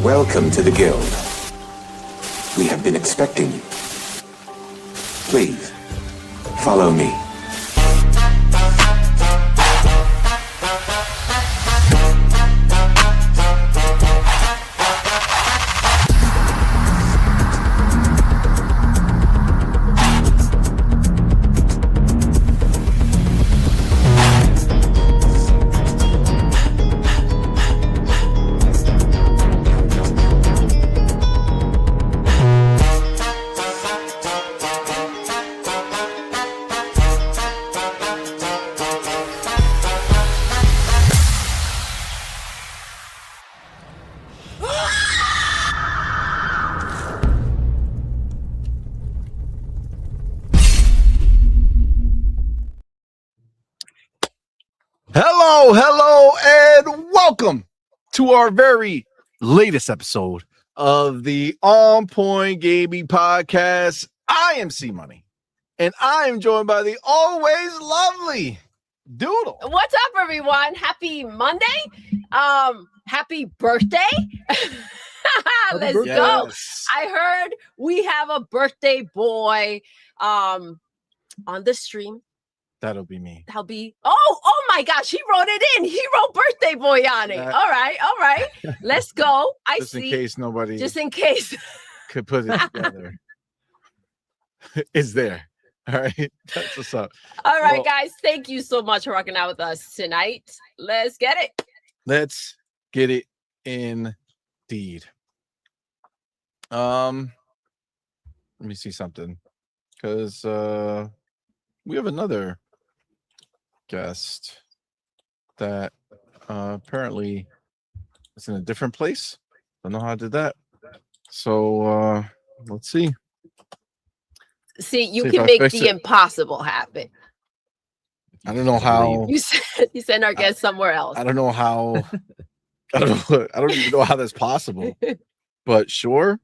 Welcome to the Guild. We have been expecting you. Please, follow me. Hello, and welcome to our very latest episode of the OnPoint Gaming Podcast. I am CMoney, and I am joined by the always lovely Doodle. What's up, everyone? Happy Monday. Happy birthday. Let's go. I heard we have a birthday boy on the stream. That'll be me. That'll be oh my gosh, he wrote it in. He wrote birthday boy on it. All right. Let's go. Just in case nobody could put it together. It's there. All right. That's what's up. All right, guys. Thank you so much for rocking out with us tonight. Let's get it. Let's get it indeed. Let me see something. Because we have another guest that apparently is in a different place. Don't know how I did that. So let's see. See, you can make the impossible happen. I don't know how. You send our guest somewhere else. I don't know how. I don't even know how that's possible. But sure.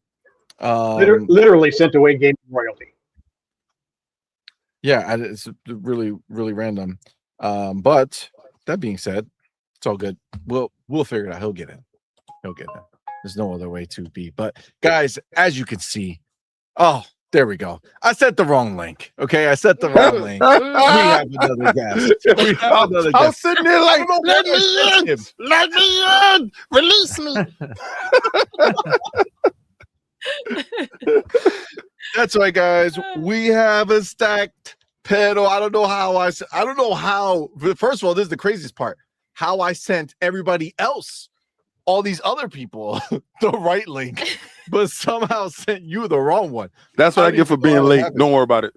Literally sent away game royalty. Yeah, it's really, really random. But that being said, it's all good. We'll figure it out. He'll get in. There's no other way to be. But guys, as you can see, there we go. I set the wrong link. Okay, I set the wrong link. We have another guest. I'm sitting there like, let me in, release me. That's right, guys. We have a stacked pedal. I don't know how. First of all, this is the craziest part. How I sent everybody else, all these other people, the right link, but somehow sent you the wrong one. That's what I get for being late. Don't worry about it.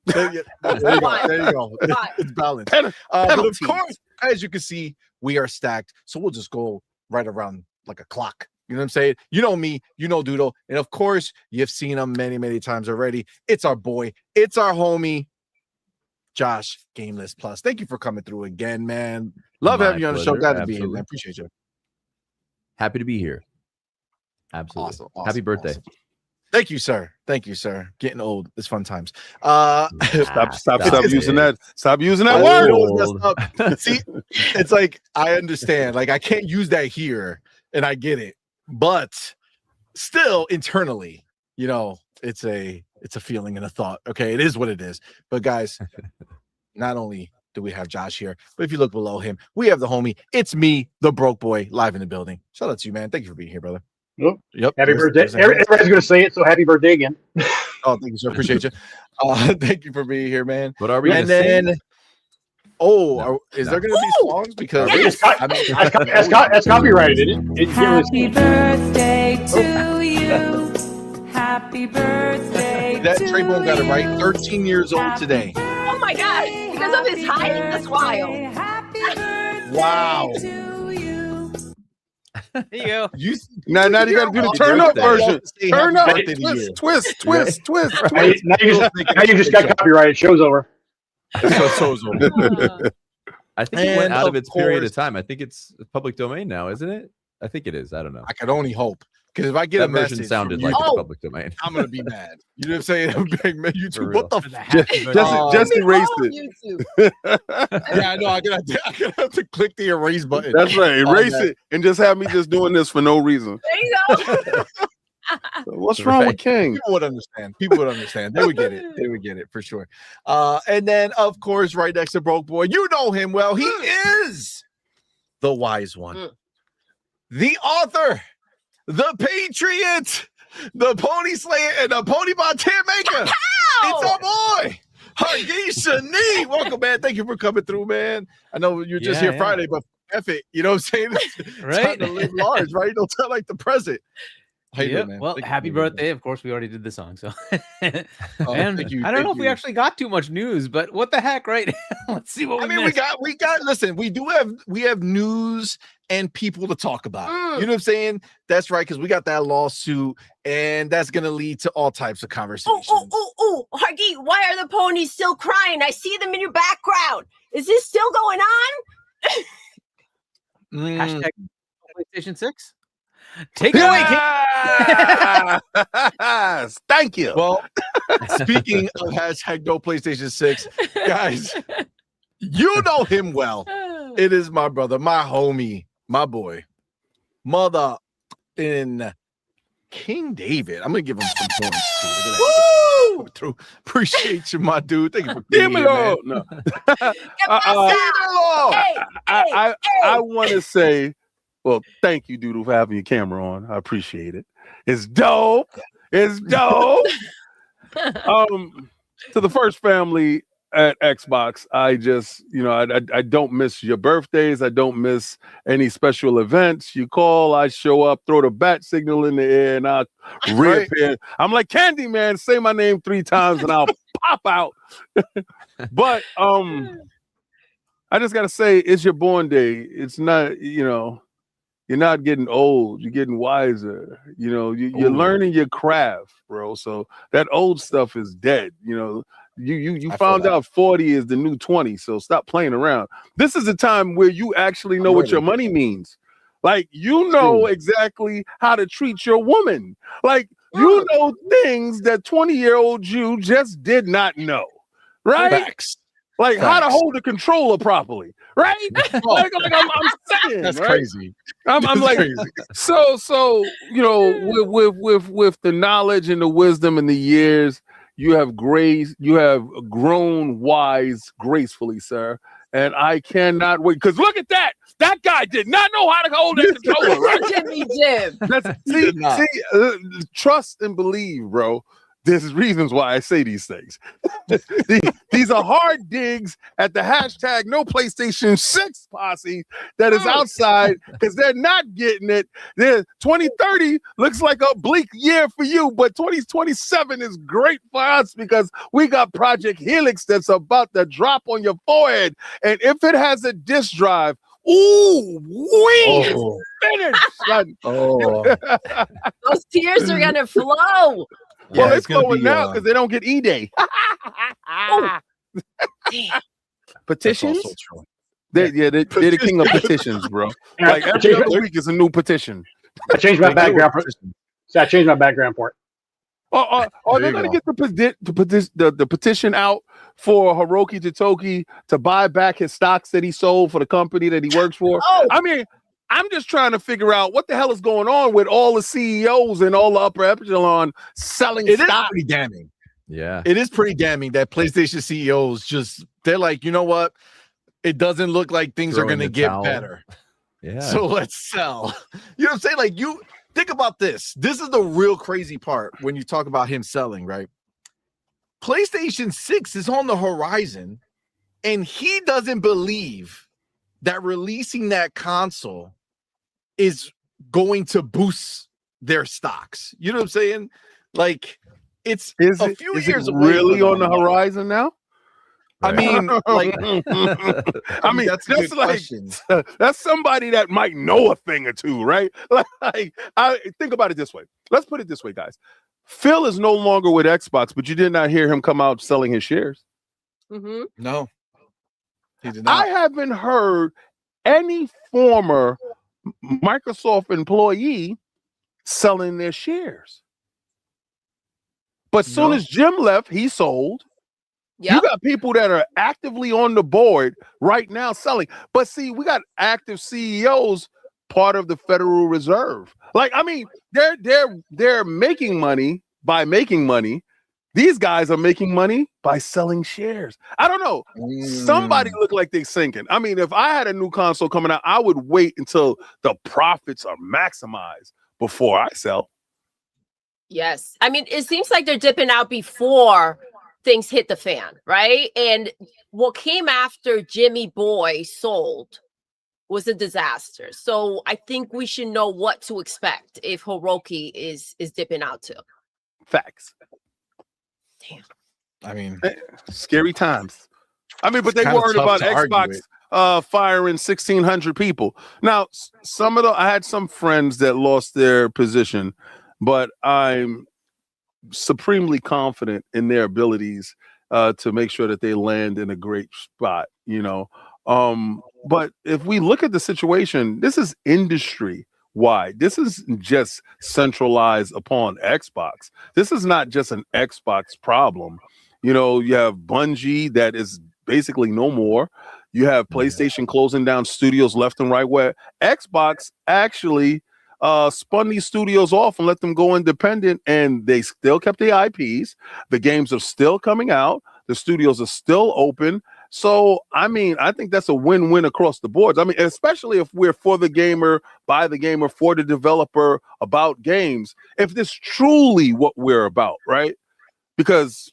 There you go. It's balanced. But of course, as you can see, we are stacked. So we'll just go right around like a clock. You know what I'm saying? You know me, you know Doodle. And of course, you've seen him many, many times already. It's our boy. It's our homie, Josh, Gameless Plus. Thank you for coming through again, man. Love having you on the show. Glad to be here, man. Appreciate you. Happy to be here. Absolutely. Awesome. Happy birthday. Awesome. Thank you, sir. Getting old. It's fun times. Stop using that. Stop using that word. See, it's like I understand. Like I can't use that here, and I get it. But still, internally, it's a feeling and a thought. Okay, it is what it is. But guys, not only do we have Josh here, but if you look below him, we have the homie. It's me, the broke boy, live in the building. Shout out to you, man. Thank you for being here, brother. Yep. Happy birthday. Everybody's going to say it, so happy birthday again. Oh, thank you, sir. Appreciate you. Thank you for being here, man. What are we going to say? Is there going to be songs? Because that's copyrighted, isn't it? Happy birthday to you. Happy birthday. That Trey Bone got it right. 13 years old today. Oh my God. Because of his height. That's wild. Wow. There you go. Now you got to do the turn up version. Turn up, twist. Now you just got copyrighted. Show's over. Show's over. I think it went out of its period of time. I think it's public domain now, isn't it? I think it is. I don't know. I could only hope. Because if I get that a message version sounded like it's public domain, I'm gonna be mad. You know what I'm saying? YouTube, what the fuck? Just erase it. Yeah, I know. I'm gonna have to click the erase button. That's right. Erase it and just have me just doing this for no reason. There you go. What's wrong with King? People would understand. They would get it. They would get it for sure. And then, of course, right next to Broke Boy, you know him well. He is the wise one, the author, the patriot, the pony slayer, and the pony bot tear maker. It's our boy, Hargeisha Nee. Welcome, man. Thank you for coming through, man. I know you're just here Friday, but F it. You know what I'm saying? Right? Time to live large, right? Don't tell like the present. Yeah. Well, happy birthday. Of course, we already did the song. So, and I don't know if we actually got too much news, but what the heck, right? Let's see what we missed. we got. Listen, we have news and people to talk about. You know what I'm saying? That's right, because we got that lawsuit, and that's gonna lead to all types of conversations. Oh, Hargy, why are the ponies still crying? I see them in your background. Is this still going on? Hashtag PlayStation 6. Take it away, King. Thank you. Well, speaking of hashtag no PlayStation 6, guys, you know him well. It is my brother, my homie, my boy, mother in King David. I'm gonna give him some points too. Look at that. Appreciate you, my dude. Thank you for being here, man. No. I want to say, well, thank you, Doodle, for having your camera on. I appreciate it. It's dope. It's dope. To the first family at Xbox, I just, I don't miss your birthdays. I don't miss any special events. You call, I show up, throw the bat signal in the air, and I'll reappear. I'm like Candyman, say my name 3 times, and I'll pop out. But I just got to say, it's your born day. It's not, you're not getting old. You're getting wiser. You're learning your craft, bro. So that old stuff is dead. You found out 40 is the new 20. So stop playing around. This is a time where you actually know what your money means. Like, you know exactly how to treat your woman. Like, you know things that 20-year-old you just did not know. Right? Facts. Like how to hold the controller properly, right? like I'm saying, that's right? crazy. I'm like, crazy. So with the knowledge and the wisdom and the years, you have grown wise gracefully, sir. And I cannot wait, because look at that. That guy did not know how to hold that controller, right? Jimmy Jim. Trust and believe, bro. There's reasons why I say these things. These are hard digs at the hashtag no PlayStation 6 posse that is outside because they're not getting it. 2030 looks like a bleak year for you, but 2027 is great for us because we got Project Helix that's about to drop on your forehead. And if it has a disk drive, finished, son. Those tears are gonna flow. Well, it's flowing now because they don't get E-Day. Petitions? They're the king of petitions, bro. Like every other week is a new petition. I changed my background. I changed my background for it. Are they going to get the petition out for Hiroki Totoki to buy back his stocks that he sold for the company that he works for? I mean, I'm just trying to figure out what the hell is going on with all the CEOs and all the upper echelon selling stock. It is pretty damning. Yeah. It is pretty damning that PlayStation CEOs they're like, you know what? It doesn't look like things are going to get better. Yeah. So let's sell. You know what I'm saying? Like, you think about this. This is the real crazy part when you talk about him selling, right? PlayStation 6 is on the horizon, and he doesn't believe that releasing that console is going to boost their stocks. You know what I'm saying? Like, it's a few years away. Really on the horizon now? I mean, like, I mean, that's like question. That's somebody that might know a thing or two, right? Like, I think about it this way. Let's put it this way, guys. Phil is no longer with Xbox, but you did not hear him come out selling his shares. No, he did not. I haven't heard any former Microsoft employee selling their shares. But as soon as Jim left, he sold. You got people that are actively on the board right now selling. But see, we got active CEOs part of the Federal Reserve. Like, I mean, they're making money by making money. These guys are making money by selling shares. I don't know. Somebody look like they're sinking. I mean, if I had a new console coming out, I would wait until the profits are maximized before I sell. Yes. I mean, it seems like they're dipping out before things hit the fan, right? And what came after Jimmy Boy sold was a disaster. So I think we should know what to expect if Hiroki is dipping out too. Facts. Damn. I mean, scary times. I mean, but they worried about Xbox firing 1,600 people. Now, I had some friends that lost their position, but I'm supremely confident in their abilities to make sure that they land in a great spot, you know. But if we look at the situation, this is industry wide. This isn't just centralized upon Xbox. This is not just an Xbox problem. You know, you have Bungie that is basically no more. You have PlayStation closing down studios left and right, where Xbox actually spun these studios off and let them go independent, and they still kept the IPs. The games are still coming out. The studios are still open. So, I mean, I think that's a win-win across the board. I mean, especially if we're for the gamer, by the gamer, for the developer, about games. If this truly what we're about, right? Because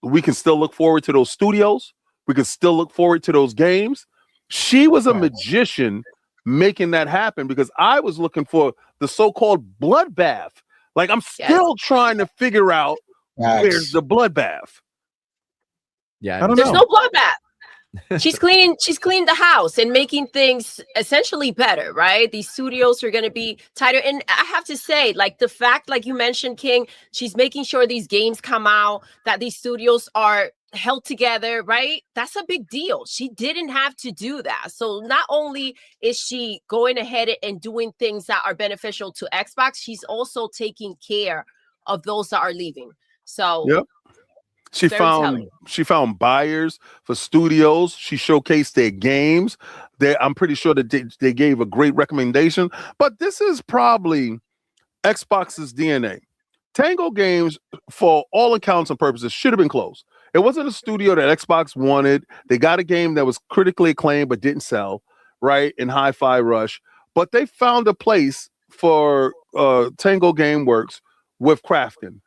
we can still look forward to those studios. We can still look forward to those games. She was a magician making that happen, because I was looking for the so-called bloodbath. Like, I'm still trying to figure out where's the bloodbath. Yeah, I don't There's know. no bloodbath. She's cleaning the house and making things essentially better, right? These studios are going to be tighter. And I have to say, like, the fact, like you mentioned, King, she's making sure these games come out, that these studios are held together, right? That's a big deal. She didn't have to do that. So not only is she going ahead and doing things that are beneficial to Xbox, she's also taking care of those that are leaving. So she found buyers for studios. She showcased their games. I'm pretty sure that they gave a great recommendation. But this is probably Xbox's DNA. Tango Games, for all accounts and purposes, should have been closed. It wasn't a studio that Xbox wanted. They got a game that was critically acclaimed but didn't sell, right, in Hi-Fi Rush. But they found a place for Tango GameWorks with crafting,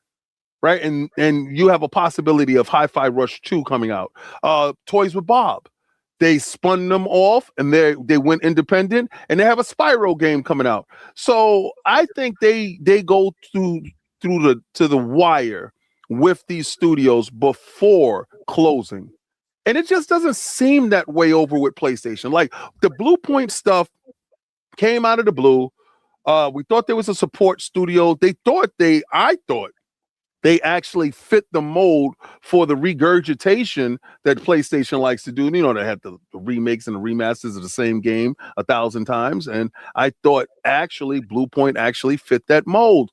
right? And you have a possibility of Hi-Fi Rush 2 coming out. Toys with Bob. They spun them off and they went independent, and they have a Spyro game coming out. So I think they go to the wire with these studios before closing. And it just doesn't seem that way over with PlayStation. Like, the Blue Point stuff came out of the blue. We thought there was a support studio. I thought they actually fit the mold for the regurgitation that PlayStation likes to do. You know, they had the remakes and the remasters of the same game 1,000 times. And I thought actually Blue Point actually fit that mold.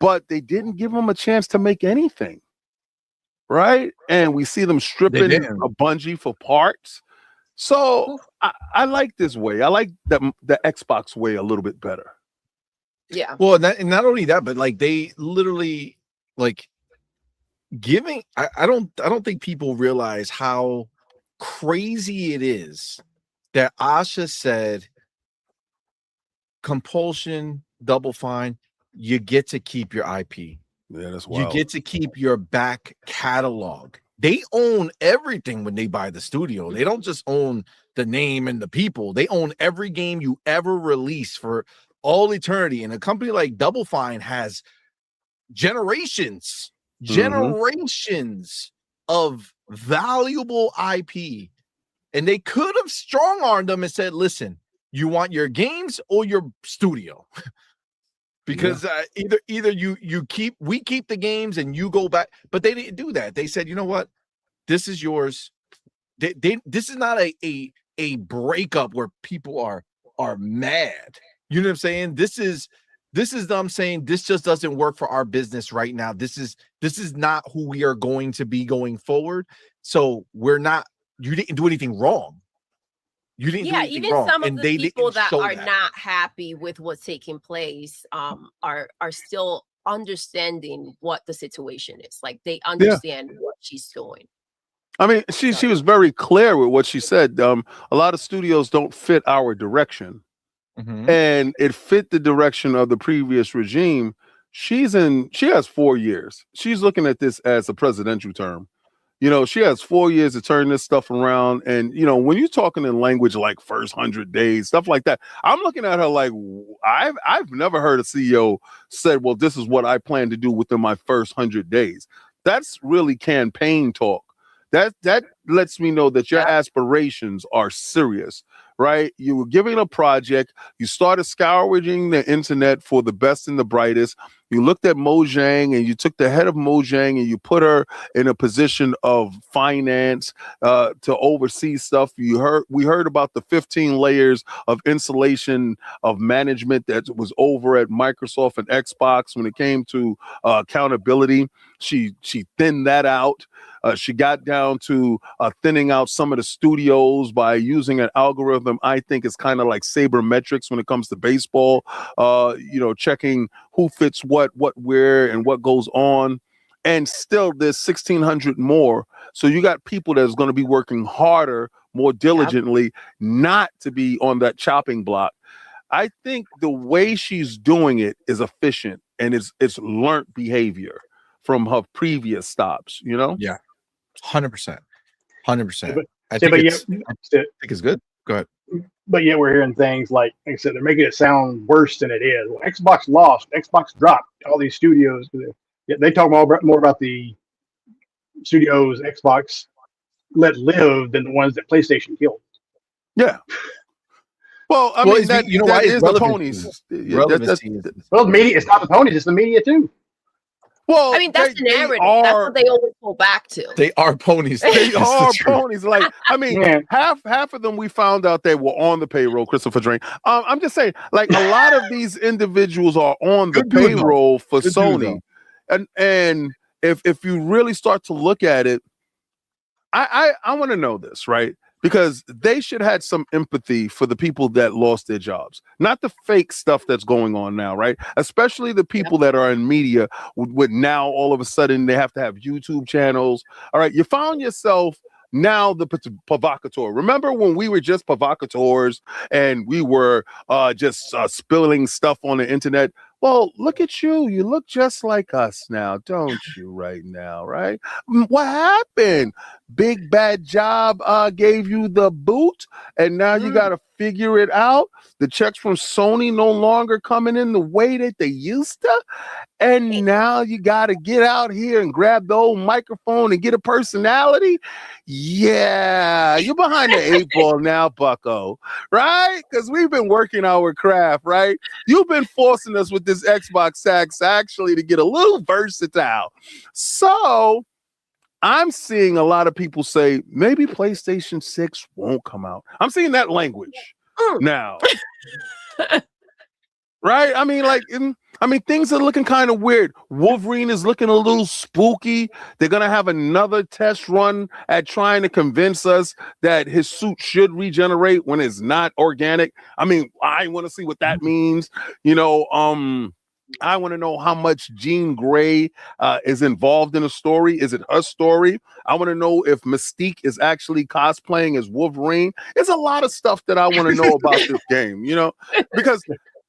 But they didn't give them a chance to make anything, right? And we see them stripping a Bungie for parts. So I like this way. I like the Xbox way a little bit better. Yeah. Well, and not only that, but like they literally like giving. I don't think people realize how crazy it is that Asha said compulsion, Double Fine. You get to keep your IP. Yeah, that's wild. You get to keep your back catalog. They own everything when they buy the studio. They don't just own the name and the people. They own every game you ever release for all eternity. And a company like Double Fine has generations of valuable IP, and they could have strong-armed them and said, listen, you want your games or your studio? Because either we keep the games and you go back, but they didn't do that. They said, you know what, this is yours. This is not a breakup where people are mad. You know what I'm saying? This is them saying this just doesn't work for our business right now. This is not who we are going to be going forward. So we're not. You didn't do anything wrong. You didn't. Yeah, do even wrong. some of And the people that are that. not happy with what's taking place are still understanding what the situation is. Like they understand what she's doing. I mean, she was very clear with what she said. A lot of studios don't fit our direction, and it fit the direction of the previous regime. She has 4 years. She's looking at this as a presidential term. You know, she has 4 years to turn this stuff around. And, you know, when you're talking in language like first 100 days, stuff like that, I'm looking at her like, I've never heard a CEO said, well, this is what I plan to do within my first 100 days. That's really campaign talk. That lets me know that your aspirations are serious, right? You were given a project. You started scouring the internet for the best and the brightest. You looked at Mojang and you took the head of Mojang and you put her in a position of finance to oversee stuff. We heard about the 15 layers of insulation of management that was over at Microsoft and Xbox when it came to accountability. She thinned that out. She got down to thinning out some of the studios by using an algorithm I think is kind of like sabermetrics when it comes to baseball, checking who fits what, where, and what goes on. And still there's 1,600 more. So you got people that's going to be working harder, more diligently, not to be on that chopping block. I think the way she's doing it is efficient and it's learned behavior from her previous stops, you know? Yeah. 100%. 100%. I think it's good. Go ahead. But yet we're hearing things like I said, they're making it sound worse than it is. Well, Xbox lost, Xbox dropped all these studios. They talk more about the studios Xbox let live than the ones that PlayStation killed. Yeah. Well, I mean, that is the ponies. Well, media, it's not the ponies, it's the media too. Well, I mean, that's the narrative. That's what they always go back to. They are ponies. They are ponies. Like, I mean, half of them we found out they were on the payroll, Christopher Drain. I'm just saying, like, a lot of these individuals are on the payroll for Sony. And if you really start to look at it, I want to know this, right? Because they should have had some empathy for the people that lost their jobs, not the fake stuff that's going on now, right? Especially the people that are in media with now all of a sudden they have to have YouTube channels. All right, you found yourself now the provocateur. Remember when we were just provocateurs and we were just spilling stuff on the internet? Well, look at you. You look just like us now, don't you, right now, right? What happened? Big Bad Job gave you the boot, and now you got to figure it out. The checks from Sony no longer coming in the way that they used to, and now you got to get out here and grab the old microphone and get a personality. Yeah, you're behind the 8 ball now, bucko, right? Because we've been working our craft, right? You've been forcing us with this Xbox Sax actually to get a little versatile. So I'm seeing a lot of people say maybe PlayStation 6 won't come out. I'm seeing that language now. Right? I mean, things are looking kind of weird. Wolverine is looking a little spooky. They're going to have another test run at trying to convince us that his suit should regenerate when it's not organic. I mean, I want to see what that means. You know, I want to know how much Jean Grey is involved in the story. Is it her story? I want to know if Mystique is actually cosplaying as Wolverine. There's a lot of stuff that I want to know about this game, you know, because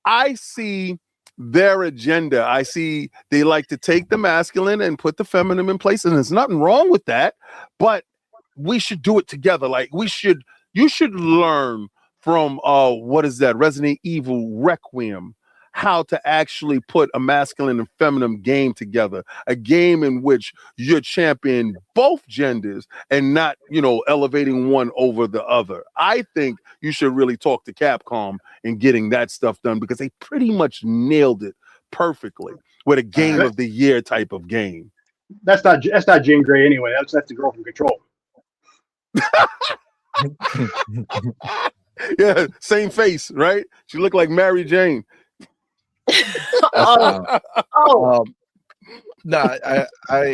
I see their agenda. I see they like to take the masculine and put the feminine in place, and there's nothing wrong with that, but we should do it together. Like you should learn from what is that, Resident Evil Requiem, how to actually put a masculine and feminine game together, a game in which you're championing both genders and not, elevating one over the other. I think you should really talk to Capcom in getting that stuff done, because they pretty much nailed it perfectly with a game of the year type of game. That's not Jean Grey anyway. That's the girl from Control. Yeah, same face, right? She looked like Mary Jane. No, I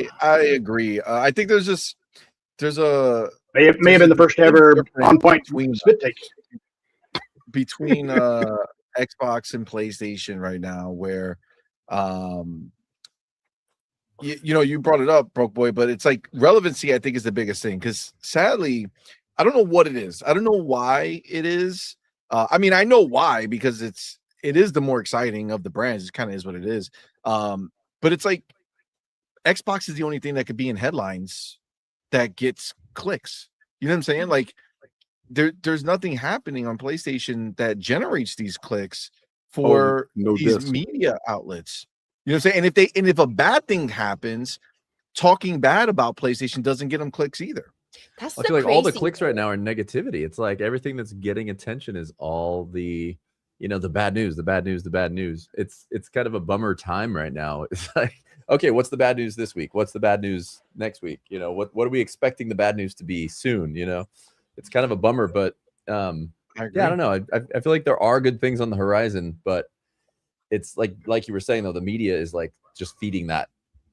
agree. I think there's a may have been the first ever OnPoint spit take between Xbox and PlayStation right now, where you brought it up, Broke Boy, but it's like relevancy, I think, is the biggest thing, because sadly, I don't know what it is. I don't know why it is. I mean, I know why, because it is the more exciting of the brands. It kind of is what it is. But it's like Xbox is the only thing that could be in headlines that gets clicks. You know what I'm saying? Like there's nothing happening on PlayStation that generates these clicks for these media outlets. You know what I'm saying? And if a bad thing happens, talking bad about PlayStation doesn't get them clicks either. I feel like all the clicks right now are negativity. It's like everything that's getting attention is all the bad news, the bad news, the bad news. It's kind of a bummer time right now. It's like, okay, what's the bad news this week? What's the bad news next week? What are we expecting the bad news to be soon? It's kind of a bummer, but I don't know. I feel like there are good things on the horizon, but it's like you were saying, though, the media is like just feeding that.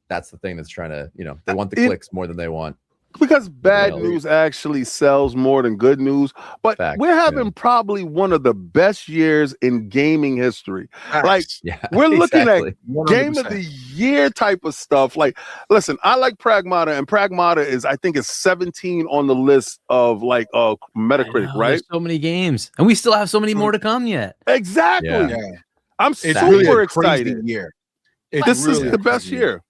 That's the thing that's trying to, they want the clicks more than they want. Because bad news actually sells more than good news. But we're having probably one of the best years in gaming history. We're looking at 100%. Game of the year type of stuff. Like, listen, I like Pragmata, and Pragmata is 17 on the list of Metacritic, right? There's so many games, and we still have so many more to come yet. Exactly. Yeah. I'm super excited. This is the best year.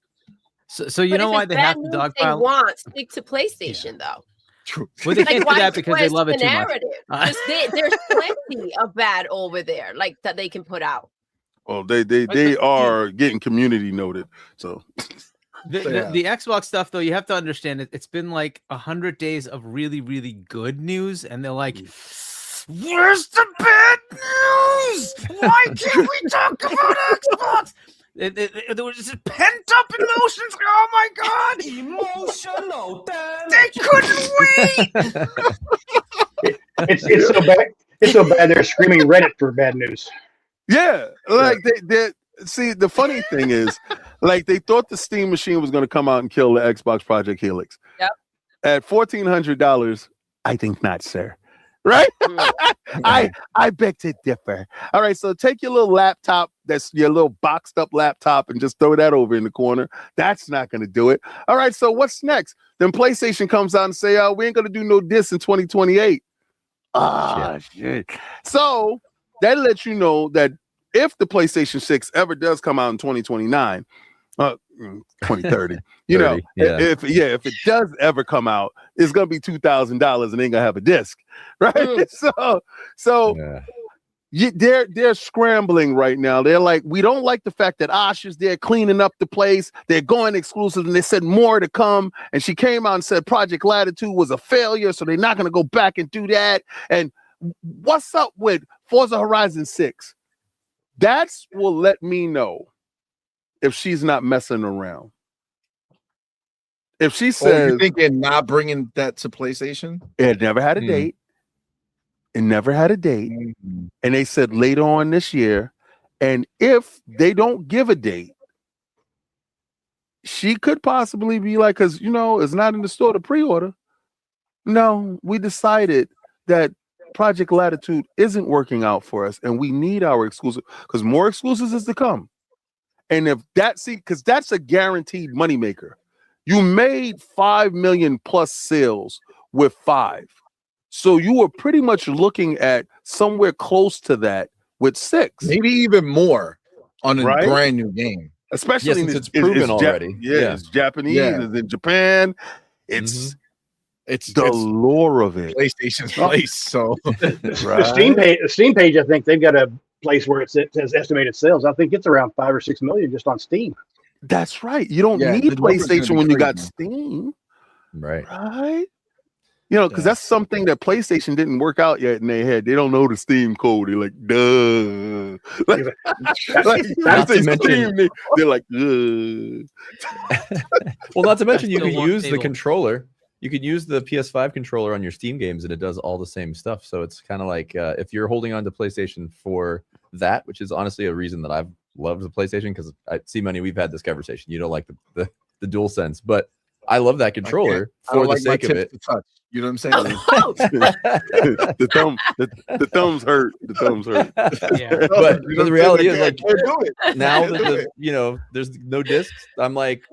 So you know why they have to dogpile? They want stick to PlayStation though. True. Well, they can't do that because they love it too much. There's plenty of bad over there, that they can put out. Well, they are getting community noted. So the Xbox stuff, though, you have to understand it's been like 100 days of really, really good news, and they're like, "Where's the bad news? Why can't we talk about Xbox?" There was just pent up emotions. Oh my god! Emotional. They couldn't wait. It's so bad. It's so bad. They're screaming Reddit for bad news. Yeah, they see. The funny thing is, they thought the Steam machine was going to come out and kill the Xbox Project Helix. Yep. At $1,400, I think not, sir. Right? I beg to differ. All right, so take your little laptop, that's your little boxed up laptop, and just throw that over in the corner. That's not going to do it. All right, so what's next? Then PlayStation comes out and say, we ain't going to do no disc in 2028. Shit. So that lets you know that if the PlayStation 6 ever does come out in 2029, 2030, if it does ever come out, it's gonna be $2,000 and ain't gonna have a disc, right? They're scrambling right now. They're like, we don't like the fact that Asha's there cleaning up the place. They're going exclusive, and they said more to come. And she came out and said Project Latitude was a failure, so they're not gonna go back and do that. And what's up with Forza Horizon 6? That's will let me know if she's not messing around. If she says, you thinking not bringing that to PlayStation? It never had a date. It never had a date. Mm-hmm. And they said later on this year. And if they don't give a date, she could possibly be like, because, it's not in the store to pre-order. No, we decided that Project Latitude isn't working out for us, and we need our exclusive, because more exclusives is to come. And if because that's a guaranteed moneymaker. You made 5 million plus sales with 5. So you were pretty much looking at somewhere close to that with 6. Maybe even more on a brand new game. Especially since it's proven already. It's Japanese, it's in Japan. It's the lore of it. PlayStation's place. So the Steam page, I think they've got a place where it says estimated sales. I think it's around 5 or 6 million just on Steam. That's right. You don't Yeah, need the number's gonna PlayStation be when you crazy, got man. Steam, Right. right? You know, because Yeah. that's something that PlayStation didn't work out yet in their head. They don't know the Steam code. They're like, duh. Like, Not to they mention- Steam, they're like, ugh. Well, not to mention you Still can one use the table. controller. You can use the PS5 controller on your Steam games, and it does all the same stuff. So it's kind of like if you're holding on to PlayStation for that, which is honestly a reason that I've loved the PlayStation, because I CMoney, we've had this conversation. You don't like the DualSense, but I love that controller I don't for the like my sake of tips it. to touch. You know what I'm saying? the thumbs hurt. The thumbs hurt. Yeah. But the reality is, like, can't do it. now Can't that do the, it. there's no discs, I'm like,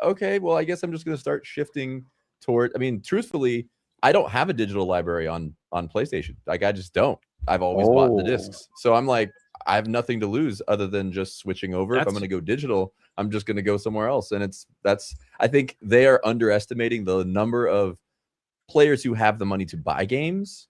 okay, well, I guess I'm just going to start shifting toward. I mean, truthfully, I don't have a digital library on PlayStation. Like, I just don't. I've always bought the discs, so I'm like, I have nothing to lose other than just switching over. If I'm going to go digital, I'm just going to go somewhere else. And I think they are underestimating the number of players who have the money to buy games.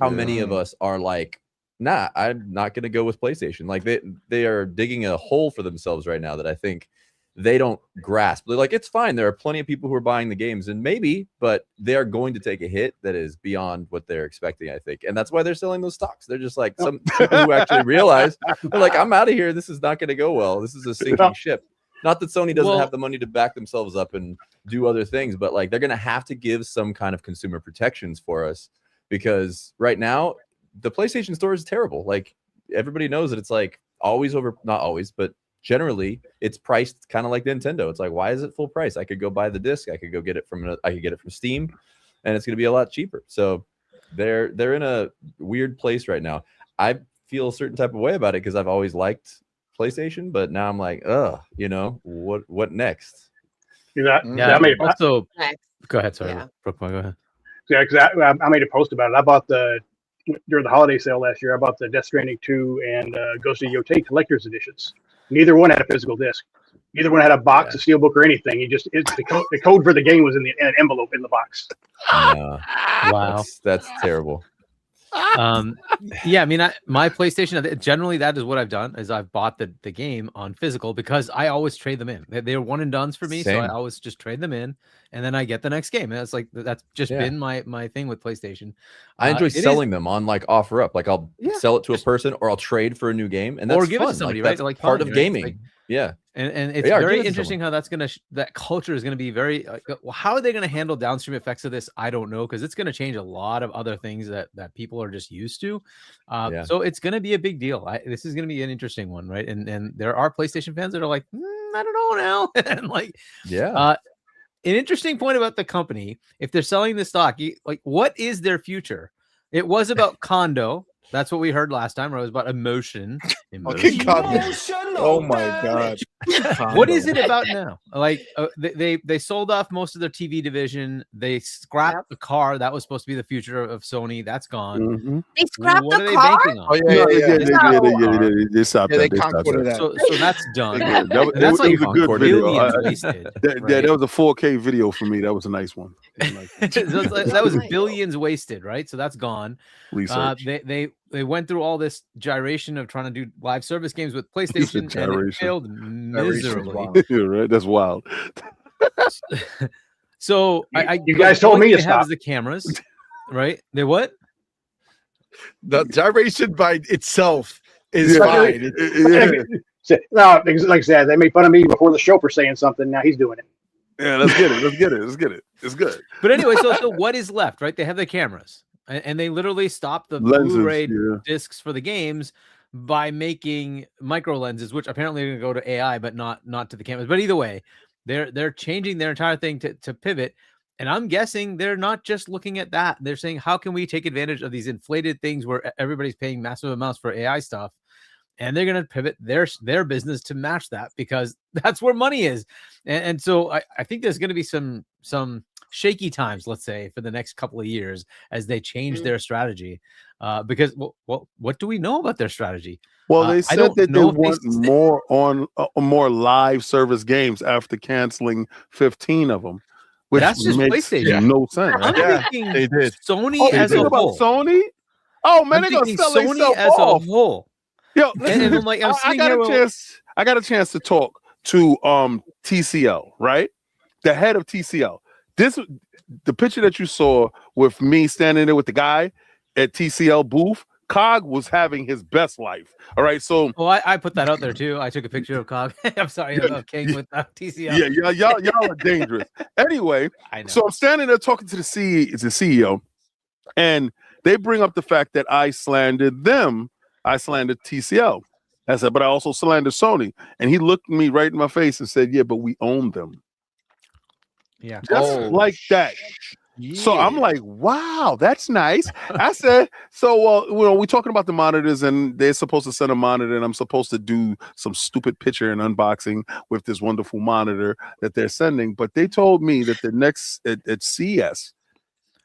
How many of us are like, nah, I'm not going to go with PlayStation. Like they are digging a hole for themselves right now that I think they don't grasp. They're like, it's fine. There are plenty of people who are buying the games, and maybe, but they are going to take a hit that is beyond what they're expecting, I think. And that's why they're selling those stocks. They're just like some people who actually realize, they're like, I'm out of here. This is not going to go well. This is a sinking ship. Not that Sony doesn't have the money to back themselves up and do other things, but like they're going to have to give some kind of consumer protections for us, because right now the PlayStation Store is terrible. Like, everybody knows that it's like always not always, but generally it's priced kind of like Nintendo. It's like, why is it full price? I could go buy the disc. I could go get it from Steam, and it's going to be a lot cheaper. So they're in a weird place right now. I feel a certain type of way about it because I've always liked PlayStation, but now I'm like, what next? Yeah. Also, go ahead. Sorry, Yeah. Brooke, go ahead. Yeah, because I made a post about it. I bought during the holiday sale last year. I bought the Death Stranding 2 and Ghost of Yotei collector's editions. Neither one had a physical disc. Neither one had a box, a steelbook, or anything. The code for the game was in an envelope in the box. Wow, that's terrible. Yeah, I mean, my PlayStation, generally that is what I've done, is I've bought the game on physical because I always trade them in. They're one and dones for me. Same. So I always just trade them in, and then I get the next game. And it's like, that's just been my thing with PlayStation. I enjoy selling them on like offer up. Like I'll sell it to a person, or I'll trade for a new game, and that's or give fun. it to somebody, like, right? That's Like part fun, of right? gaming. Like, yeah. And it's very interesting how that's that culture is going to be very. Well, how are they going to handle downstream effects of this? I don't know, because it's going to change a lot of other things that people are just used to. So it's going to be a big deal. This is going to be an interesting one, right? And there are PlayStation fans that are like, I don't know now, and like, an interesting point about the company. If they're selling the stock, like, what is their future? It was about condo. That's what we heard last time, where it was about emotion. Oh my god! What is it about now? Like they sold off most of their TV division. They scrapped the car that was supposed to be the future of Sony. That's gone. Mm-hmm. They scrapped What the are they car? banking on? They stopped that. They concorded that. So that's done. That's like a good video. Billions wasted. Yeah, that was a 4K video for me. That was a nice one. That was billions wasted, right? So that's gone. They went through all this gyration of trying to do live service games with PlayStation, and it failed miserably. Right? That's wild. So you guys told me to stop. The cameras, right? They what? The gyration by itself is fine. No, like I said, they made fun of me before the show for saying something. Now he's doing it. Yeah, let's get it. It's good. But anyway, so what is left, right? They have the cameras, and they literally stopped the lenses, Blu-ray discs for the games by making micro lenses, which apparently are going to go to AI, but not to the cameras. But either way, they're changing their entire thing to pivot. And I'm guessing they're not just looking at that. They're saying, how can we take advantage of these inflated things where everybody's paying massive amounts for AI stuff? And they're going to pivot their business to match that, because that's where money is. And so I think there's going to be some shaky times, let's say, for the next couple of years as they change their strategy. Because what do we know about their strategy? Well, they said that they want more live service games after canceling 15 of them. Which that's just makes PlayStation. No sense. I'm thinking they did. Sony as a whole. Sony? Oh man, they're gonna sell Sony as a whole. Yo, And listen, I'm like, I'm I sitting got here. a chance. I got a chance to talk to TCL, right? The head of TCL. The picture that you saw with me standing there with the guy at TCL booth. Cog was having his best life. All right, so I put that out there too. I took a picture of Cog. I'm sorry, of King with TCL. yeah, y'all are dangerous. Anyway, I know. so I'm standing there talking to the CEO, and they bring up the fact that I slandered them. I slandered TCL. I said, but I also slandered Sony. And he looked me right in my face and said, yeah, but we own them. Yeah. Just like that. So I'm like, wow, that's nice. I said, so we're talking about the monitors, and they're supposed to send a monitor, and I'm supposed to do some stupid picture and unboxing with this wonderful monitor that they're sending. But they told me that the next at CES,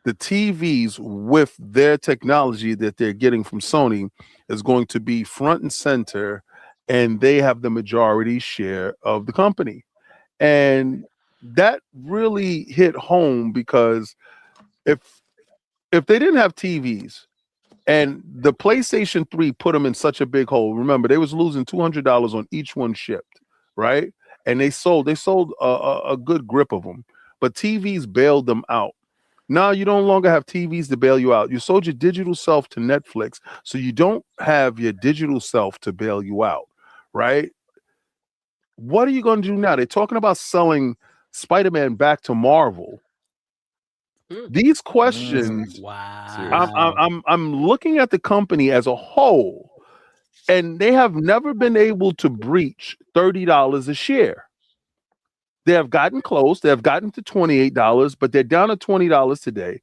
the TVs with their technology that they're getting from Sony is going to be front and center, and they have the majority share of the company. And that really hit home, because if they didn't have TVs and the PlayStation 3 put them in such a big hole, remember they was losing $200 on each one shipped, right? And they sold a good grip of them, but TVs bailed them out. Now you no longer have TVs to bail you out. You sold your digital self to Netflix, so you don't have your digital self to bail you out, right? What are you going to do now? They're talking about selling Spider-Man back to Marvel. These questions, wow. I'm looking at the company as a whole, and they have never been able to breach $30 a share. They have gotten close. They have gotten to $28, but they're down to $20 today.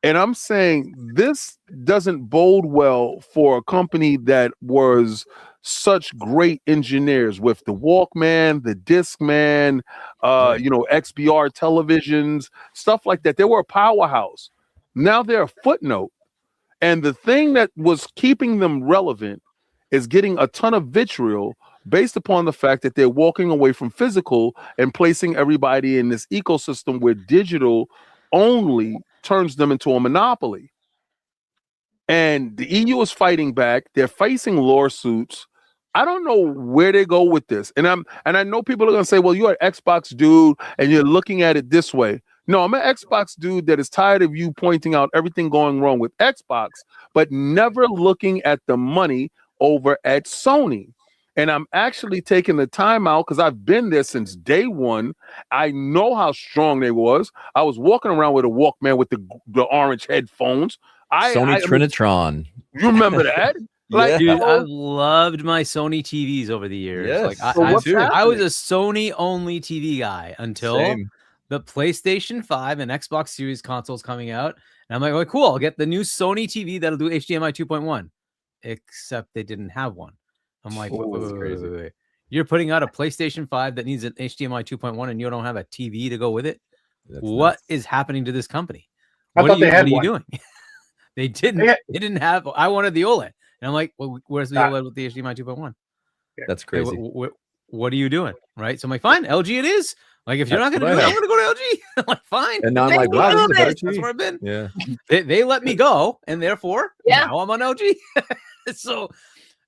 And I'm saying this doesn't bode well for a company that was such great engineers with the Walkman, the Discman, XBR televisions, stuff like that. They were a powerhouse. Now they're a footnote. And the thing that was keeping them relevant is getting a ton of vitriol based upon the fact that they're walking away from physical and placing everybody in this ecosystem where digital only turns them into a monopoly. And the EU is fighting back. They're facing lawsuits. I don't know where they go with this. And I know people are going to say, well, you're an Xbox dude and you're looking at it this way. No, I'm an Xbox dude that is tired of you pointing out everything going wrong with Xbox, but never looking at the money over at Sony. And I'm actually taking the time out because I've been there since day one. I know how strong they was. I was walking around with a Walkman with the orange headphones. Sony Trinitron. You remember that? Yeah. Dude, I've loved my Sony TVs over the years. Yes. Like So what's I was happening? a Sony only TV guy until Same. the PlayStation 5 and Xbox Series consoles coming out. And I'm like, well, cool, I'll get the new Sony TV that'll do HDMI 2.1. Except they didn't have one. I'm like, wait. You're putting out a PlayStation 5 that needs an HDMI 2.1 and you don't have a TV to go with it? What is happening to this company? I thought they had what are one. you doing? They didn't. They didn't have. I wanted the OLED, and I'm like, well, where's the OLED with the HDMI 2.1? That's crazy. What are you doing? Right. So I'm like, fine, LG it is. Like, if you're not going to do it, I'm going to go to LG. I'm like, fine. And now I'm like, wow, this is a better That's TV. where I've been. Yeah. They let me go, and therefore, now I'm on LG. So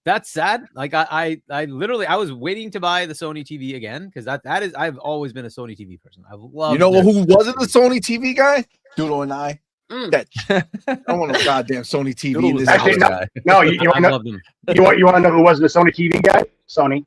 that's sad. Like I literally, I was waiting to buy the Sony TV again because that is, I've always been a Sony TV person. I love. You know who wasn't the Sony TV guy? Doodle and I. That I want a goddamn Sony TV. Doodle In was this Actually, house. no, you I want love them. to know who wasn't a Sony TV guy? Sony.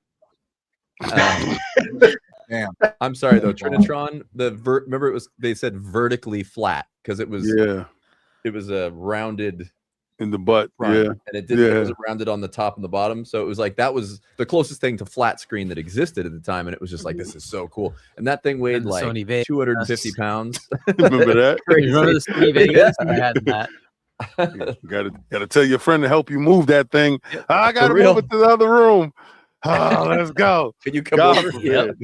Damn. I'm sorry though, Trinitron. Remember they said vertically flat because it was a rounded in the butt, front, yeah, and it wasn't rounded on the top and the bottom. So it was like that was the closest thing to flat screen that existed at the time, and it was just like, this is so cool. And that thing weighed like Sony Vegas. 250 pounds. Remember that? You remember the Sony Vegas? I had that. You gotta tell your friend to help you move that thing. I gotta real. move it to the other room. Oh, let's go. Can you come God over? forbid.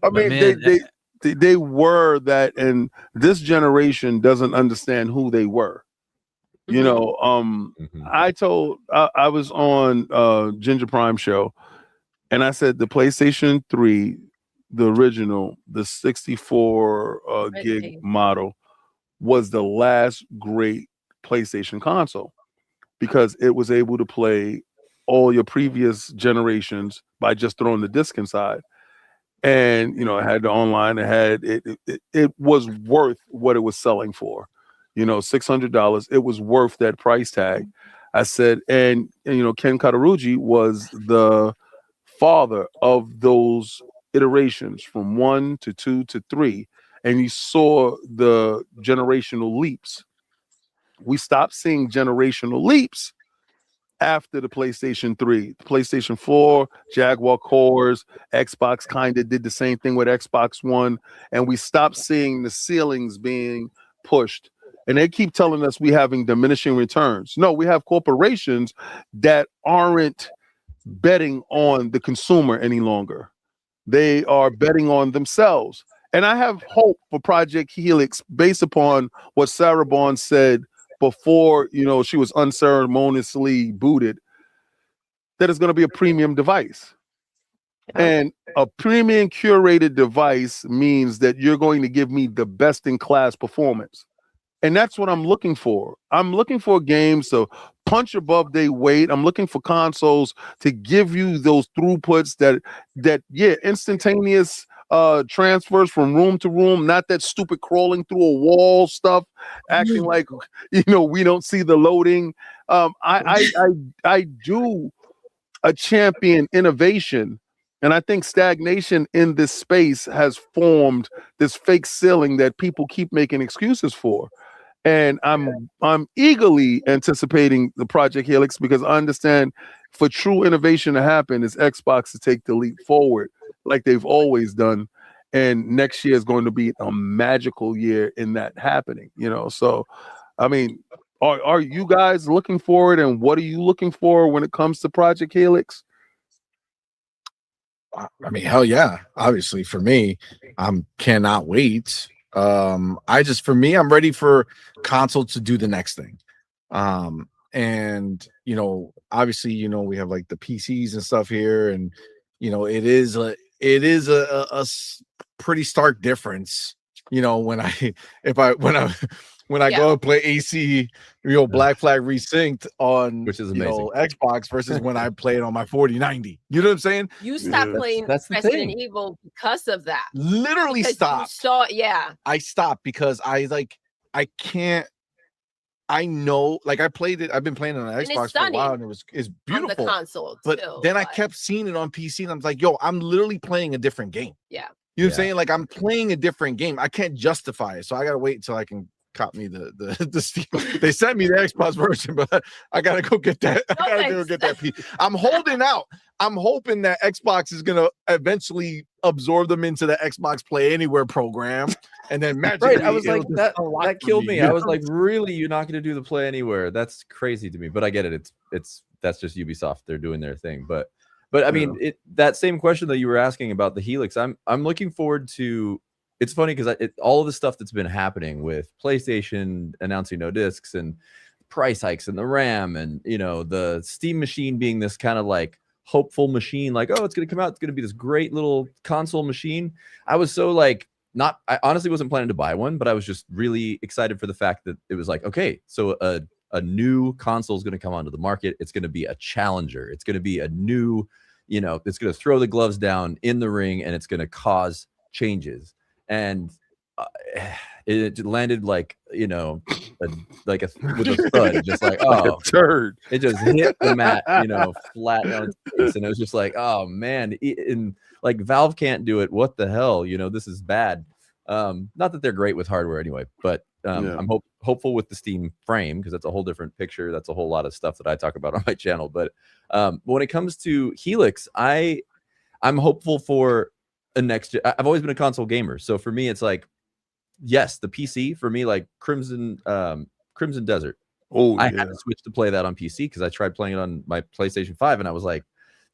I mean, man, they were that, and this generation doesn't understand who they were. You know, I was on Ginger Prime show, and I said the PlayStation 3, the original, the 64 gig model, was the last great PlayStation console because it was able to play all your previous generations by just throwing the disc inside. And you know, it had the online. It was worth what it was selling for. You know, $600. It was worth that price tag. I said, and you know, Ken Katarugi was the father of those iterations from 1 to 2 to 3, and he saw the generational leaps. We stopped seeing generational leaps after the PlayStation 3. The PlayStation 4, Jaguar cores, Xbox kind of did the same thing with Xbox One, and we stopped seeing the ceilings being pushed. And they keep telling us we having diminishing returns. No, we have corporations that aren't betting on the consumer any longer. They are betting on themselves. And I have hope for Project Helix based upon what Sarah Bond said before, you know, she was unceremoniously booted, that it's going to be a premium device. And a premium curated device means that you're going to give me the best in class performance. And that's what I'm looking for. I'm looking for games to punch above their weight. I'm looking for consoles to give you those throughputs that instantaneous transfers from room to room, not that stupid crawling through a wall stuff, acting like, you know, we don't see the loading. I do a champion innovation, and I think stagnation in this space has formed this fake ceiling that people keep making excuses for. And I'm eagerly anticipating the Project Helix, because I understand for true innovation to happen is Xbox to take the leap forward like they've always done. And next year is going to be a magical year in that happening, you know. So, I mean, are you guys looking forward, and what are you looking for when it comes to Project Helix? I mean, hell yeah. Obviously, for me, cannot wait. For me, I'm ready for console to do the next thing. And you know, obviously, you know, we have like the PCs and stuff here, and you know, it is a pretty stark difference, you know, when I go and play AC, you know, Black Flag Resynced on, which is amazing, amazing, you know, Xbox versus when I play it on my 4090. You know what I'm saying? You stopped playing that's Resident Evil because of that. Literally stopped. I stopped because I can't. I know, like I played it. I've been playing it on Xbox for a while, and it's beautiful. On the console, but then I kept seeing it on PC, and I was like, "Yo, I'm literally playing a different game." Yeah, you know what I'm saying? Like I'm playing a different game. I can't justify it, so I gotta wait until I can cop me the Steam. They sent me the Xbox version, but I gotta go get that. I gotta go get that. I'm holding out. I'm hoping that Xbox is gonna eventually absorb them into the Xbox Play Anywhere program, and then magically, right. I was like, that killed me. I was like, really, you're not gonna do the Play Anywhere? That's crazy to me. But I get it. That's just Ubisoft. They're doing their thing. But I mean, that same question that you were asking about the Helix, I'm looking forward to. It's funny because all of the stuff that's been happening with PlayStation announcing no discs and price hikes and the RAM, and you know, the Steam machine being this kind of like hopeful machine, like, oh, it's going to come out, it's going to be this great little console machine. I was so like, I honestly wasn't planning to buy one, but I was just really excited for the fact that it was like, okay, so a new console is going to come onto the market. It's going to be a challenger. It's going to be a new, you know, it's going to throw the gloves down in the ring, and it's going to cause changes. And it landed like, you know, with a thud, just like, oh, turd. It just hit the mat, you know, flat on its face, and it was just like, oh man, and like Valve can't do it. What the hell, you know, this is bad. Not that they're great with hardware anyway, but I'm hopeful with the Steam frame, because that's a whole different picture. That's a whole lot of stuff that I talk about on my channel. But when it comes to Helix, I'm hopeful for a next. I've always been a console gamer, so for me, it's like, yes, the PC for me, like Crimson Desert. Oh, I had to switch to play that on PC because I tried playing it on my PlayStation 5, and I was like,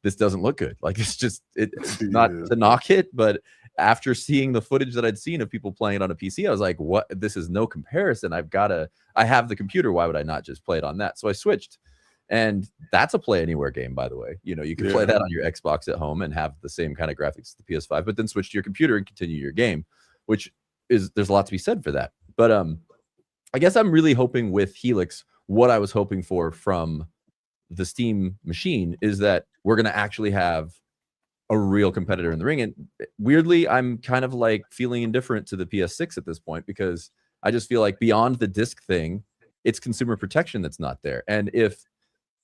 this doesn't look good. Like, it's not to knock it, but after seeing the footage that I'd seen of people playing it on a PC, I was like, what? This is no comparison. I have the computer. Why would I not just play it on that? So I switched. And that's a Play Anywhere game, by the way. You know, you can play that on your Xbox at home and have the same kind of graphics as the PS5, but then switch to your computer and continue your game, which is, there's a lot to be said for that. But I guess I'm really hoping with Helix what I was hoping for from the Steam machine is that we're going to actually have a real competitor in the ring. And weirdly, I'm kind of like feeling indifferent to the PS6 at this point, because I just feel like beyond the disc thing, it's consumer protection that's not there. And if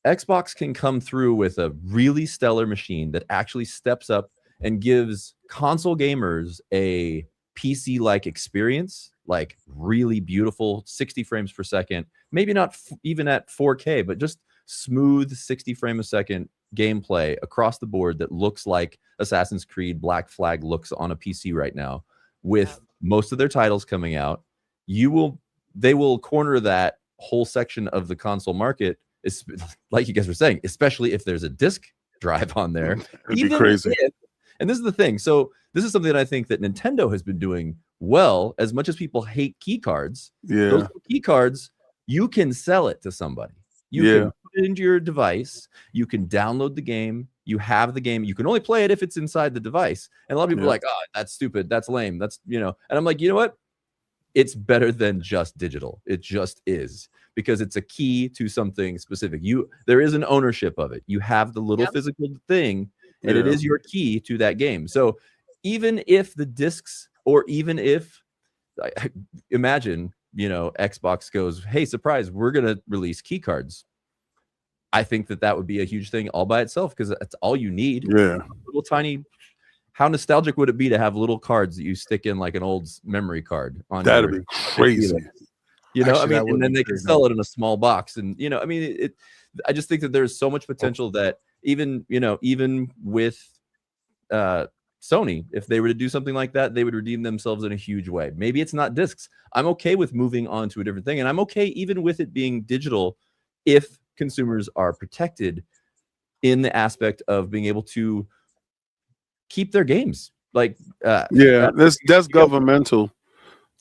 Xbox can come through with a really stellar machine that actually steps up and gives console gamers a PC-like experience, like really beautiful 60 frames per second, maybe not even at 4K, but just smooth 60 frame a second gameplay across the board that looks like Assassin's Creed Black Flag looks on a PC right now, with most of their titles coming out, they will corner that whole section of the console market, like you guys were saying, especially if there's a disc drive on there. It'd be crazy. And this is the thing. So this is something that I think that Nintendo has been doing well. As much as people hate key cards, those key cards, you can sell it to somebody. You can put it into your device. You can download the game. You have the game. You can only play it if it's inside the device. And a lot of people are like, oh, that's stupid. That's lame. That's, and I'm like, you know what? It's better than just digital. It just is, because it's a key to something specific. There is an ownership of it. You have the little physical thing, and it is your key to that game. So even if the discs, or even if, imagine, Xbox goes, hey, surprise, we're going to release key cards. I think that would be a huge thing all by itself, because that's all you need. Yeah. Little tiny. How nostalgic would it be to have little cards that you stick in like an old memory card on? That'd be crazy. Actually, and then they can sell it in a small box. And, I just think that there's so much potential that even with Sony, if they were to do something like that, they would redeem themselves in a huge way. Maybe it's not discs. I'm okay with moving on to a different thing. And I'm okay even with it being digital if consumers are protected in the aspect of being able to keep their games. Like, that's governmental.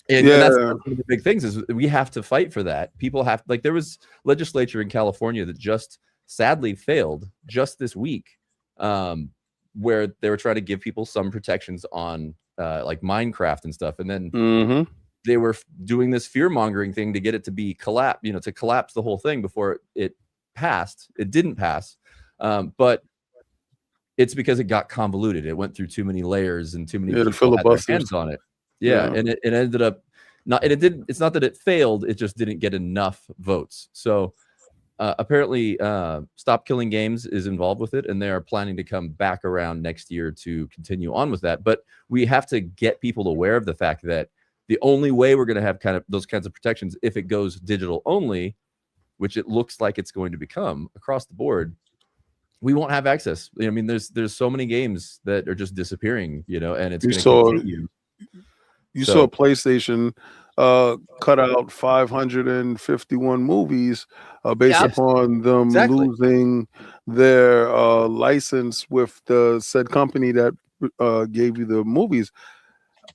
And that's one of the big things is we have to fight for that. People have, like, there was legislature in California that just sadly failed just this week, where they were trying to give people some protections on like Minecraft and stuff. And then they were doing this fear mongering thing to get it to be to collapse the whole thing before it passed. It didn't pass. But it's because it got convoluted. It went through too many layers and too many people had their hands on it. And it ended up it's not that it failed, it just didn't get enough votes. So apparently Stop Killing Games is involved with it, and they are planning to come back around next year to continue on with that. But we have to get people aware of the fact that the only way we're going to have kind of those kinds of protections, if it goes digital only, which it looks like it's going to become across the board, we won't have access. I mean, there's so many games that are just disappearing, and it's going to continue. You saw PlayStation cut out 551 movies based upon them losing their license with the said company that gave you the movies.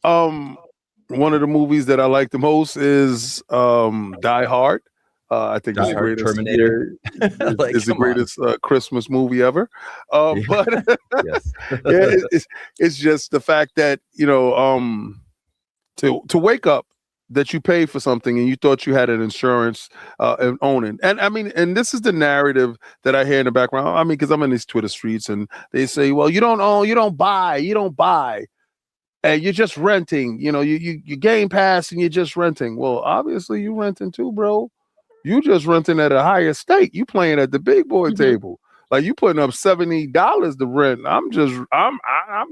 One of the movies that I like the most is Die Hard. I think it's the greatest Terminator. It's the greatest Christmas movie ever. But it's just the fact that to wake up that you pay for something and you thought you had an insurance and own it. And I mean, and this is the narrative that I hear in the background. I mean, because I'm in these Twitter streets and they say, well, you don't own, you don't buy. And you're just renting, you Game Pass and you're just renting. Well, obviously you renting too, bro. You just renting at a higher stake. You playing at the big boy table. Like you putting up $70 to rent. I'm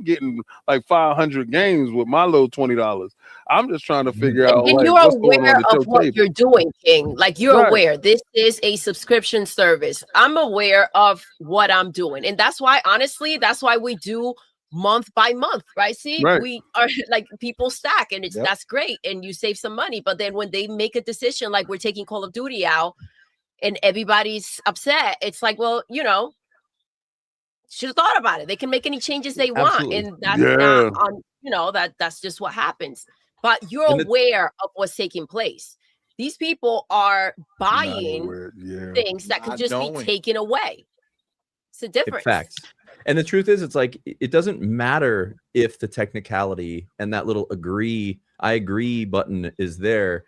getting like 500 games with my little $20. I'm just trying to figure out. And you're aware of what you're doing, King. Like you're aware this is a subscription service. I'm aware of what I'm doing, and that's why, honestly, we do month by month, right? See, we are like people stack, and that's great, and you save some money. But then when they make a decision, like we're taking Call of Duty out, and everybody's upset, it's like, well, should have thought about it. They can make any changes they want, and that's not on. That's just what happens. But you're aware of what's taking place. These people are buying things that could just be taken away. It's a difference. Facts. And the truth is, it's like, it doesn't matter if the technicality and that little I agree button is there.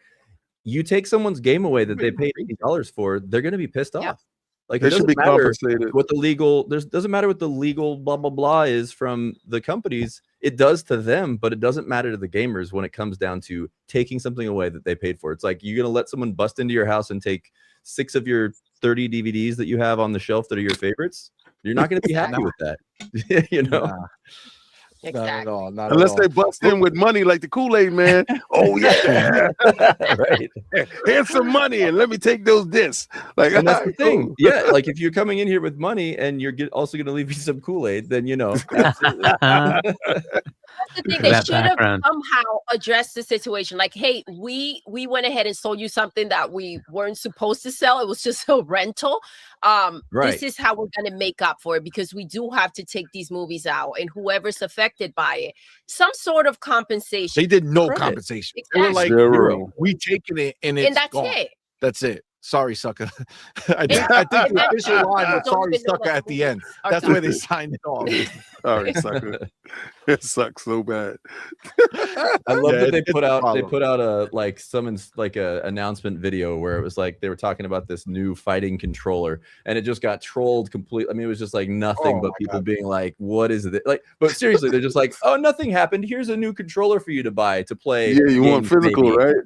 You take someone's game away that they paid $80 for, they're going to be pissed off. Like, They it should be doesn't matter compensated. what the legal. Doesn't matter what the legal blah blah blah is from the companies. It does to them, but it doesn't matter to the gamers when it comes down to taking something away that they paid for. It's like, you're gonna let someone bust into your house and take 6 of your 30 DVDs that you have on the shelf that are your favorites. You're not gonna be happy with that, you know. Nah. Not at all. Not Unless at they all. bust in with money like the Kool-Aid man. Oh yeah, Right. here's some money and let me take those discs. Like, And that's the thing. cool. Yeah, like if you're coming in here with money and you're also going to leave you some Kool-Aid, then absolutely. The thing, they That should have background. somehow addressed the situation. Like, hey, we went ahead and sold you something that we weren't supposed to sell. It was just a rental. Right. This is how we're gonna make up for it, because we do have to take these movies out, and whoever's affected by it, some sort of compensation. They did no Credit. compensation. They were Exactly. like, Zero. we taking it and it's And that's gone. it. That's it. Sorry, sucker. I think And the that- official line was don't sorry, even know sucker what at the the end. are That's done. where they signed it off. Sorry, sucker. It sucks so bad. I love Yeah, that they it's put a out problem. a announcement video where it was like they were talking about this new fighting controller, and it just got trolled completely. I mean, it was just like nothing Oh but my people God. being like, "What is it?" Like, but seriously, they're just like, "Oh, nothing happened. Here's a new controller for you to buy to play." Yeah, you want games, physical, maybe." right?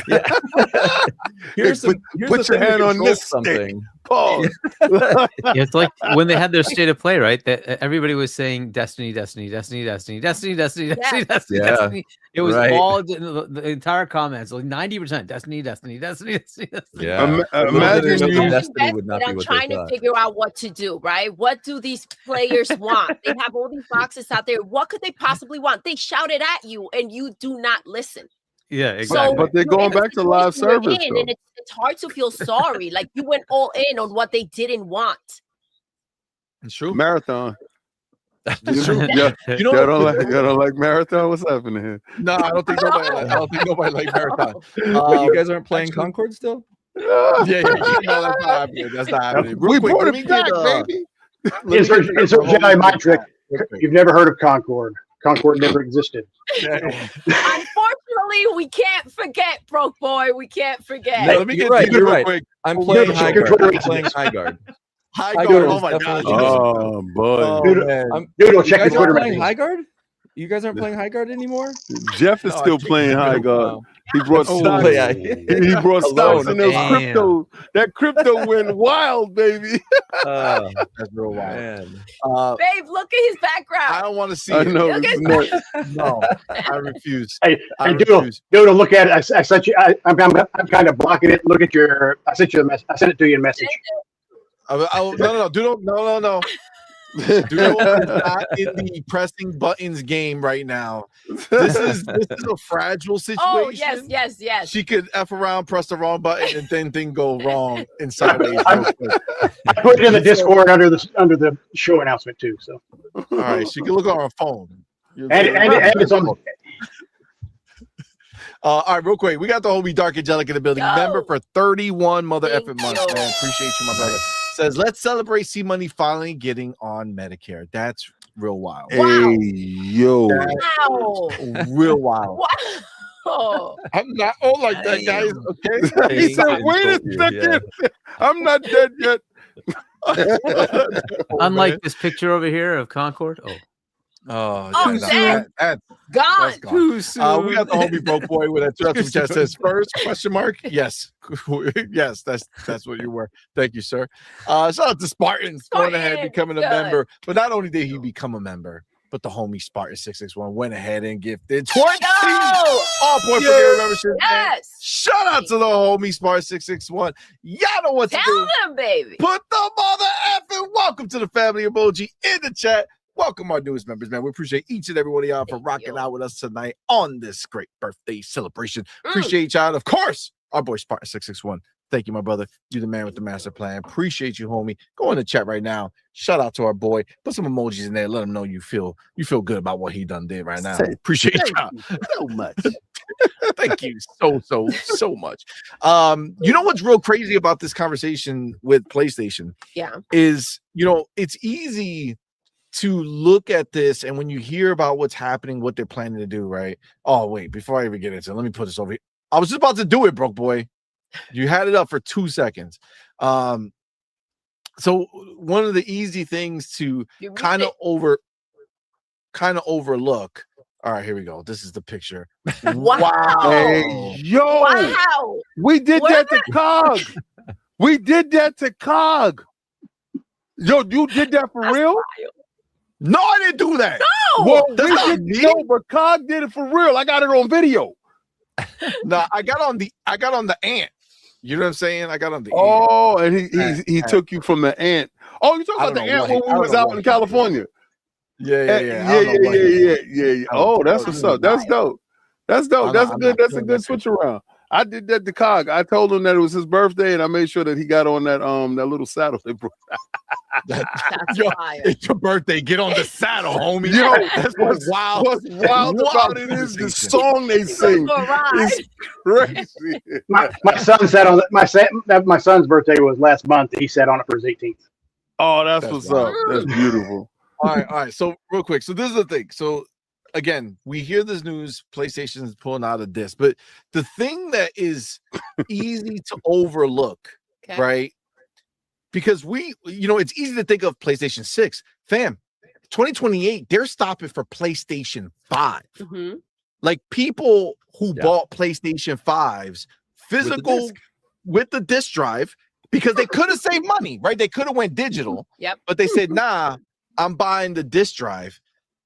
Yeah. here's Put the your thing that hand on controls this stick. something. Pause. Yeah, it's like when they had their state of play, right? That everybody was saying Destiny, Destiny, Destiny, Destiny, Destiny, Destiny, Destiny, Destiny, Yeah. Destiny. It was Right. all the entire comments, like 90% Destiny, Destiny, Destiny, Destiny, Destiny. Yeah. Ima- A little bit imagine of you- Destiny would not be I'm what trying they to thought. figure out what to do, right? What do these players want? They have all these boxes out there. What could they possibly want? They shout it at you and you do not listen. Yeah, So exactly. But they're you're going in a back to live situation you're service, in, though. and it's hard to feel sorry. Like, you went all in on what they didn't want. It's true. Marathon. It's true. Yeah, You know, y'all don't like marathon? What's happening here? no, I don't think nobody like Marathon. Wait, you guys aren't playing actually- Concord still? Yeah, no, that's not happening. That's not happening. Real We quick, brought let it me back, get, baby. let me Insert get the whole Jedi mind trick. real quick. You've never heard of Concord. Concord never existed. Unfortunately, we can't forget, broke boy. We can't forget. No, let me You're get right, Doodle you're real right. quick. I'm Well, playing Doodle, high check guard. your I'm playing Twitter high guard. High High guard. guard Oh is my definitely god. Oh boy, Oh, Doodle, man. Doodle, You check your guys aren't Twitter playing messages. high guard? You guys aren't playing high guard anymore? Jeff is No, I still think playing it's high been a guard. while. He brought Oh, stocks. yeah. He brought stocks Alone. in those Damn. crypto. That crypto went wild, baby. Oh, That's real wild. man. Babe, look at his I background. don't want to see I it. know. Look It's at nuts. No, I refuse. Hey, I hey, Doodle, refuse. Doodle, look at it. I sent you. I'm kind of blocking it. Look at your. I sent you a message. I sent it to you in message. No, Doodle, no. Doodle is not in the pressing buttons game right now. This is a fragile situation. Oh, yes. She could F around, press the wrong button, and then thing go wrong and sideways. real quick. I put it in the Discord under the show announcement too. So All right, she can look on her phone. and it's on. All right, real quick. We got the homie Dark Angelic in the building. Yo. Member for 31 mother Thank effing months, you. man. Appreciate you, my brother. Says, let's celebrate CMoney finally getting on Medicare. That's real wild. Hey, yo. Wow. Real wild. Wow. I'm not old like that, guys. Okay. He said, wait a second. I'm not dead yet. Unlike this picture over here of Concord. Oh, Oh, yeah, man. that's Gone. gone. Too soon. We got the homie broke boy with that super chat says first question mark. Yes. Yes, that's what you were. Thank you, sir. Shout out to Spartans going ahead and becoming a Good. member. But not only did he become a member, but the homie Spartan 661 went ahead and gifted 20 all point for your membership. Man. Yes. Shout out to the homie Spartan 661. Y'all know what to Tell do. them, baby. Put the mother effing welcome to the family emoji in the chat. Welcome our newest members, man. We appreciate each and every one of y'all for Thank rocking you. out with us tonight on this great birthday celebration. Mm. Appreciate y'all. Of course, our boy Spartan 661. Thank you, my brother. You the man with the master plan. Appreciate you, homie. Go in the chat right now. Shout out to our boy. Put some emojis in there. Let him know you feel good about what he done did right now. Appreciate y'all so much. Thank you so much. You know what's real crazy about this conversation with PlayStation? Yeah. Is, it's easy to look at this, and when you hear about what's happening, what they're planning to do, right? Oh, wait, before I even get into it, let me put this over here. I was just about to do it, broke boy. You had it up for 2 seconds. So one of the easy things to You read kind of it. overlook. All right, here we go. This is the picture. Wow. Hey, yo, Wow. we did What that to Cog. We did that to Cog. Yo, you did that for That's real? wild. No, I didn't do that. No. Well, That's we not did me. no, but Cog did it for real. I got it on video. No, I got on the ant. You know what I'm saying? I got on the ant. Oh, and he took you from the ant. Oh, you talking I about the don't know ant what when he- we I was don't know out what in he did. California? Yeah. I don't know what he did. Yeah. I Oh, don't that's know. what's up. That's dope. That's dope. I'm That's not- a I'm good. not That's a feeling good that switch picture. around. I did that to Cog. I told him that it was his birthday, and I made sure that he got on that little saddle they brought. That's Yo, wild. it's your birthday. Get on the saddle, homie. Yo, That's what's wild. wild about it is the song they sing Go ride. is crazy. My son sat on my son's birthday was last month. He sat on it for his 18th. Oh, that's That's what's wild. up. That's beautiful. All right. So real quick. So this is the thing. So again, we hear this news, PlayStation is pulling out a disc, but the thing that is easy to overlook, Okay. right? Because it's easy to think of PlayStation 6. Fam, 2028, they're stopping for PlayStation 5. Mhm. Like people who Yeah. bought PlayStation 5s physical with the disc drive because they could have saved money, right? They could have went digital. Yep. But they said, nah, I'm buying the disc drive.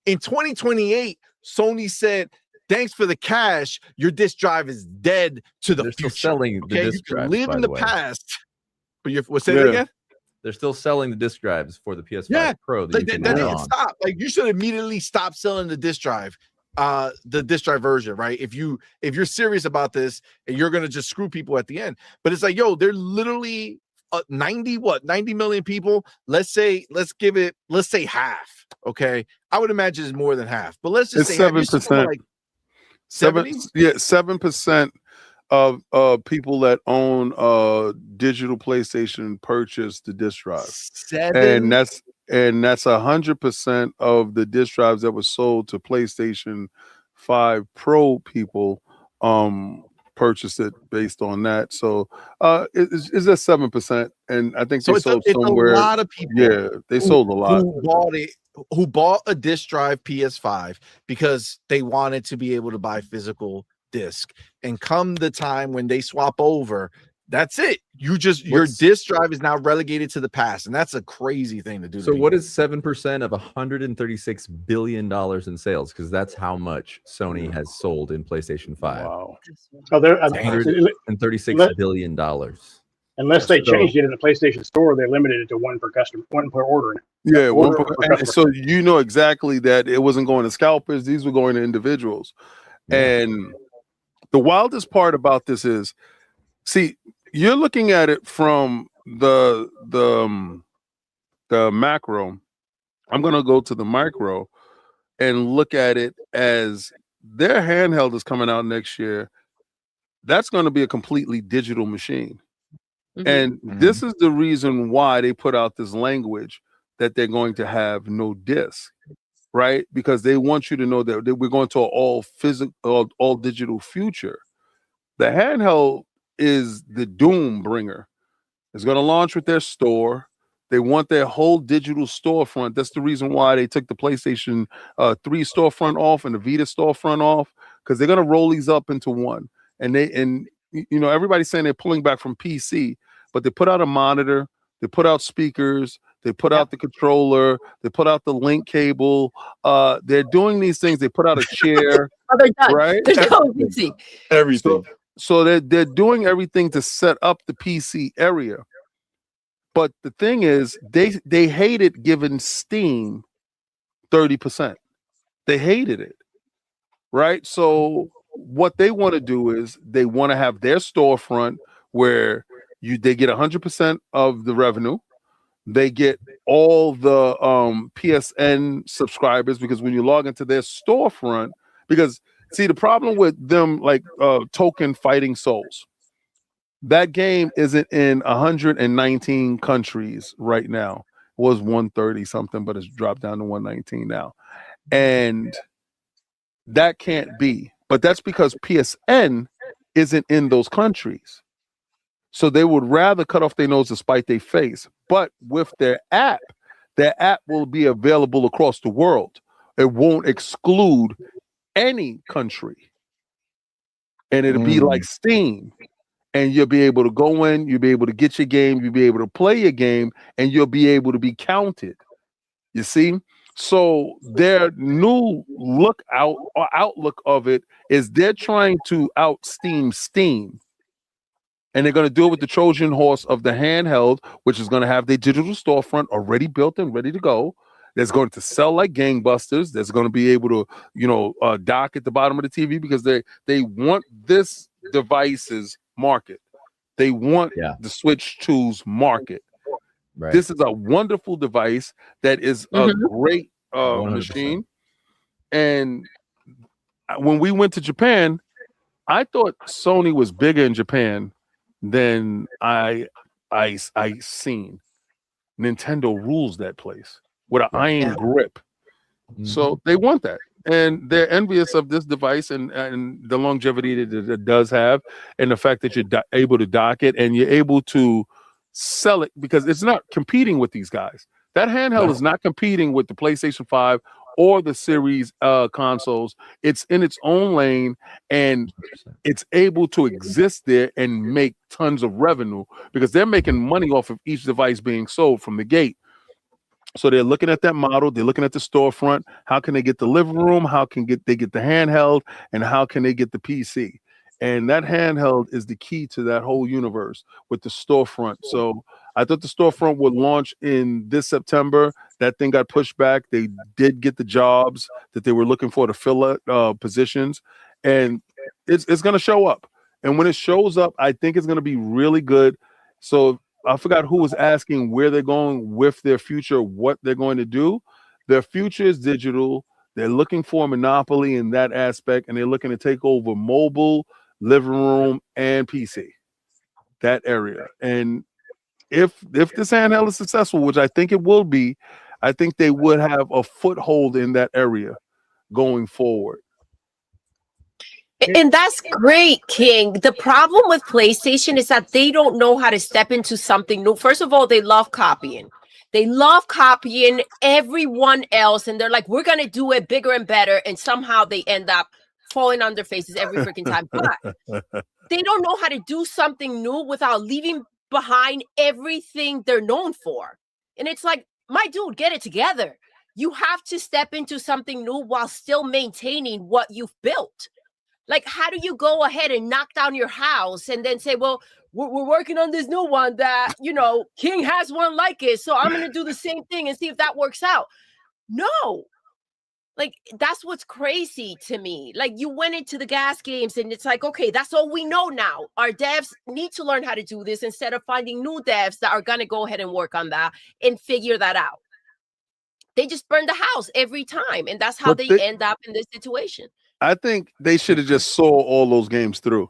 In 2028, Sony said, thanks for the cash. Your disc drive is dead to the They're still future. selling the Okay, you disc can drives, live by in the the way. past. But say that Yeah. again? They're still selling the disc drives for the PS5 Yeah, Pro that Like, you can that add didn't on. stop. Like you should immediately stop selling the disc drive version, right? If you're serious about this and you're gonna just screw people at the end. But it's like, yo, they're literally 90 million people. Let's say half. Okay, I would imagine it's more than half, but let's just It's say half. You're still 7%. like 70. 7% of people that own digital PlayStation purchase the disc drive, and that's 100% of the disc drives that were sold to PlayStation 5 Pro people purchased it based on that. So it's at 7%, and I think So they it's sold a somewhere. lot of people. Yeah, they sold a lot. Who bought a disc drive PS5 because they wanted to be able to buy physical disc, and come the time when they swap over, that's it. Your disc drive is now relegated to the past, and that's a crazy thing to do. So what is 7% of $136 billion in sales? Because that's how much Sony has sold in PlayStation 5. Wow. Oh, they're $136 billion. unless they So- changed it in the PlayStation Store, they limited it to one per customer, one per order. Yeah, Order one per and customer. so you know exactly that it wasn't going to scalpers; these were going to individuals. And the wildest part about this is, see, you're looking at it from the macro. I'm going to go to the micro and look at it as their handheld is coming out next year. That's going to be a completely digital machine. And this is the reason why they put out this language that they're going to have no disc, right? Because they want you to know that we're going to an all physical, all digital future. The handheld is the doom bringer. It's going to launch with their store. They want their whole digital storefront. That's the reason why they took the PlayStation 3 storefront off and the Vita storefront off, because they're going to roll these up into one. And everybody's saying they're pulling back from PC, but they put out a monitor, they put out speakers, they put out the controller, they put out the link cable. They're doing these things. They put out a chair, They're done. right? They're going PC. Everything. So they're doing everything to set up the PC area. But the thing is, they hated giving Steam 30%. They hated it, right? So what they want to do is they want to have their storefront where they get 100% of the revenue. They get all the PSN subscribers, because when you log into their storefront, because see, the problem with them, like Token Fighting Souls, that game isn't in 119 countries right now. It was 130 something, but it's dropped down to 119 now. And that can't be. But that's because PSN isn't in those countries. So they would rather cut off their nose to spite their face. But with their app will be available across the world. It won't exclude any country. And it'll be like Steam. And you'll be able to go in, you'll be able to get your game, you'll be able to play your game, and you'll be able to be counted. You see? So their new outlook of it is they're trying to out Steam. And they're going to do it with the Trojan horse of the handheld, which is going to have their digital storefront already built and ready to go. That's going to sell like gangbusters. That's going to be able to, dock at the bottom of the TV because they want this device's market. They want the Switch 2's market. Right. This is a wonderful device that is a great machine. And when we went to Japan, I thought Sony was bigger in Japan than I seen. Nintendo rules that place with an iron grip. So they want that. And they're envious of this device and the longevity that it does have, and the fact that you're able to dock it and you're able to sell it because it's not competing with these guys. That handheld is not competing with the PlayStation 5 or the Series consoles. It's in its own lane, and it's able to exist there and make tons of revenue because they're making money off of each device being sold from the gate. So they're looking at that model. They're looking at the storefront. How can they get the living room? How can they get the handheld? And how can they get the PC? And that handheld is the key to that whole universe with the storefront. So I thought the storefront would launch in this September. That thing got pushed back. They did get the jobs that they were looking for to fill positions. And it's going to show up. And when it shows up, I think it's going to be really good. So I forgot who was asking where they're going with their future, what they're going to do. Their future is digital. They're looking for a monopoly in that aspect, and they're looking to take over mobile, living room, and PC, that area. And if this handheld is successful, which I think it will be, I think they would have a foothold in that area going forward. And that's great, King. The problem with PlayStation is that they don't know how to step into something new. First of all, they love copying. They love copying everyone else, and they're like, we're going to do it bigger and better, and somehow they end up falling on their faces every freaking time. But they don't know how to do something new without leaving behind everything they're known for. And it's like, my dude, get it together. You have to step into something new while still maintaining what you've built. Like, how do you go ahead and knock down your house and then say, well, we're working on this new one that, King has one like it, so I'm going to do the same thing and see if that works out. No. Like, that's what's crazy to me. Like, you went into the gas games and it's like, okay, that's all we know now. Our devs need to learn how to do this instead of finding new devs that are going to go ahead and work on that and figure that out. They just burn the house every time, and that's how they end up in this situation. I think they should have just saw all those games through,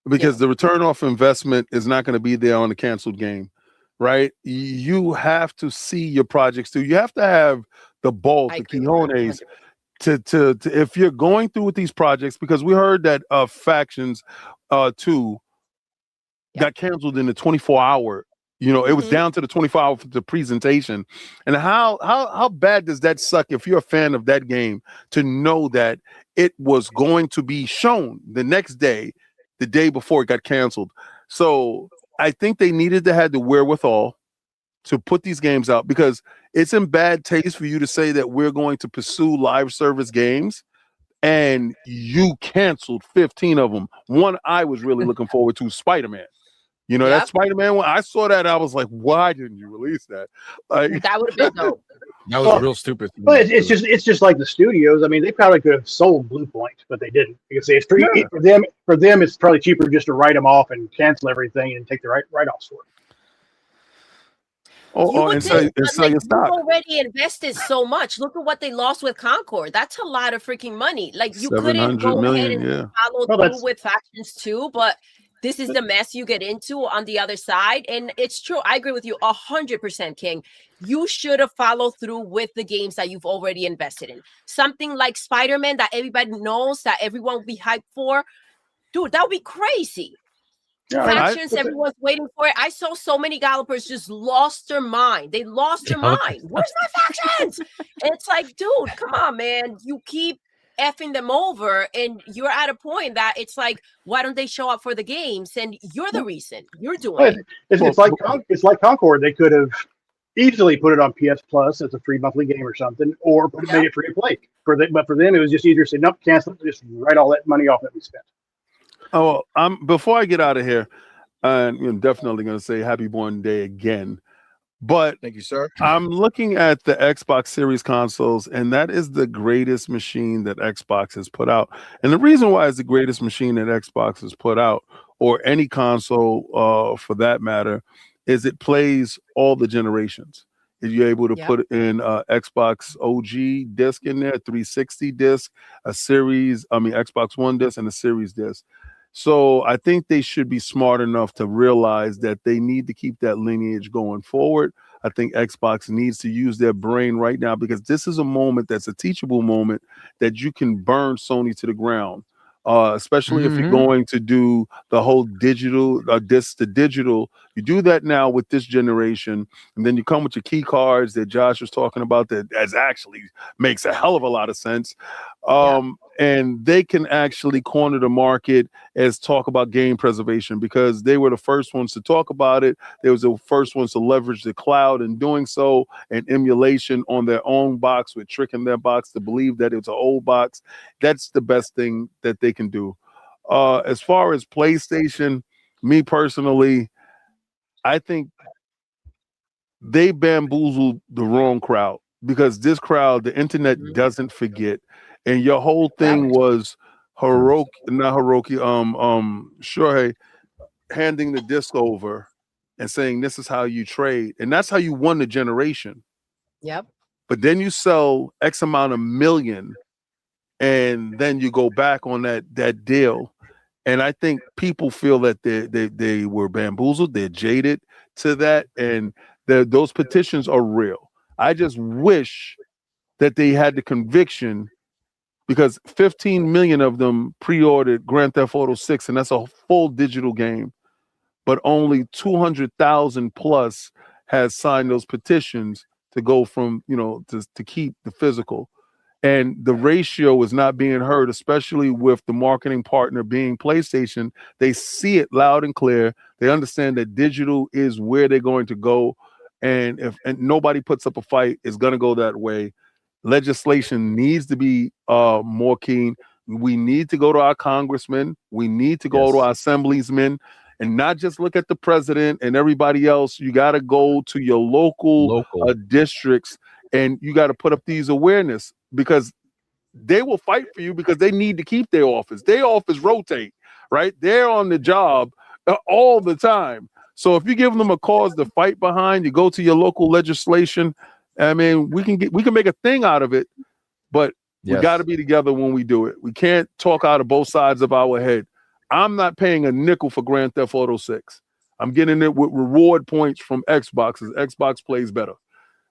because the return off investment is not going to be there on the canceled game, right? You have to see your projects through. You have to have the balls, the cojones, to if you're going through with these projects, because we heard that Factions 2 got canceled in the 24-hour. It was down to the 24-hour for the presentation. And how bad does that suck if you're a fan of that game to know that it was going to be shown the next day, the day before it got canceled? So I think they needed to have the wherewithal to put these games out, because it's in bad taste for you to say that we're going to pursue live service games and you canceled 15 of them. One I was really looking forward to, Spider-Man. That Spider-Man one, I saw that, I was like, why didn't you release that? Like, that would have been dope. That was real stupid. But it's just like the studios. I mean, they probably could have sold Bluepoint, but they didn't. Because it's for them, it's probably cheaper just to write them off and cancel everything and take the write-offs for it. And sell your stock. You already invested so much. Look at what they lost with Concord. That's a lot of freaking money. Like, you couldn't go ahead and follow through with Factions 2, but this is the mess you get into on the other side. And it's true. I agree with you 100%, King. You should have followed through with the games that you've already invested in. Something like Spider-Man that everybody knows, that everyone will be hyped for. Dude, that would be crazy. Factions, everyone's waiting for it. I saw so many gallopers just lost their mind. They lost their mind. Where's my factions? And it's like, dude, come on, man. You keep effing them over, and you're at a point that it's like, why don't they show up for the games? And you're the reason. You're doing it. It's like Concord. They could have easily put it on PS Plus as a free monthly game or something, or made it free to play. But for them, it was just easier to say, nope, cancel it. Just write all that money off that we spent. Oh, before I get out of here, I'm definitely going to say Happy Born Day again. But thank you, sir. I'm looking at the Xbox Series consoles, and that is the greatest machine that Xbox has put out. And the reason why it's the greatest machine that Xbox has put out, or any console for that matter, is it plays all the generations. You're able to put in Xbox OG disc in there, 360 disc, Xbox One disc, and a Series disc. So I think they should be smart enough to realize that they need to keep that lineage going forward. I think Xbox needs to use their brain right now, because this is a moment that's a teachable moment that you can burn Sony to the ground. Especially if you're going to do the whole digital disc to digital. You do that now with this generation, and then you come with your key cards that Josh was talking about that actually makes a hell of a lot of sense. And they can actually corner the market as talk about game preservation, because they were the first ones to talk about it. They was the first ones to leverage the cloud in doing so, and emulation on their own box, with tricking their box to believe that it's an old box. That's the best thing that they can do. As far as PlayStation, me personally, I think they bamboozled the wrong crowd, because this crowd, the internet doesn't forget. And your whole thing was Shohei handing the disc over and saying, this is how you trade. And that's how you won the generation. Yep. But then you sell X amount of million, and then you go back on that deal. And I think people feel that they were bamboozled. They're jaded to that. And those petitions are real. I just wish that they had the conviction, because 15 million of them pre-ordered Grand Theft Auto 6, and that's a full digital game. But only 200,000 plus has signed those petitions to go from, to keep the physical. And the ratio is not being heard, especially with the marketing partner being PlayStation. They see it loud and clear. They understand that digital is where they're going to go. And if nobody puts up a fight, it's going to go that way. Legislation needs to be more keen. We need to go to our congressmen. We need to go to our assemblymen, and not just look at the president and everybody else. You got to go to your local. Districts, and you got to put up these awareness, because they will fight for you, because they need to keep their office. Their office rotate, right? They're on the job all the time. So if you give them a cause to fight behind, you go to your local legislation. I mean, we can make a thing out of it, but we got to be together when we do it. We can't talk out of both sides of our head. I'm not paying a nickel for Grand Theft Auto 6. I'm getting it with reward points from Xbox, as Xbox plays better.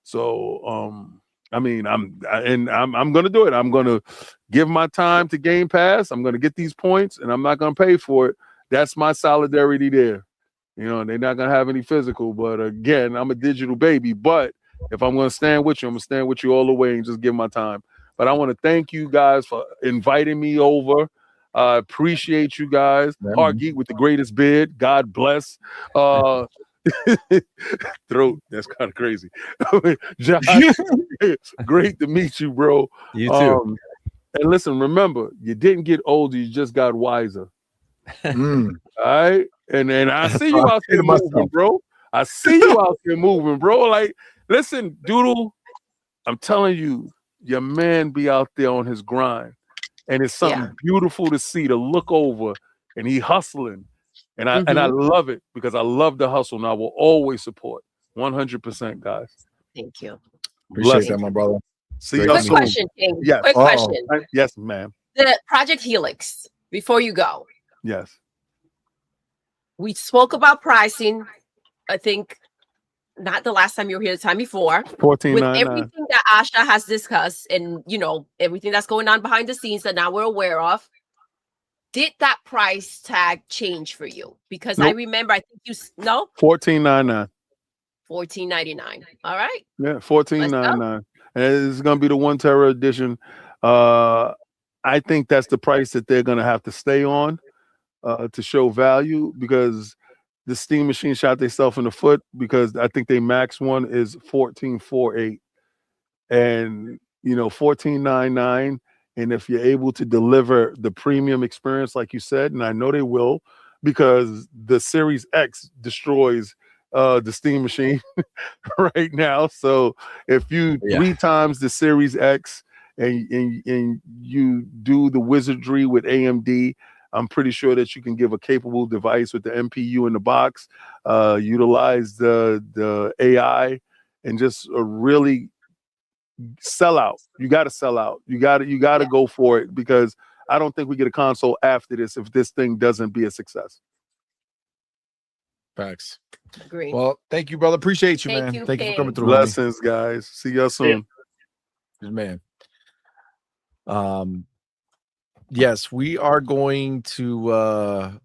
So, I mean, I'm going to do it. I'm going to give my time to Game Pass. I'm going to get these points, and I'm not going to pay for it. That's my solidarity there. They're not going to have any physical, but again, I'm a digital baby. But if I'm going to stand with you, I'm going to stand with you all the way and just give my time. But I want to thank you guys for inviting me over. I appreciate you guys. Hard Geek with the greatest beard. God bless. Throat. That's kind of crazy. Josh, great to meet you, bro. You too. And listen, remember, you didn't get older. You just got wiser. All right? And I see you out there moving, bro. I see you out there moving, bro. Like, listen, Doodle, I'm telling you, your man be out there on his grind. And it's something beautiful to see, to look over, and he hustling. And I love it, because I love the hustle, and I will always support 100%, guys. Thank you. Appreciate that, my brother. See you Quick soon. question, King. Yes. Quick question. Yes, ma'am. The Project Helix, before you go. Yes. We spoke about pricing, I think, not the last time you were here, the time before. $14.99. With everything that Asha has discussed, and everything that's going on behind the scenes that now we're aware of, did that price tag change for you? Because I remember, I think no $14.99. $14.99. All right. Yeah, $14.99, and it's gonna be the 1 tera edition. I think that's the price that they're gonna have to stay on to show value, because the Steam machine shot themselves in the foot, because I think they max one is $14.48, and $14.99. And if you're able to deliver the premium experience, like you said, and I know they will, because the Series X destroys the Steam machine right now. So if you 3 times the Series X and you do the wizardry with AMD, I'm pretty sure that you can give a capable device with the MPU in the box, utilize the AI, and just really sell out. You got to sell out. You got to go for it, because I don't think we get a console after this if this thing doesn't be a success. Facts. Agree. Well, thank you, brother. Appreciate you, Thank man. you, Thank you for King. coming through. Blessings, guys. See y'all soon. Good man. Yes, we are going to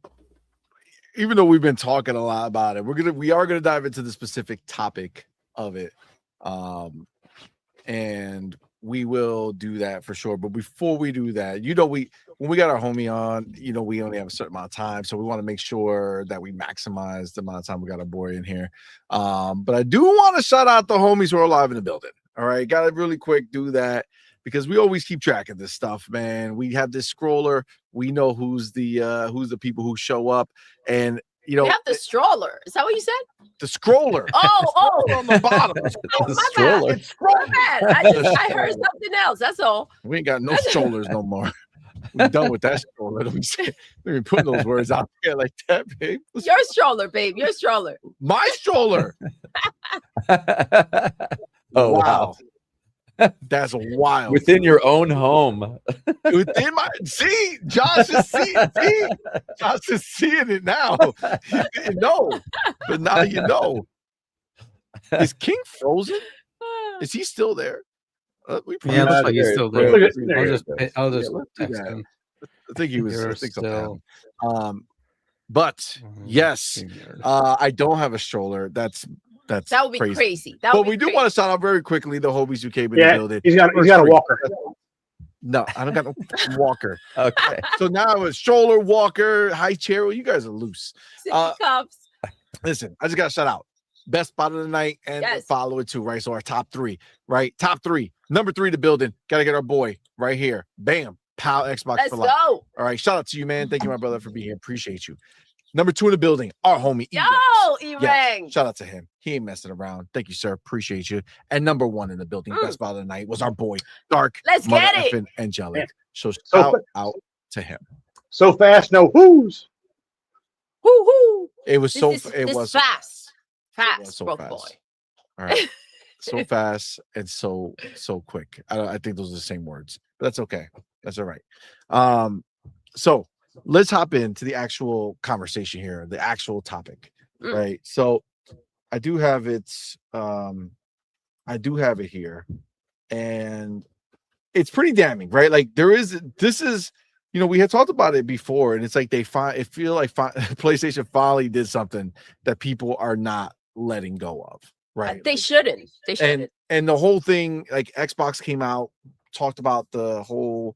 even though we've been talking a lot about it, we are gonna dive into the specific topic of it. And we will do that for sure. But before we do that, when we got our homie on, we only have a certain amount of time, so we want to make sure that we maximize the amount of time we got our boy in here. But I do want to shout out the homies who are live in the building. All right, got to really quick do that, because we always keep track of this stuff, man. We have this scroller. We know who's the people who show up, and you have the stroller. Is that what you said? The scroller. Oh, on the bottom. My bad. My bad. I heard something else. That's all. We ain't got no strollers no more. We're done with that stroller. Let me put those words out there like that, babe. Your stroller, babe. Your stroller. My stroller. Oh, wow. That's wild. Within your own home. Within Josh is seeing it now. You didn't know, but now you know. Is King frozen? Is he still there? Looks like he's still there. I'll just text him. I think he was still. But yes, I don't have a stroller. That would be crazy. But we do want to shout out very quickly the homies who came in the building. He's got a walker. No, I don't got no walker. Okay. So now it's stroller, walker, high chair. Well, you guys are loose. Cups. Listen, I just got to shout out best spot of the night and follow it too, right? So our top 3, right? Top 3. Number 3, the building. Got to get our boy right here. Bam. Pow, Xbox Let's for go. life. All right. Shout out to you, man. Thank you, my brother, for being here. Appreciate you. Number 2 in the building, our homie. E-Rang. Shout out to him. He ain't messing around. Thank you, sir. Appreciate you. And number 1 in the building, best spot of the night, was our boy, Dark. Let's get it. Angelic. So shout out to him. So fast, no whoos. Whoo. It was fast. So Broke fast. boy. All right. So fast and so quick. I think those are the same words, but that's okay. That's all right. So let's hop into the actual conversation here, the actual topic, right? So I do have it here, and it's pretty damning, right? Like this is, we had talked about it before, and it's like PlayStation finally did something that people are not letting go of, right? They shouldn't. And the whole thing, like Xbox came out, talked about the whole,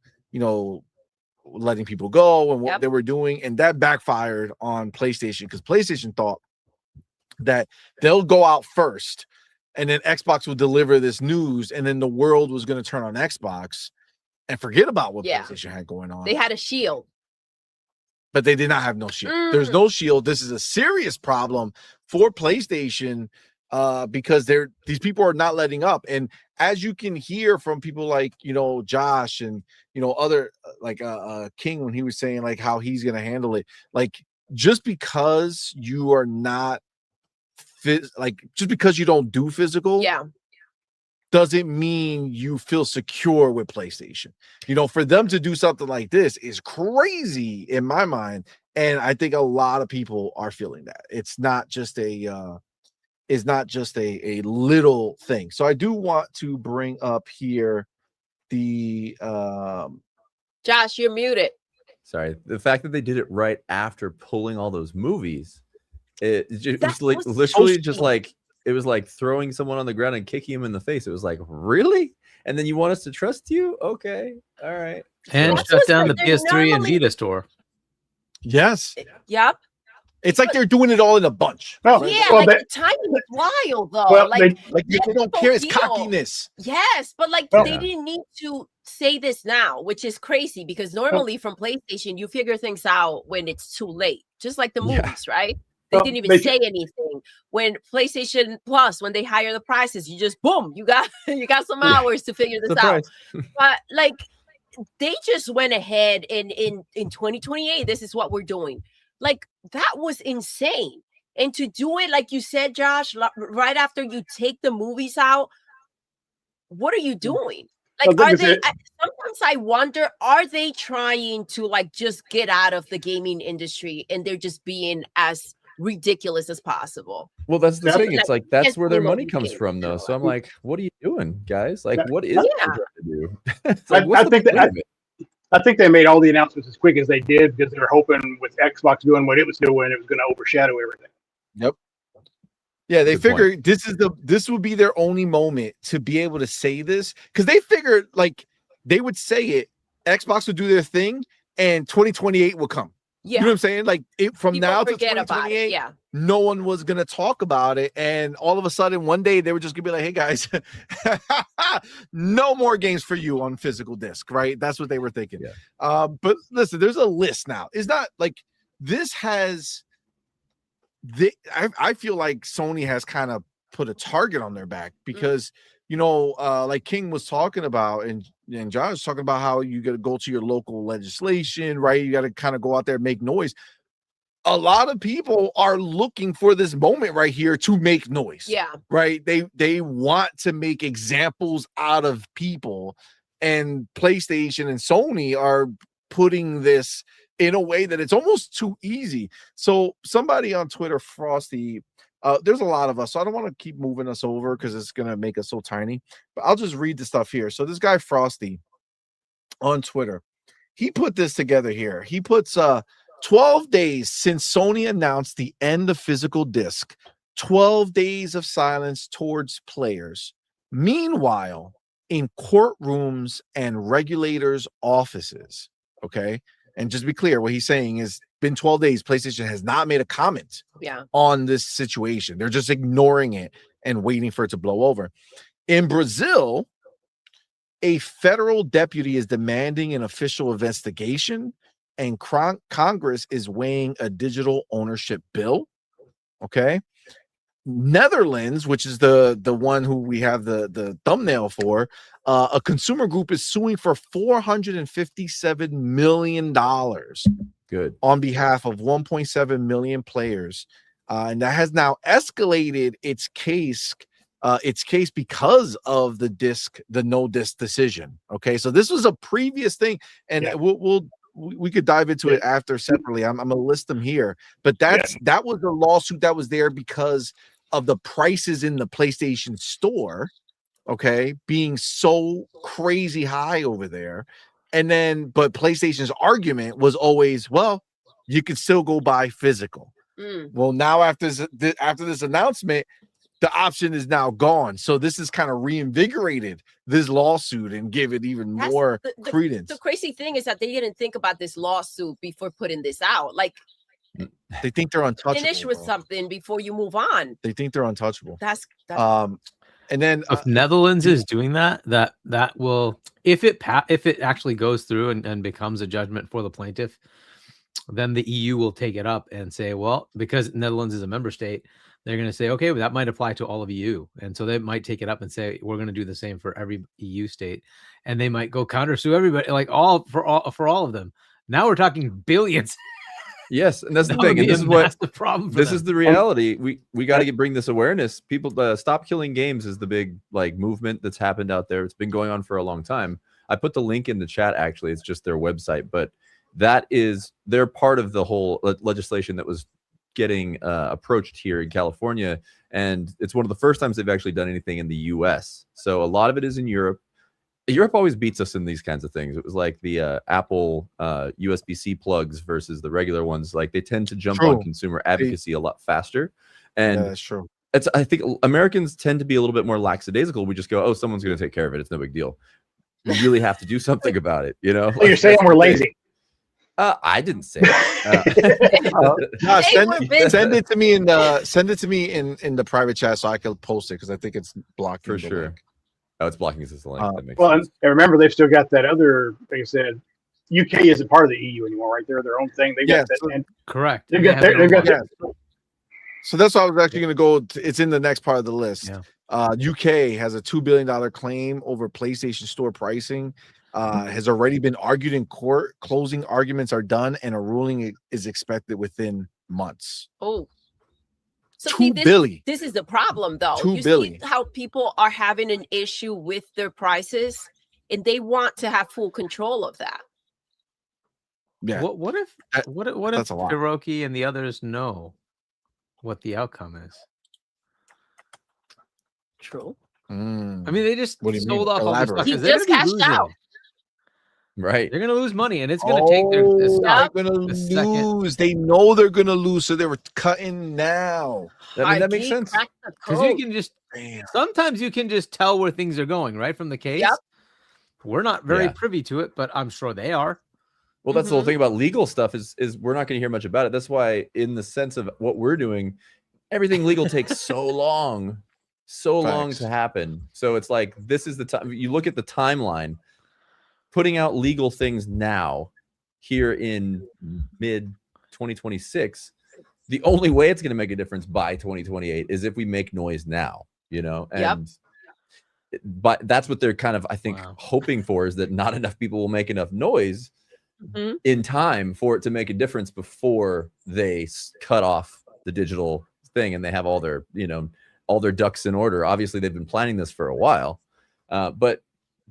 letting people go and what they were doing, and that backfired on PlayStation, because PlayStation thought that they'll go out first and then Xbox will deliver this news, and then the world was going to turn on Xbox and forget about what PlayStation had going on. They had a shield, but they did not have no shield. There's no shield. This is a serious problem for PlayStation, because these people are not letting up. And as you can hear from people like, Josh and, other like King, when he was saying like how he's going to handle it, like just because you are not just because you don't do physical, doesn't mean you feel secure with PlayStation. For them to do something like this is crazy in my mind. And I think a lot of people are feeling that. It's not just a little thing. So I do want to bring up here the Josh, you're muted. Sorry, the fact that they did it right after pulling all those movies, it That was like was literally so just strange. like it was like throwing someone on the ground and kicking him in the face. It was like, really? And then you want us to trust you? Okay, all right. And That's shut what's down the like, they're PS3 and normally- Vita store. Yes. Yep. It's like they're doing it all in a bunch. No, Yeah, well, like the timing is wild though. well, like Like they don't care. It's cockiness. yes, but like Well- they didn't need to say this now, which is crazy because normally from PlayStation you figure things out when it's too late, just like the Yeah. movies, right? They Well, didn't even they- say anything. When PlayStation Plus, when they hire the prices, you just boom, you got some hours to figure this out. But like they just went ahead and in 2028, this is what we're doing. Like that was insane. And to do it, like you said, Josh, right after you take the movies out, what are you doing? Like, Well, are look, they? it's Sometimes I wonder, are they trying to like just get out of the gaming industry and they're just being as ridiculous as possible? Well, that's the That- thing. It's like that's Yes, where their we love money you, comes Pierre. from, though. So I'm like, what are you doing, guys? Like, Yeah. what is Yeah. it you're trying to do? It's like, I what's the think that- point of it? I think they made all the announcements as quick as they did because they were hoping with Xbox doing what it was doing, it was going to overshadow everything. Yeah, they Good point. figured this would be their only moment to be able to say this because they figured like they would say it, Xbox would do their thing, and 2028 will come. Yeah, You know what I'm saying? Like from people now to forget about it. 2028, Yeah, no one was gonna talk about it, and all of a sudden one day they were just gonna be like, "Hey guys, no more games for you on physical disc." Right? That's what they were thinking. Yeah. But listen, there's a list now. It's not like this has. I feel like Sony has kind of put a target on their back because like King was talking about and Josh was talking about how you got to go to your local legislation, right? You got to kind of go out there and make noise. A lot of people are looking for this moment right here to make noise. yeah. Right. They want to make examples out of people, and PlayStation and Sony are putting this in a way that it's almost too easy. So somebody on Twitter, Frosty, there's a lot of us, so I don't want to keep moving us over because it's going to make us so tiny, but I'll just read the stuff here. So this guy, Frosty, on Twitter, he put this together here. He puts 12 days since Sony announced the end of physical disc, 12 days of silence towards players. Meanwhile, in courtrooms and regulators' offices, okay? And just to be clear, what he's saying is been 12 days, PlayStation has not made a comment on this situation. They're just ignoring it and waiting for it to blow over. In Brazil, a federal deputy is demanding an official investigation, and Congress is weighing a digital ownership bill. Okay. Netherlands, which is the one who we have the thumbnail for, a consumer group is suing for $457 million. Good. On behalf of 1.7 million players. And that has now escalated its case because of the no disc decision. Okay. So this was a previous thing, and we could dive into it after separately. I'm gonna list them here, but that was a lawsuit that was there because of the prices in the PlayStation store, okay, being so crazy high over there. And then, but PlayStation's argument was always, well, you can still go buy physical. Well, now after this announcement, the option is now gone. So this has kind of reinvigorated this lawsuit and give it even more credence. The crazy thing is that they didn't think about this lawsuit before putting this out. Like they think they're untouchable. Finish with something before you move on. They think they're untouchable. That's and then if Netherlands is doing that will, if it actually goes through and becomes a judgment for the plaintiff, then the EU will take it up and say, well, because Netherlands is a member state, they're going to say, okay, well, that might apply to all of EU. And so they might take it up and say, we're going to do the same for every EU state. And they might go counter sue everybody, like for all of them. Now we're talking billions. Yes, and that's the thing. And this is what the problem. This is the reality. We got to bring this awareness. People stop killing games is the big movement that's happened out there. It's been going on for a long time. I put the link in the chat. Actually, it's just their website, but they're part of the whole legislation that was getting approached here in California, and it's one of the first times they've actually done anything in the U.S. So a lot of it is in Europe. Europe always beats us in these kinds of things. It was like the Apple USB-C plugs versus the regular ones. Like they tend to jump on consumer advocacy a lot faster. And that's true. I think Americans tend to be a little bit more lackadaisical. We just go, oh, someone's going to take care of it. It's no big deal. You really have to do something about it, you know? So you're saying we're lazy. I didn't say it. No, send it to me in the private chat so I can post it because I think it's blocking For sure. link. Oh, it's blocking this link. That makes Well, sense. and remember, they've still got that other, like I said, UK isn't part of the EU anymore, right? They're their own thing. They've got that. And Correct. they've got that. So that's why I was actually going to go. It's in the next part of the list. Yeah. UK has a $2 billion claim over PlayStation Store pricing. Has already been argued in court. Closing arguments are done, and a ruling is expected within months. Oh, so $2 billion. This is the problem, though. $2 you billion. see how people are having an issue with their prices, and they want to have full control of that. Yeah. What if that's a lot. Hiroki and the others know what the outcome is? True. I mean, they just What do you sold mean? off all this Elaborate. stuff. He 'cause they're just gonna be cashed losing. out. Right. They're gonna lose money, and it's gonna take their stock. They're gonna the second- lose. They know they're gonna lose, so they were cutting now. I mean, that makes He sense. cracked the Because you code. can just Damn. sometimes you can just tell where things are going, right? From the case. Yep. We're not very Yeah. privy to it, but I'm sure they are. Well, that's the whole thing about legal stuff is we're not going to hear much about it. That's why, in the sense of what we're doing, everything legal takes so long to happen. So it's like, this is the time. You look at the timeline, putting out legal things now here in mid 2026. The only way it's going to make a difference by 2028 is if we make noise now, you know? And but that's what they're kind of, I think, hoping for, is that not enough people will make enough noise in time for it to make a difference before they cut off the digital thing and they have all their, you know, all their ducks in order. Obviously, they've been planning this for a while, but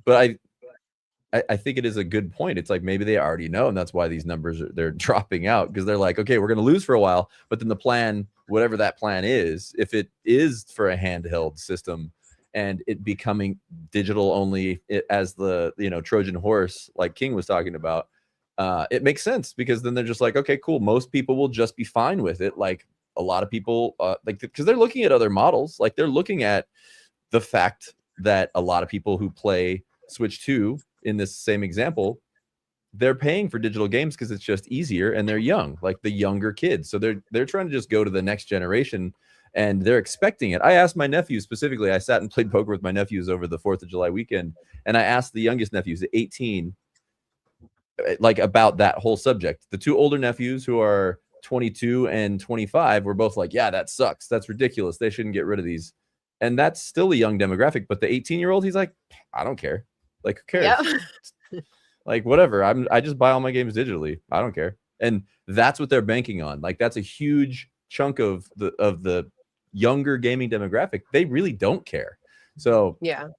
I think it is a good point. It's like maybe they already know, and that's why these numbers they're dropping out, because they're like, okay, we're going to lose for a while, but then the plan, whatever that plan is, if it is for a handheld system and it becoming digital only as the, you know, Trojan horse, like King was talking about, it makes sense, because then they're just like, okay, cool. Most people will just be fine with it. Like a lot of people, like, because they're looking at other models, like they're looking at the fact that a lot of people who play Switch 2 in this same example, they're paying for digital games because it's just easier, and they're young, like the younger kids. So they're trying to just go to the next generation, and they're expecting it. I asked my nephews specifically. I sat and played poker with my nephews over the 4th of July weekend, and I asked the youngest nephews, 18, like about that whole subject. The two older nephews, who are 22 and 25, were both like, yeah, that sucks. That's ridiculous. They shouldn't get rid of these. And that's still a young demographic. But the 18-year-old, he's like, I don't care. Like, who cares? Yep. Like, whatever. I just buy all my games digitally. I don't care. And that's what they're banking on. Like, that's a huge chunk of the younger gaming demographic. They really don't care. So Yeah.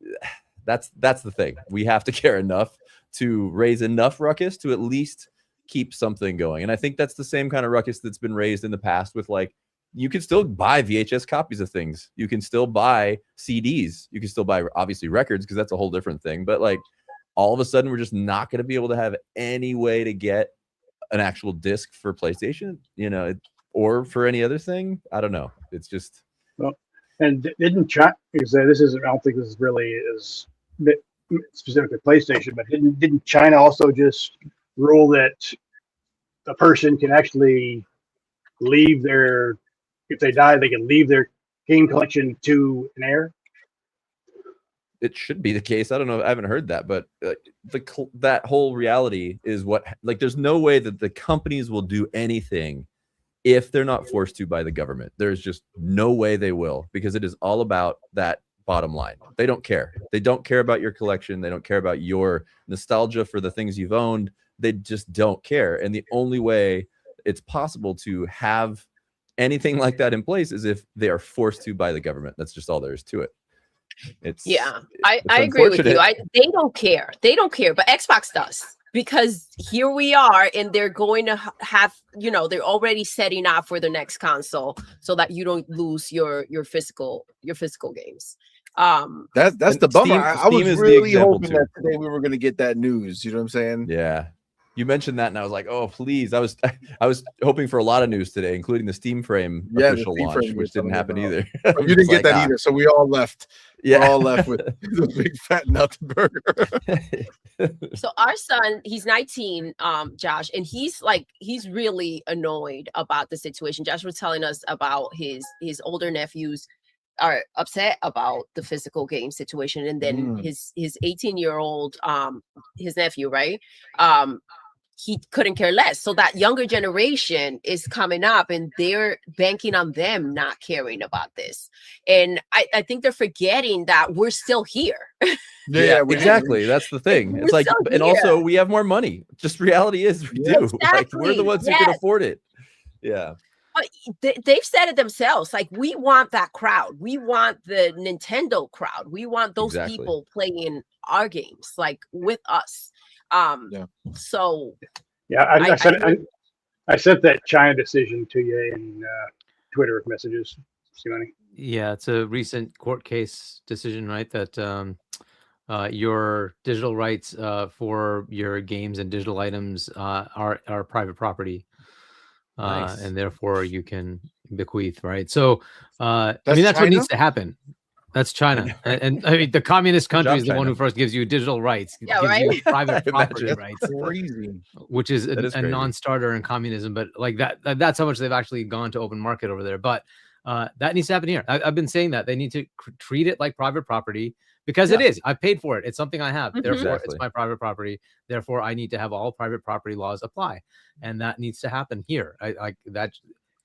that's the thing. We have to care enough to raise enough ruckus to at least keep something going. And I think that's the same kind of ruckus that's been raised in the past with, like, you can still buy VHS copies of things. You can still buy CDs. You can still buy, obviously, records, because that's a whole different thing. But, like, all of a sudden, we're just not going to be able to have any way to get an actual disc for PlayStation, you know, or for any other thing. I don't know. It's just. Well, and didn't China, because this isn't, I don't think this is really is specific to PlayStation, but didn't China also just rule that a person can actually leave their, if they die, they can leave their game collection to an heir? It should be the case. I don't know. I haven't heard that, but that whole reality is what, like, there's no way that the companies will do anything if they're not forced to by the government. There's just no way they will, because it is all about that bottom line. They don't care. They don't care about your collection. They don't care about your nostalgia for the things you've owned. They just don't care. And the only way it's possible to have anything like that in place is if they are forced to by the government. That's just all there is to it. I agree with you. They don't care. They don't care, but Xbox does, because here we are, and they're going to have, you know, they're already setting up for the next console so that you don't lose your physical games. That's And the bummer. Steam- I was Steam is the really example, hoping too. that today we were going to get that news. You know what I'm saying? Yeah. You mentioned that, and I was like, "Oh, please!" I was hoping for a lot of news today, including the Steam Frame Yeah, the official Steam launch, Frame which you're didn't talking happen about. either. But you didn't get that either, so we all left. Yeah, We're all left with the big fat nothing burger. So our son, he's 19, Josh, and he's really annoyed about the situation. Josh was telling us about his older nephews are upset about the physical game situation, and then his 18-year-old his nephew, right? He couldn't care less. So that younger generation is coming up and they're banking on them not caring about this. And I think they're forgetting that we're still here. Yeah, exactly. That's the thing. We're It's like, still and here. also we have more money. Just reality is we do. Like we're the Exactly. ones who can Yes. afford it. Yeah. But they've said it themselves. Like, we want that crowd. We want the Nintendo crowd. We want those Exactly. people playing our games, like, with us. So Yeah, I sent that China decision to you in Twitter messages, CMoney. Yeah, it's a recent court case decision, right? That your digital rights for your games and digital items are private property, Nice. and therefore you can bequeath, right? So, I That's mean, that's what China? needs to happen. That's China, and I mean, the communist country job, is the one China. who first gives you digital rights, Yeah, gives you right? private property Imagine. rights, Crazy. which is That is a crazy. non-starter in communism. But like that's how much they've actually gone to open market over there. But that needs to happen here. I've been saying that they need to treat it like private property because it is. I've paid for it. It's something I have. Mhm. Therefore, it's Exactly. my private property. Therefore, I need to have all private property laws apply, and that needs to happen here.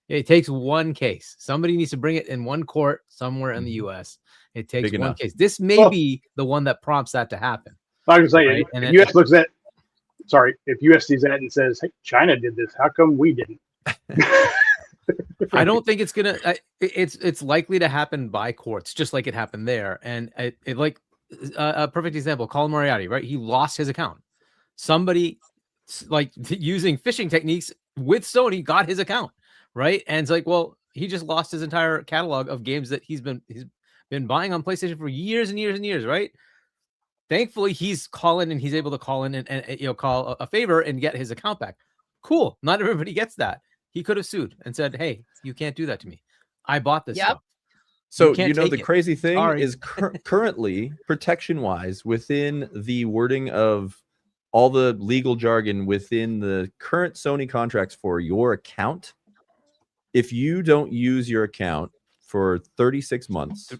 It takes one case. Somebody needs to bring it in one court somewhere in the U.S. It takes Big one enough. case. This may be the one that prompts that to happen. I was saying, Right, and if then- US looks at, if US sees that and says, "Hey, China did this. How come we didn't?" I don't think it's gonna. It's likely to happen by courts, just like it happened there. And it like a perfect example, Colin Moriarty, right? He lost his account. Somebody like using phishing techniques with Sony got his account, right? And it's like, well, he just lost his entire catalog of games that he's been buying on PlayStation for years and years and years, right? Thankfully, he's calling and he's able to call in and call a favor and get his account back. Cool. Not everybody gets that. He could have sued and said, "Hey, you can't do that to me. I bought this stuff." So can't the take it. crazy thing Sorry. is currently protection-wise within the wording of all the legal jargon within the current Sony contracts for your account, if you don't use your account for 36 months,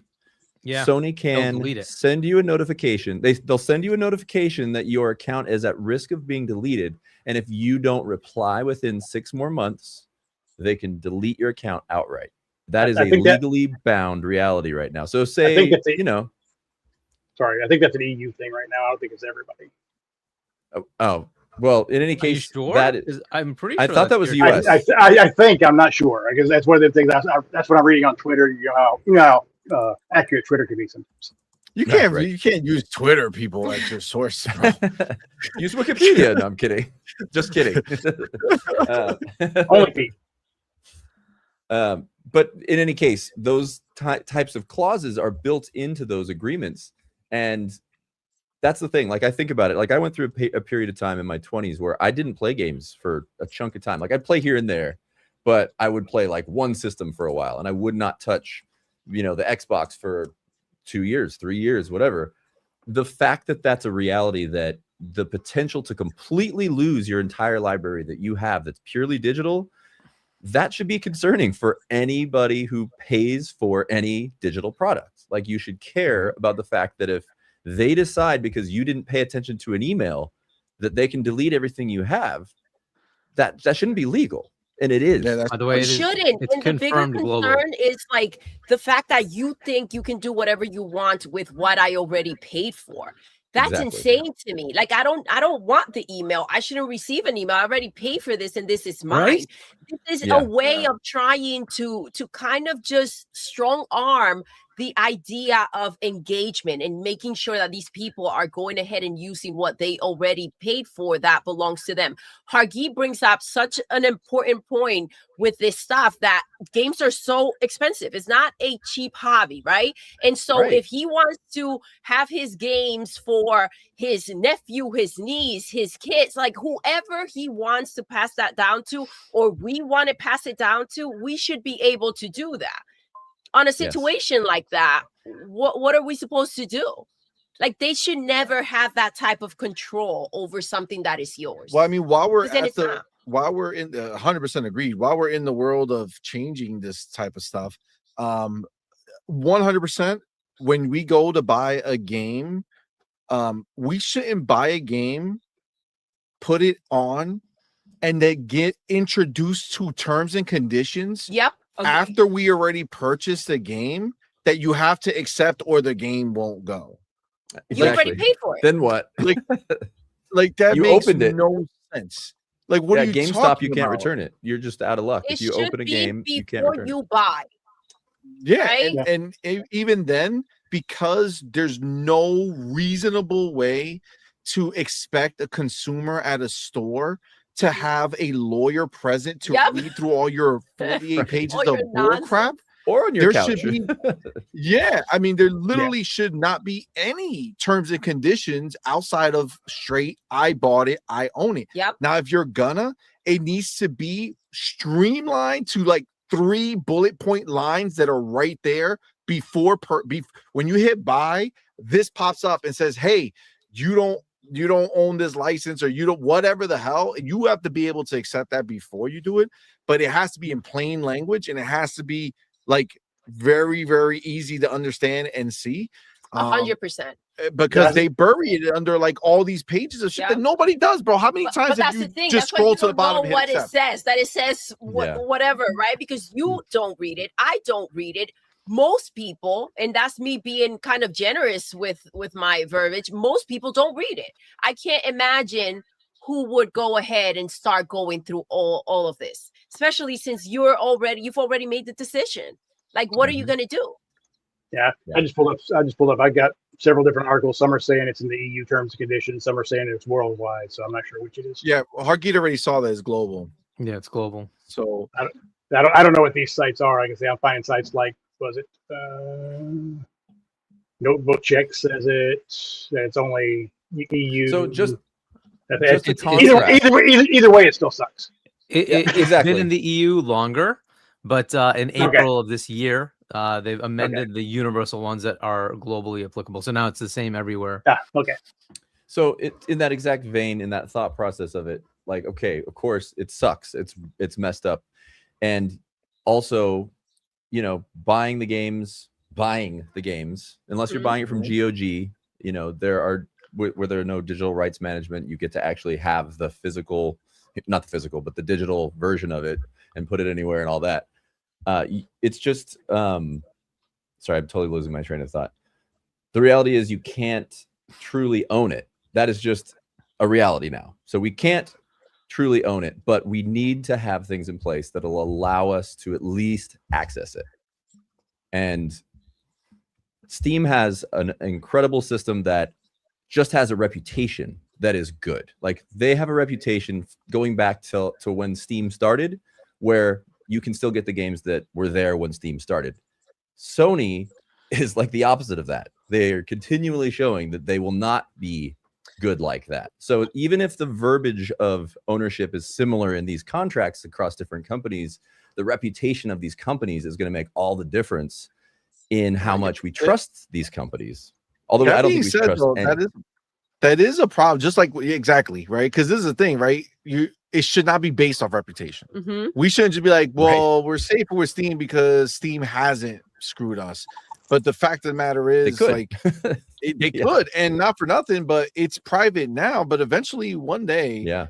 Yeah, Sony can delete it. send you a notification. They'll send you a notification that your account is at risk of being deleted. And if you don't reply within 6 more months, they can delete your account outright. That is I a think that- legally bound reality right now. So say, think that's a- you I think that's an EU thing right now. I don't think it's everybody. well, in any Are you case, sure? that is, 'Cause I'm pretty I sure thought that was that's the your- US. I think, I'm not sure, because that's one of the things that's what I'm reading on Twitter. You know how accurate Twitter can be sometimes. You Right, can't right. you can't use Twitter people as your source, bro. Use Wikipedia. No, I'm kidding. Just kidding. Only Pete. But in any case, those types of clauses are built into those agreements. And that's the thing. Like, I think about it. Like, I went through a period of time in my 20s where I didn't play games for a chunk of time. Like, I'd play here and there, but I would play like one system for a while, and I would not touch, the Xbox for 2 years, 3 years, whatever. The fact that that's a reality, that the potential to completely lose your entire library that you have that's purely digital, that should be concerning for anybody who pays for any digital product. Like, you should care about the fact that if they decide, because you didn't pay attention to an email, that they can delete everything you have, that shouldn't be legal. And it is. Yeah, that's By the way, It shouldn't. it's And the bigger confirmed globally. concern is like the fact that you think you can do whatever you want with what I already paid for. That's Exactly. insane to me. Like, I don't want the email. I shouldn't receive an email. I already paid for this and this is mine. Right? This is Yeah. a way of trying to kind of just strong arm the idea of engagement and making sure that these people are going ahead and using what they already paid for that belongs to them. Hargi brings up such an important point with this stuff, that games are so expensive. It's not a cheap hobby, right? And so if he wants to have his games for his nephew, his niece, his kids, like whoever he wants to pass that down to, or we want to pass it down to, we should be able to do that. On a situation like that, what are we supposed to do? Like, they should never have that type of control over something that is yours. Well, I mean, while we're in the 100% agreed, while we're in the world of changing this type of stuff, 100%, when we go to buy a game, we shouldn't buy a game, put it on, and then get introduced to terms and conditions. Yep. Okay. After we already purchased the game, that you have to accept, or the game won't go. You already paid for it. Then what? Like that you makes opened it. No sense. Like, what are you GameStop? talking You can't about? return it. You're just out of luck. It if you should open a be game, you can't before return you it. buy. Yeah, Right? and even then, because there's no reasonable way to expect a consumer at a store to have a lawyer present to read through all your 48 pages of bull crap. Or on your There couch. should be, I mean, there literally should not be any terms and conditions outside of straight, I bought it, I own it. Yep. Now, if you're gonna, it needs to be streamlined to like 3 bullet point lines that are right there before when you hit buy, this pops up and says, hey, you don't own this license, or you don't, whatever the hell. You have to be able to accept that before you do it, but it has to be in plain language, and it has to be like very, very easy to understand and see. 100%. Because they bury it under like all these pages of shit that nobody does, bro. How many times have you just scrolled to the bottom? What it says, that it says whatever, right? Because you don't read it, I don't read it. Most people, and that's me being kind of generous with my verbiage, most people don't read it. I can't imagine who would go ahead and start going through all of this, especially since you've already made the decision. Like, what are you going to do? Yeah, I just pulled up. I got several different articles. Some are saying it's in the EU terms and conditions. Some are saying it's worldwide. So I'm not sure which it is. Yeah, Hargeet already saw that it's global. Yeah, it's global. So I don't know what these sites are. I can say I'm finding sites like, was it Notebook Check says it's only EU. So just either way, it still sucks. It's been in the EU longer, but in April of this year, they've amended the universal ones that are globally applicable. So now it's the same everywhere. Okay. So in that exact vein, in that thought process of it, like, okay, of course it sucks. It's messed up. And also, buying the games, unless you're buying it from GOG, there are, where there are no digital rights management, you get to actually have the physical, not the physical, but the digital version of it and put it anywhere and all that. It's just, sorry, I'm totally losing my train of thought. The reality is you can't truly own it. That is just a reality now. So we can't truly own it, but we need to have things in place that will allow us to at least access it. And Steam has an incredible system that just has a reputation that is good. Like, they have a reputation going back to when Steam started, where you can still get the games that were there when Steam started. Sony is like the opposite of that. They are continually showing that they will not be good like that. So even if the verbiage of ownership is similar in these contracts across different companies, the reputation of these companies is going to make all the difference in how much we trust these companies. Although I don't think we trust any. That is a problem. Just like, exactly, right? Because this is the thing, right? It should not be based off reputation. Mm-hmm. We shouldn't just be like, well, we're safer with Steam because Steam hasn't screwed us. But the fact of the matter is, like, they could, and not for nothing, but it's private now. But eventually, one day,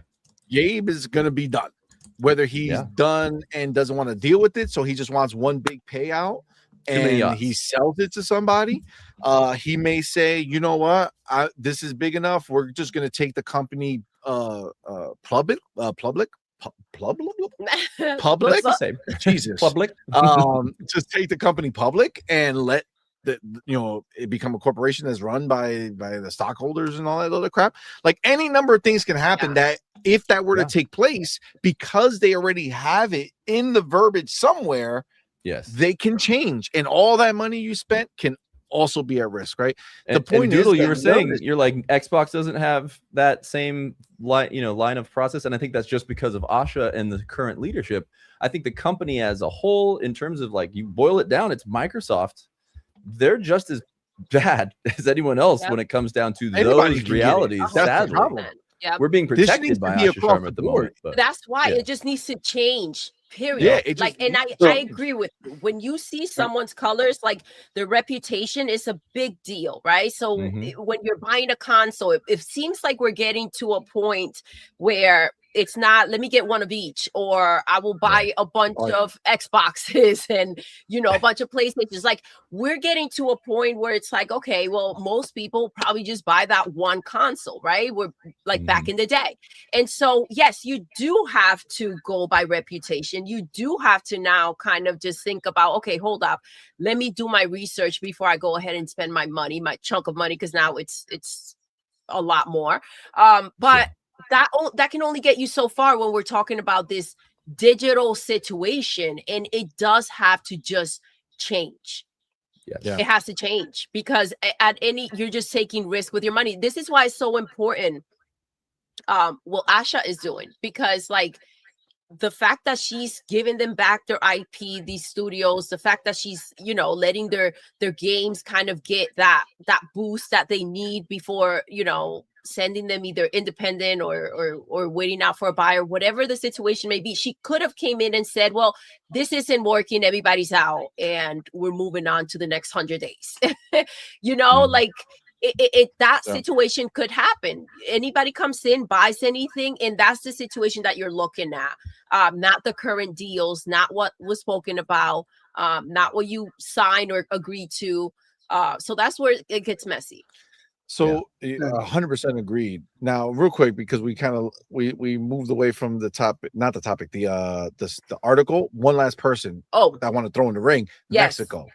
Gabe is gonna be done. Whether he's done and doesn't want to deal with it, so he just wants one big payout, and he sells it to somebody. He may say, you know what, this is big enough. We're just gonna take the company public. Jesus, public. just take the company public and let that it become a corporation that's run by the stockholders and all that other crap. Like any number of things can happen that if that were to take place, because they already have it in the verbiage somewhere, they can change, and all that money you spent can also be at risk, right? The point Doodle, is, you were saying you're like Xbox doesn't have that same line of process, and I think that's just because of Asha and the current leadership. I think the company as a whole, in terms of like you boil it down, it's Microsoft. They're just as bad as anyone else when it comes down to those realities. Sadly, we're being protected by Asha Sharma at the moment. But that's why it just needs to change. Period. Yeah, I agree with you. When you see someone's colors, like their reputation is a big deal, right? So when you're buying a console, it seems like we're getting to a point where it's not, let me get one of each, or I will buy a bunch of Xboxes and, a bunch of PlayStations. Like we're getting to a point where it's like, okay, well, most people probably just buy that one console, right? We're like back in the day. And so, yes, you do have to go by reputation. You do have to now kind of just think about, okay, hold up. Let me do my research before I go ahead and spend my money, my chunk of money, because now it's a lot more. But that can only get you so far when we're talking about this digital situation, and it does have to just change. It has to change, because you're just taking risk with your money. This is why it's so important what Asha is doing, because like the fact that she's giving them back their IP, these studios, the fact that she's letting their games kind of get that boost that they need before sending them either independent or waiting out for a buyer, whatever the situation may be. She could have came in and said, well, this isn't working, everybody's out, and we're moving on to the next 100 days. Like that situation could happen. Anybody comes in, buys anything, and that's the situation that you're looking at. Not the current deals, not what was spoken about, not what you signed or agreed to. So that's where it gets messy. So 100% agreed. Now, real quick, because we moved away from the topic, not the topic, the article. One last person that I want to throw in the ring. Mexico.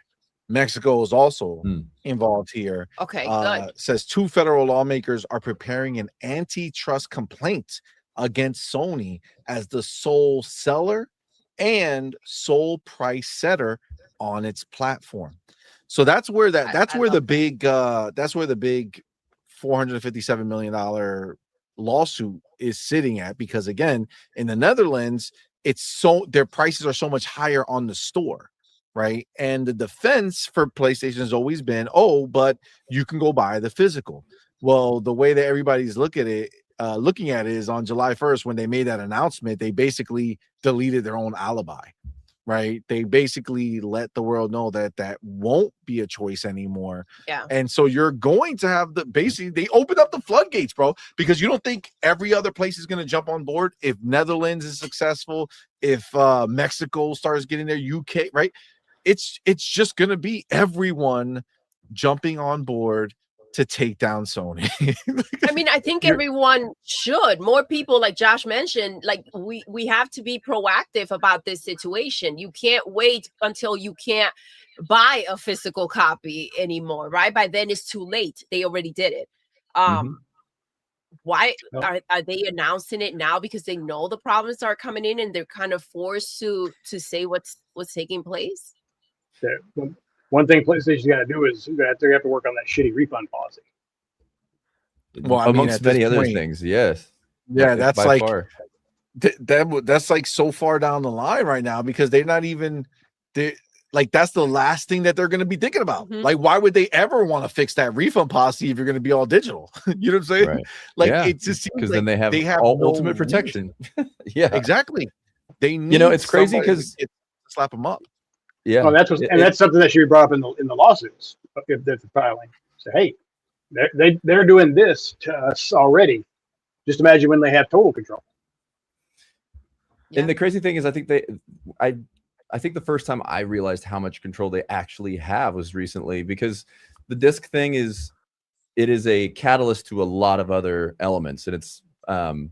Mexico is also involved here. Okay, good. Says 2 federal lawmakers are preparing an antitrust complaint against Sony as the sole seller and sole price setter on its platform. So that's where the big $457 million lawsuit is sitting at, because again, in the Netherlands, their prices are so much higher on the store, right? And the defense for PlayStation has always been, but you can go buy the physical. Well, the way that everybody's looking at it is on July 1st, when they made that announcement, they basically deleted their own alibi. Right, they basically let the world know that won't be a choice anymore. And so you're going to have they opened up the floodgates, bro, because you don't think every other place is going to jump on board. If Netherlands is successful, if Mexico starts getting their UK, right, it's just going to be everyone jumping on board to take down Sony. I mean, I think everyone should. More people, like Josh mentioned, like we have to be proactive about this situation. You can't wait until you can't buy a physical copy anymore, right? By then it's too late. They already did it. Why are they announcing it now? Because they know the problems are coming in and they're kind of forced to say what's taking place. One thing PlayStation's got to do is they have to work on that shitty refund policy. Well, amongst many other things, yes. Yeah, that's like that's like so far down the line right now, because they're not even that's the last thing that they're going to be thinking about. Like, why would they ever want to fix that refund policy if you're going to be all digital? You know what I'm saying? Right. Like, it just seems because like then they have all ultimate protection. Yeah, exactly. They need it's crazy because slap them up. Yeah, that's something that should be brought up in the lawsuits if they're filing. So hey, they're doing this to us already. Just imagine when they have total control. And the crazy thing is, I think the first time I realized how much control they actually have was recently, because the disc thing is a catalyst to a lot of other elements, and it's one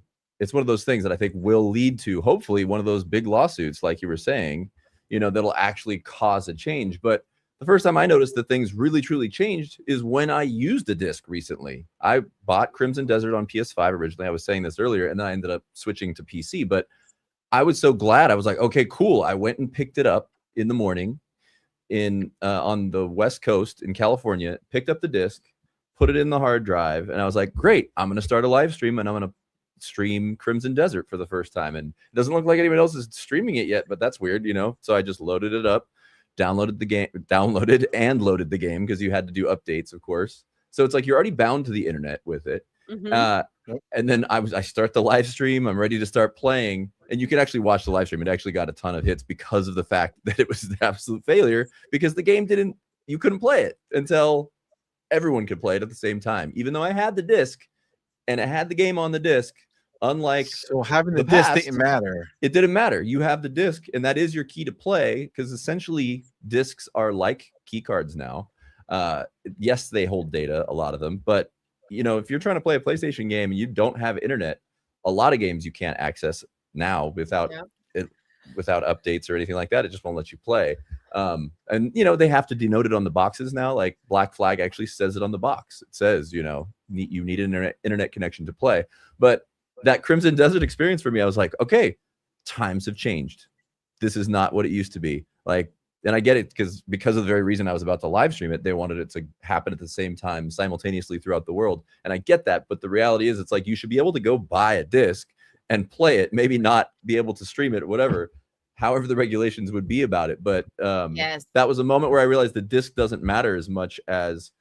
of those things that I think will lead to hopefully one of those big lawsuits, like you were saying, that'll actually cause a change. But the first time I noticed that things really truly changed is when I used a disc recently. I bought Crimson Desert on PS5 originally. I was saying this earlier, and then I ended up switching to PC. But I was so glad. I was like, okay, cool. I went and picked it up in the morning on the West Coast in California, picked up the disc, put it in the hard drive, and I was like, great, I'm going to start a live stream, and I'm going to stream Crimson Desert for the first time. And it doesn't look like anyone else is streaming it yet, but that's weird, So I just loaded it up, downloaded and loaded the game because you had to do updates, of course. So it's like you're already bound to the internet with it. And then I start the live stream. I'm ready to start playing, and you can actually watch the live stream. It actually got a ton of hits because of the fact that it was an absolute failure because the game you couldn't play it until everyone could play it at the same time. Even though I had the disc and it had the game on the disc, unlike so having the disc didn't matter. It didn't matter. You have the disc, and that is your key to play because essentially discs are like key cards now. Yes, they hold data, a lot of them, but if you're trying to play a PlayStation game and you don't have internet, a lot of games you can't access now without updates or anything like that. It just won't let you play. And they have to denote it on the boxes now. Like Black Flag actually says it on the box. It says, you need an internet connection to play. But that Crimson Desert experience for me, I was like, okay, times have changed. This is not what it used to be. Like, and I get it because of the very reason I was about to live stream it, they wanted it to happen at the same time simultaneously throughout the world. And I get that, but the reality is it's like you should be able to go buy a disc and play it, maybe not be able to stream it or whatever, however the regulations would be about it. But that was a moment where I realized the disc doesn't matter as much as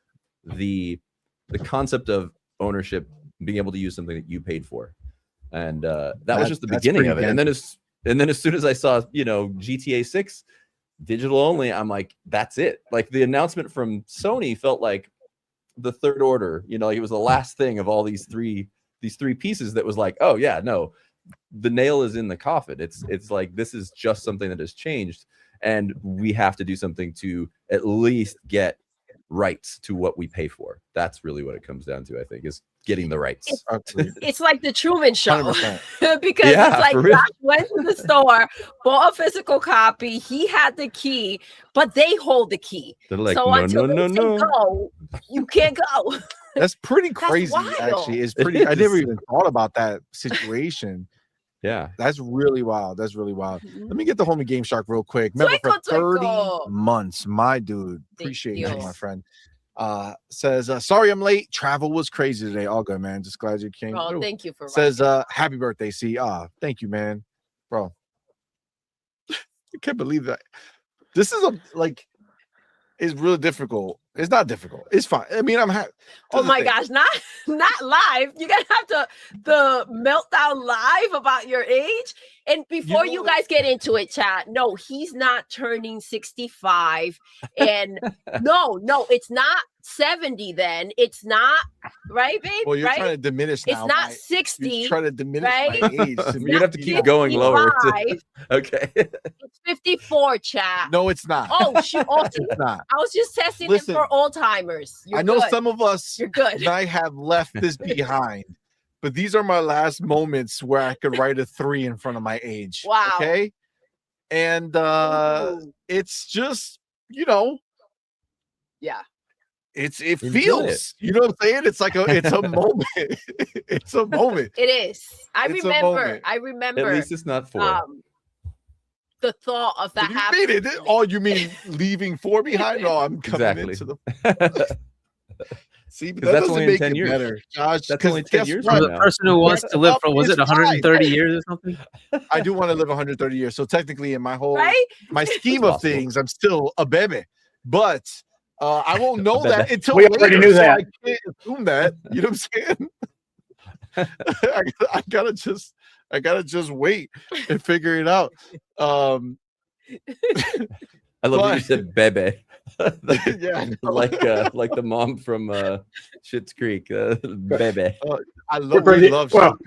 the concept of ownership, being able to use something that you paid for. And that was just the beginning of it. And then as soon as I saw, GTA 6 digital only, I'm like, that's it. Like the announcement from Sony felt like the third order, like it was the last thing of all these three pieces that was like, oh yeah, no, the nail is in the coffin. It's like, this is just something that has changed, and we have to do something to at least get rights to what we pay for. That's really what it comes down to, I think, is getting the rights. It's like the Truman Show 100%. because it's like Josh went to the store, bought a physical copy, he had the key, but they hold the key. They're like, so until they say go, you can't go. That's pretty crazy. Wild. Actually, it's pretty. I never even thought about that situation. Yeah, that's really wild. That's really wild. Let me get the homie Game Shark real quick. Member for 30 months, my dude. Appreciate you, my friend. Says sorry I'm late. Travel was crazy today. All good, man. Just glad you came. Oh, thank you for. Says happy birthday. See, thank you, man, bro. I can't believe that. This is it's really difficult. It's not difficult. It's fine. I mean, oh my gosh, not live. You're gonna have the meltdown live about your age. And before you guys get into it, chat, no, he's not turning 65. And no, it's not 70 then. It's not, right, babe? Well, you're trying to diminish now. It's not 60. You're trying to diminish right? my age. You have to keep going lower. Okay. It's 54, chat. No, it's not. Oh, shoot. It's not. I was just testing it for old timers. I know some of us You're good. might have left this behind, but these are my last moments where I could write a 3 in front of my age. Wow. Okay. And it's just, yeah. It feels, you know what I'm saying? It's like it's a moment. It's a moment. It is. I remember. At least it's not 4. The thought of that happening. Oh, you mean leaving 4 behind? No, I'm coming into the. See, but that that's doesn't only make 10 it years. better, Josh. That's only 10 years. For the person who wants to live for, was it 130 years or something? I do want to live 130 years. So technically, in my whole my scheme of possible. things, I'm still a baby. But I won't know that until we already knew that. So I can't assume that. You know what I'm saying? I gotta just wait and figure it out. I love that you said bebe. Yeah, like the mom from Schitt's Creek, bebe. I love well,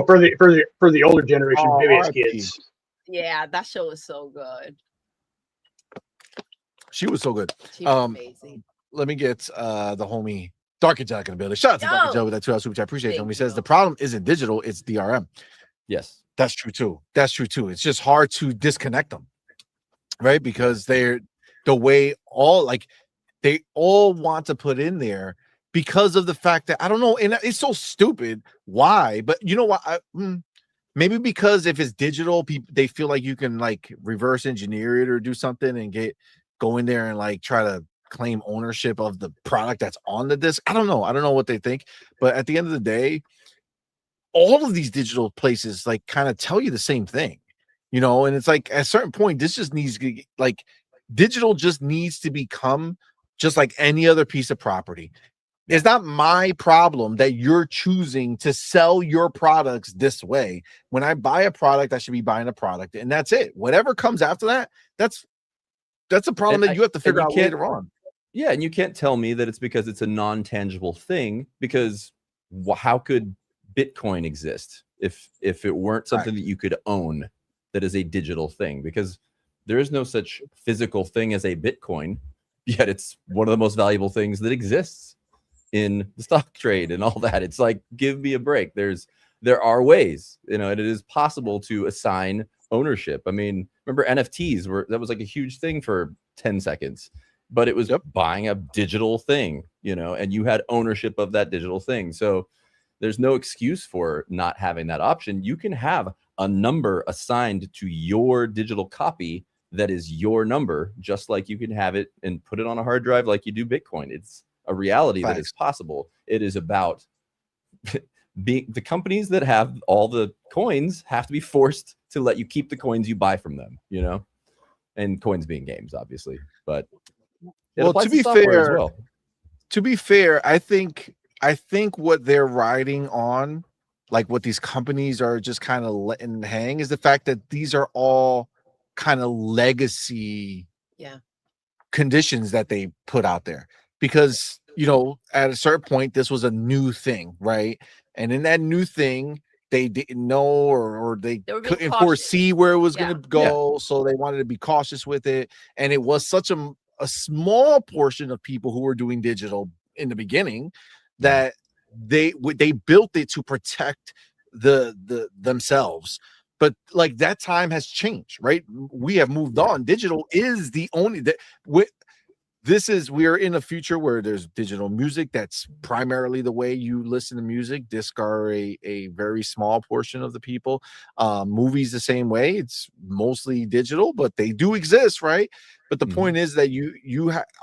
for the older generation, maybe it's kids. Yeah, that show was so good. She was so good. She was amazing. Let me get the homie Darker Jack in the building. Shout out to Darker Joe with that 2-hour super chat. I appreciate it. He says the problem isn't digital, it's DRM. Yes, that's true too. It's just hard to disconnect them, right? Because they're the way all like they all want to put in there because of the fact that I don't know, and it's so stupid. Why? But you know what? Maybe because if it's digital, they feel like you can like reverse engineer it or do something and go in there and like try to claim ownership of the product that's on the disc. I don't know what they think, but at the end of the day, all of these digital places like kind of tell you the same thing, you know, and it's like at a certain point, this just needs to like digital just needs to become just like any other piece of property. It's not my problem that you're choosing to sell your products this way. When I buy a product, I should be buying a product, and that's it. Whatever comes after that, that's a problem that you have to figure out later on. Yeah, and you can't tell me that it's because it's a non-tangible thing, because how could Bitcoin exist if it weren't something that you could own that is a digital thing? Because there is no such physical thing as a Bitcoin, yet it's one of the most valuable things that exists in the stock trade and all that. It's like, give me a break. There are ways, you know, and it is possible to assign ownership. I mean, remember NFTs that was like a huge thing for 10 seconds, but it was buying a digital thing, you know, and you had ownership of that digital thing. So there's no excuse for not having that option. You can have a number assigned to your digital copy that is your number, just like you can have it and put it on a hard drive like you do Bitcoin. It's a reality that is possible. It is about being the companies that have all the coins have to be forced to let you keep the coins you buy from them, you know, and coins being games, obviously. But well, to be fair, I think what they're riding on, like what these companies are just kind of letting hang, is the fact that these are all kind of legacy conditions that they put out there. Because, you know, at a certain point, this was a new thing, right? And in that new thing, they didn't know or they couldn't foresee where it was going to go. So they wanted to be cautious with it. And it was such a small portion of people who were doing digital in the beginning that they built it to protect themselves. But like that time has changed, right? We have moved on. Digital is the only we're in a future where there's digital music. That's primarily the way you listen to music. Discs are a very small portion of the people. Movies the same way. It's mostly digital, but they do exist, right? But the point is that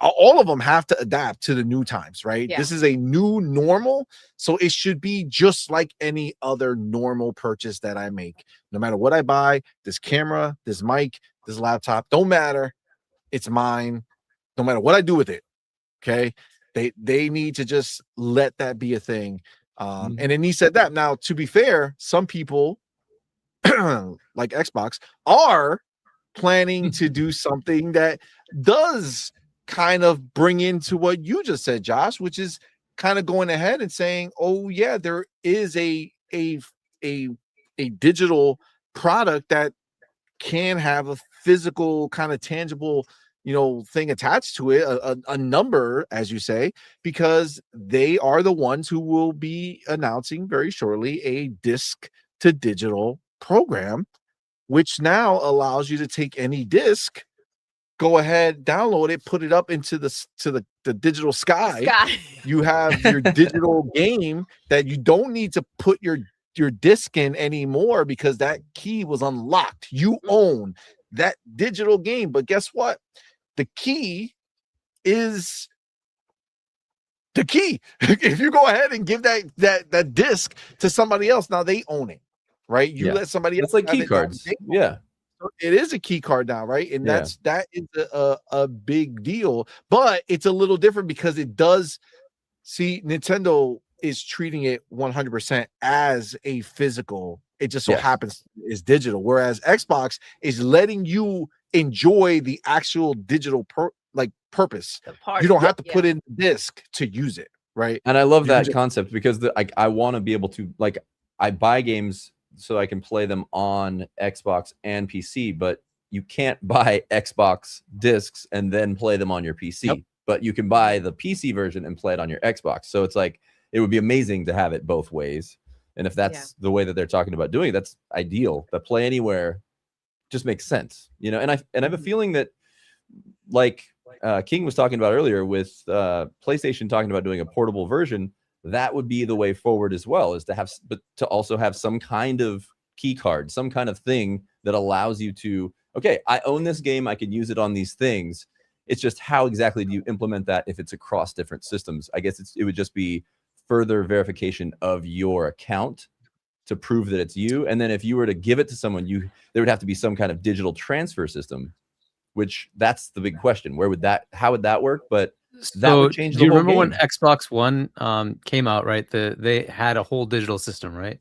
all of them have to adapt to the new times, right? This is a new normal, so it should be just like any other normal purchase that I make. No matter what I buy, this camera, this mic, this laptop, don't matter. It's mine. No matter what I do with it, okay, they need to just let that be a thing, and it needs to adapt. Now, to be fair, some people like Xbox are planning to do something that does kind of bring into what you just said, Josh, which is kind of going ahead and saying, "Oh yeah, there is a digital product that can have a physical kind of tangible." You know, thing attached to it, a number, as you say, because they are the ones who will be announcing very shortly a disc to digital program, which now allows you to take any disc, go ahead, download it, put it up into the digital sky. You have your digital game that you don't need to put your disc in anymore because that key was unlocked. You own that digital game, but guess what? The key is the key. If you go ahead and give that disc to somebody else, now they own it, right? You let somebody else. It's like key cards. Yeah, it is a key card now, right? And that is a big deal, but it's a little different because it does. See, Nintendo is treating it 100% as a physical. It just so happens is digital, whereas Xbox is letting you enjoy the actual digital purpose. You don't have to put in the disc to use it, right? And I love that concept because I want to be able to, like, I buy games so I can play them on Xbox and PC, but you can't buy Xbox discs and then play them on your PC. But you can buy the PC version and play it on your Xbox. So it's like, it would be amazing to have it both ways. And if that's the way that they're talking about doing it, that's ideal. The play anywhere just makes sense, you know. And I have a feeling that, like, King was talking about earlier with PlayStation talking about doing a portable version, that would be the way forward as well, is to have, but to also have some kind of key card, some kind of thing that allows you to, okay, I own this game, I can use it on these things. It's just how exactly do you implement that if it's across different systems? I guess it would just be further verification of your account to prove that it's you. And then if you were to give it to someone, there would have to be some kind of digital transfer system, which that's the big question. How would that work? But that would change the whole game. Do you remember when Xbox One came out, right? They had a whole digital system, right?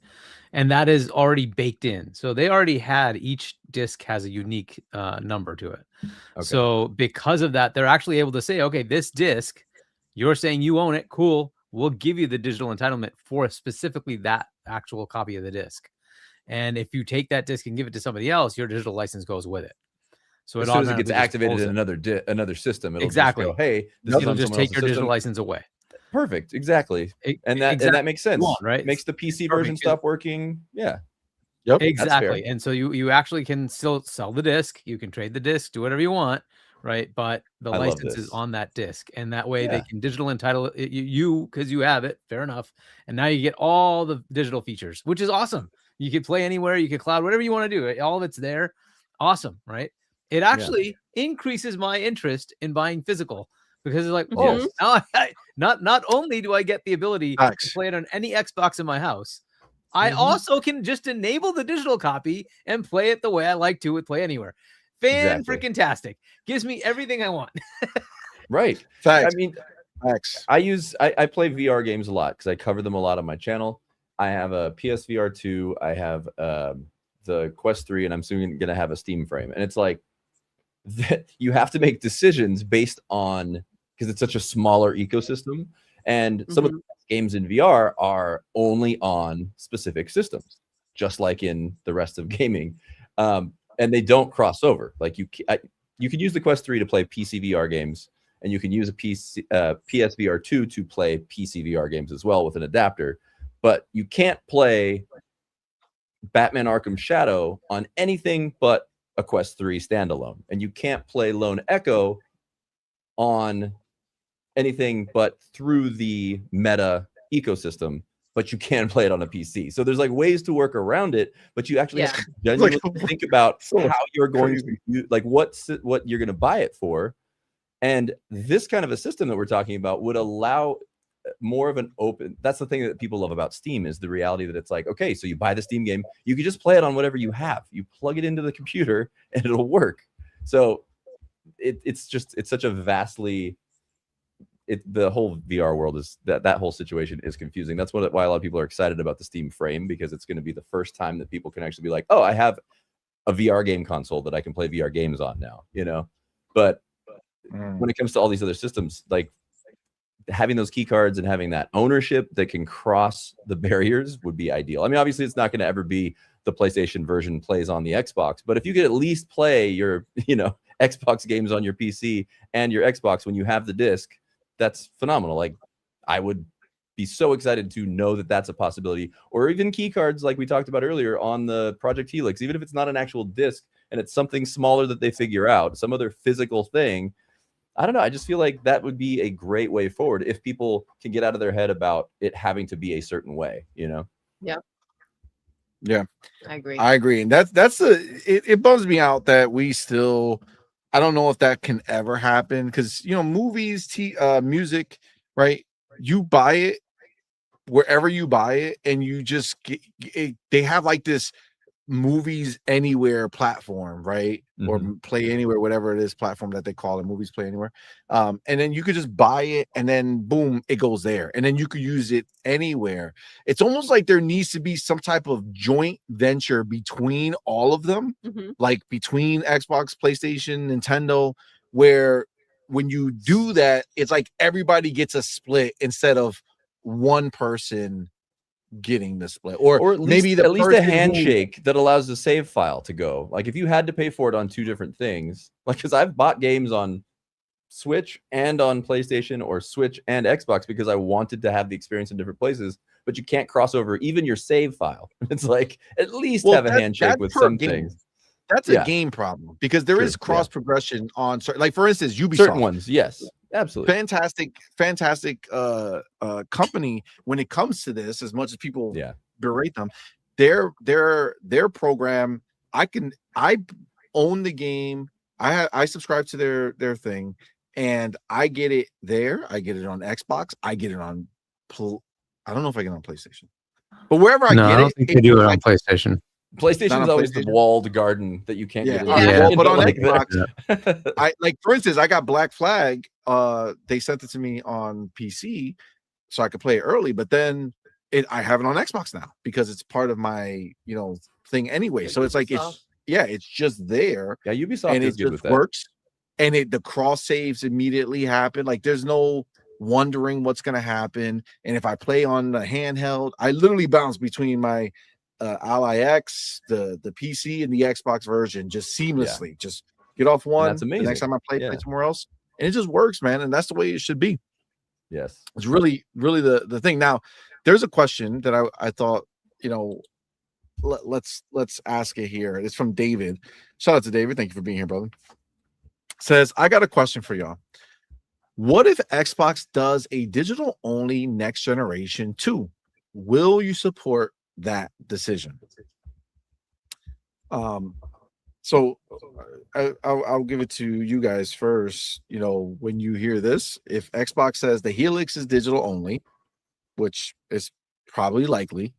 And that is already baked in. So they already had, each disc has a unique number to it. Okay. So because of that, they're actually able to say, okay, this disc, you're saying you own it, cool. We'll give you the digital entitlement for specifically that actual copy of the disc. And if you take that disc and give it to somebody else, your digital license goes with it. So as soon as it gets activated in another system, it'll exactly just go, hey, it'll just take your digital license away. Perfect. Exactly. And that makes sense, right? Makes the PC version stop working. Yeah. Yep. Exactly. And so you actually can still sell the disc. You can trade the disc, do whatever you want, right? But the license is on that disc, and that way they can digital entitle you because you have it. Fair enough. And now you get all the digital features, which is awesome. You can play anywhere, you can cloud, whatever you want to do. All of it's there. Awesome, right? It actually increases my interest in buying physical, because it's like, now not only do I get the ability to play it on any Xbox in my house, I also can just enable the digital copy and play it the way I like to with Play Anywhere. Fan-freaking-tastic. Gives me everything I want. Right. Facts. I mean, facts. I play VR games a lot because I cover them a lot on my channel. I have a PSVR 2. I have the Quest 3, and I'm soon going to have a Steam frame. And it's like, you have to make decisions based on, because it's such a smaller ecosystem, and some of the games in VR are only on specific systems, just like in the rest of gaming, and they don't cross over. Like you can use the Quest 3 to play PC VR games, and you can use a PSVR 2 to play PC VR games as well with an adapter, but you can't play Batman Arkham Shadow on anything but a Quest 3 standalone, and you can't play Lone Echo on anything but through the Meta ecosystem, but you can play it on a PC. So there's like ways to work around it, but you actually have to genuinely think about how you're going to, like what you're going to buy it for. And this kind of a system that we're talking about would allow more of an open, that's the thing that people love about Steam, is the reality that it's like, okay, so you buy the Steam game, you can just play it on whatever you have. You plug it into the computer and it'll work. So it's such a vastly, the whole VR world is, that whole situation is confusing. That's why a lot of people are excited about the Steam frame, because it's going to be the first time that people can actually be like, oh, I have a VR game console that I can play VR games on now, you know? But when it comes to all these other systems, like having those key cards and having that ownership that can cross the barriers would be ideal. I mean, obviously it's not going to ever be the PlayStation version plays on the Xbox, but if you could at least play your, Xbox games on your PC and your Xbox when you have the disc, that's phenomenal. Like, I would be so excited to know that that's a possibility. Or even key cards like we talked about earlier on the Project Helix, even if it's not an actual disc and it's something smaller that they figure out, some other physical thing. I don't know. I just feel like that would be a great way forward if people can get out of their head about it having to be a certain way, Yeah. Yeah. I agree. And it bums me out that we still, I don't know if that can ever happen, because movies, music, right? You buy it wherever you buy it, and you just they have like this movies anywhere platform, right? Or play anywhere, whatever it is, platform that they call it, movies play anywhere. And then you could just buy it, and then boom, it goes there, and then you could use it anywhere. It's almost like there needs to be some type of joint venture between all of them, like between Xbox, PlayStation, Nintendo, where when you do that, it's like everybody gets a split instead of one person getting the split, or at least, maybe at least a handshake that allows the save file to go. Like if you had to pay for it on two different things, like, because I've bought games on Switch and on PlayStation, or Switch and Xbox, because I wanted to have the experience in different places, but you can't cross over even your save file. It's like, at least have a handshake with some things. that's a game problem because there is cross progression on certain, like for instance, Ubisoft. Certain ones, yes, absolutely. Fantastic company when it comes to this. As much as people berate them, their program. I own the game. I subscribe to their thing, and I get it there. I get it on Xbox. I get it on. I don't know if I get it on PlayStation, but wherever I get it, I don't think they do it on PlayStation. PlayStation is always the walled garden that you can't get rid of. Yeah. But on Xbox, I like, for instance, I got Black Flag. They sent it to me on PC so I could play it early, but then I have it on Xbox now because it's part of my thing anyway. So it's like it's just there. Yeah, Ubisoft and is it good with just that. works, and the cross saves immediately happen. Like there's no wondering what's gonna happen. And if I play on the handheld, I literally bounce between my Ally X, the PC, and the Xbox version just seamlessly. Just get off one. That's amazing. The next time I play somewhere else, and it just works, man. And that's the way it should be. Yes, it's really the thing. Now, there's a question that I thought let's ask it here. It's from David. Shout out to David. Thank you for being here, brother. Says, I got a question for y'all. What if Xbox does a digital only next generation too? Will you support that decision? So I'll give it to you guys first. When you hear this, if Xbox says the Helix is digital only, which is probably likely,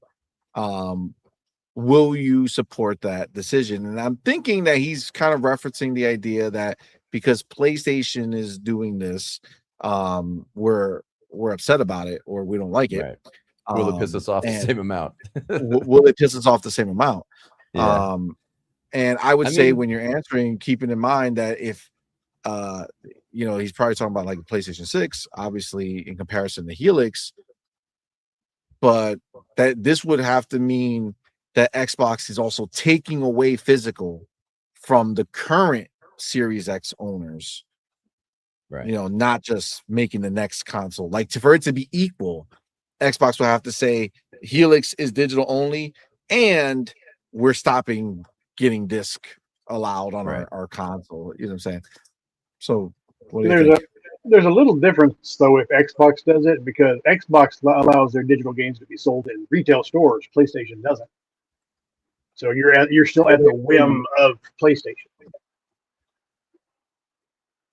will you support that decision? And I'm thinking that he's kind of referencing the idea that because PlayStation is doing this, we're upset about it or we don't like it. Right. Will it piss us off the same amount? Will it piss us off the same amount? Yeah. And I would say when you're answering, keeping in mind that if he's probably talking about like PlayStation 6, obviously in comparison to Helix, but that this would have to mean that Xbox is also taking away physical from the current Series X owners, right? Not just making the next console. Like for it to be equal, Xbox will have to say Helix is digital only, and we're stopping getting disc allowed on our console. You know what I'm saying? So what do you think? There's a little difference though if Xbox does it, because Xbox allows their digital games to be sold in retail stores. PlayStation doesn't. So you're still at the whim of PlayStation.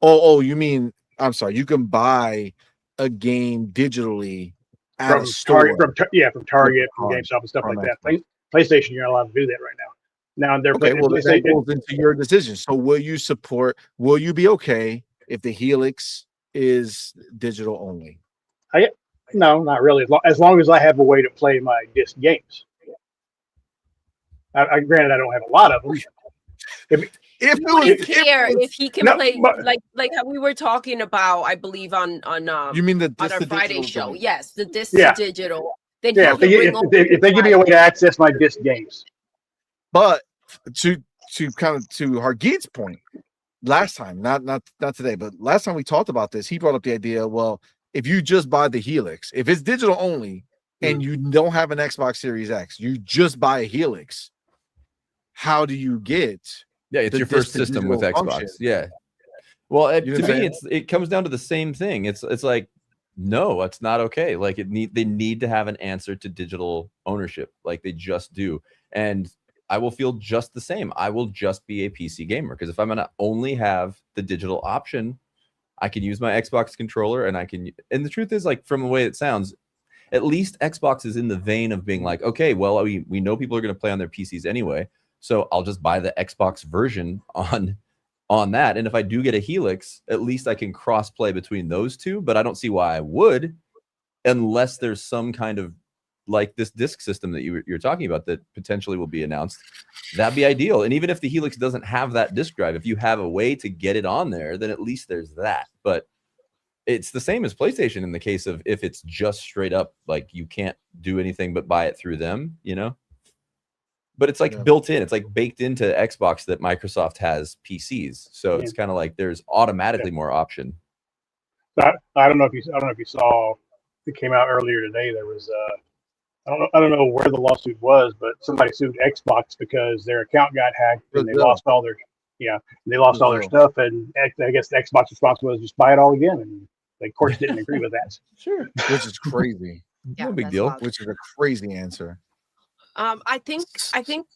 Oh, you mean, I'm sorry, you can buy a game digitally at a store. From Target, from GameStop and stuff like that. PlayStation, you're not allowed to do that right now. Now they're that goes into your decision. So will you be okay if the Helix is digital only? No, not really. As long as I have a way to play my disc games. Granted, I don't have a lot of them. If he can play like how we were talking about, I believe on you mean on our Friday show? Game. Yes, the disc to digital. Then if they give me a way to access my disc games. But to Hargeet's point, last time, not today, but last time we talked about this, he brought up the idea. Well, if you just buy the Helix, if it's digital only, and you don't have an Xbox Series X, you just buy a Helix. How do you get? Yeah, it's your first system with Xbox. Function? Yeah. Well, to me, it comes down to the same thing. It's like, no, it's not okay. Like they need to have an answer to digital ownership, like they just do. And I will feel just the same. I will just be a PC gamer because if I'm gonna only have the digital option, I can use my Xbox controller and and the truth is, like, from the way it sounds, at least Xbox is in the vein of being like, okay, well, we know people are going to play on their PCs anyway, so I'll just buy the Xbox version on that. And if I do get a Helix, at least I can cross play between those two. But I don't see why I would, unless there's some kind of like this disc system that you're talking about that potentially will be announced. That'd be ideal. And even if the Helix doesn't have that disc drive, if you have a way to get it on there, then at least there's that. But it's the same as PlayStation in the case of if it's just straight up, like you can't do anything but buy it through them, you know? But it's like built in, it's like baked into Xbox that Microsoft has PCs. So it's kind of like there's automatically more option. I don't know if you saw, it came out earlier today. There was I don't know where the lawsuit was, but somebody sued Xbox because their account got hacked and they lost all their all their stuff. And I guess the Xbox response was just buy it all again. And the courts didn't agree with that. Sure, which is crazy. Yeah, no big deal. wild. Which is a crazy answer. I think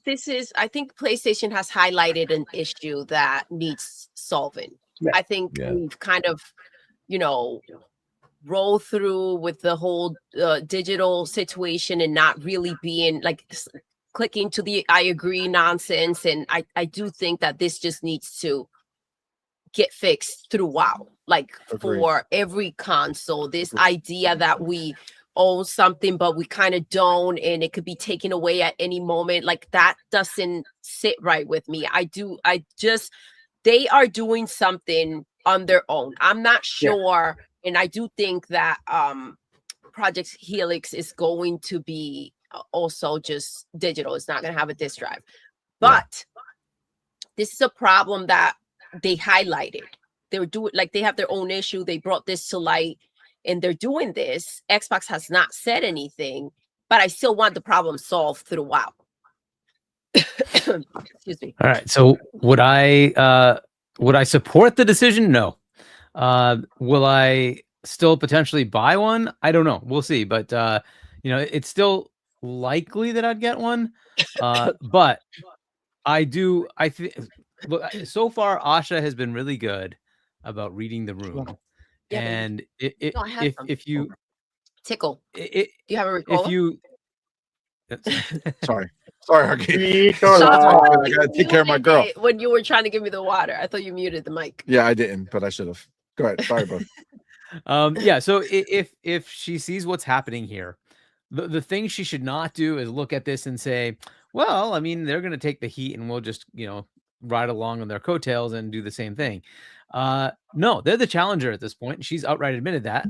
PlayStation has highlighted an issue that needs solving. Yeah. I think we've kind of, roll through with the whole digital situation and not really being like clicking to the I agree nonsense. And I do think that this just needs to get fixed throughout, like for every console. This idea that we own something, but we kind of don't, and it could be taken away at any moment. Like that doesn't sit right with me. They are doing something on their own. I'm not sure. Yeah. And I do think that Project Helix is going to be also just digital. It's not going to have a disk drive. But this is a problem that they highlighted. They were doing, like, they have their own issue. They brought this to light and they're doing this. Xbox has not said anything, but I still want the problem solved throughout. Excuse me. All right. So would I support the decision? No. Will I still potentially buy one? I don't know. We'll see. But it's still likely that I'd get one. But I think so far Asha has been really good about reading the room. Yeah, and if you tickle, do you have a recall? If you sorry, Arcade. I gotta take care of my girl. When you were trying to give me the water, I thought you muted the mic. Yeah, I didn't, but I should have. Go ahead. Sorry, bro. So if she sees what's happening here, the thing she should not do is look at this and say, well, I mean, they're going to take the heat and we'll just, ride along on their coattails and do the same thing. No, they're the challenger at this point. She's outright admitted that.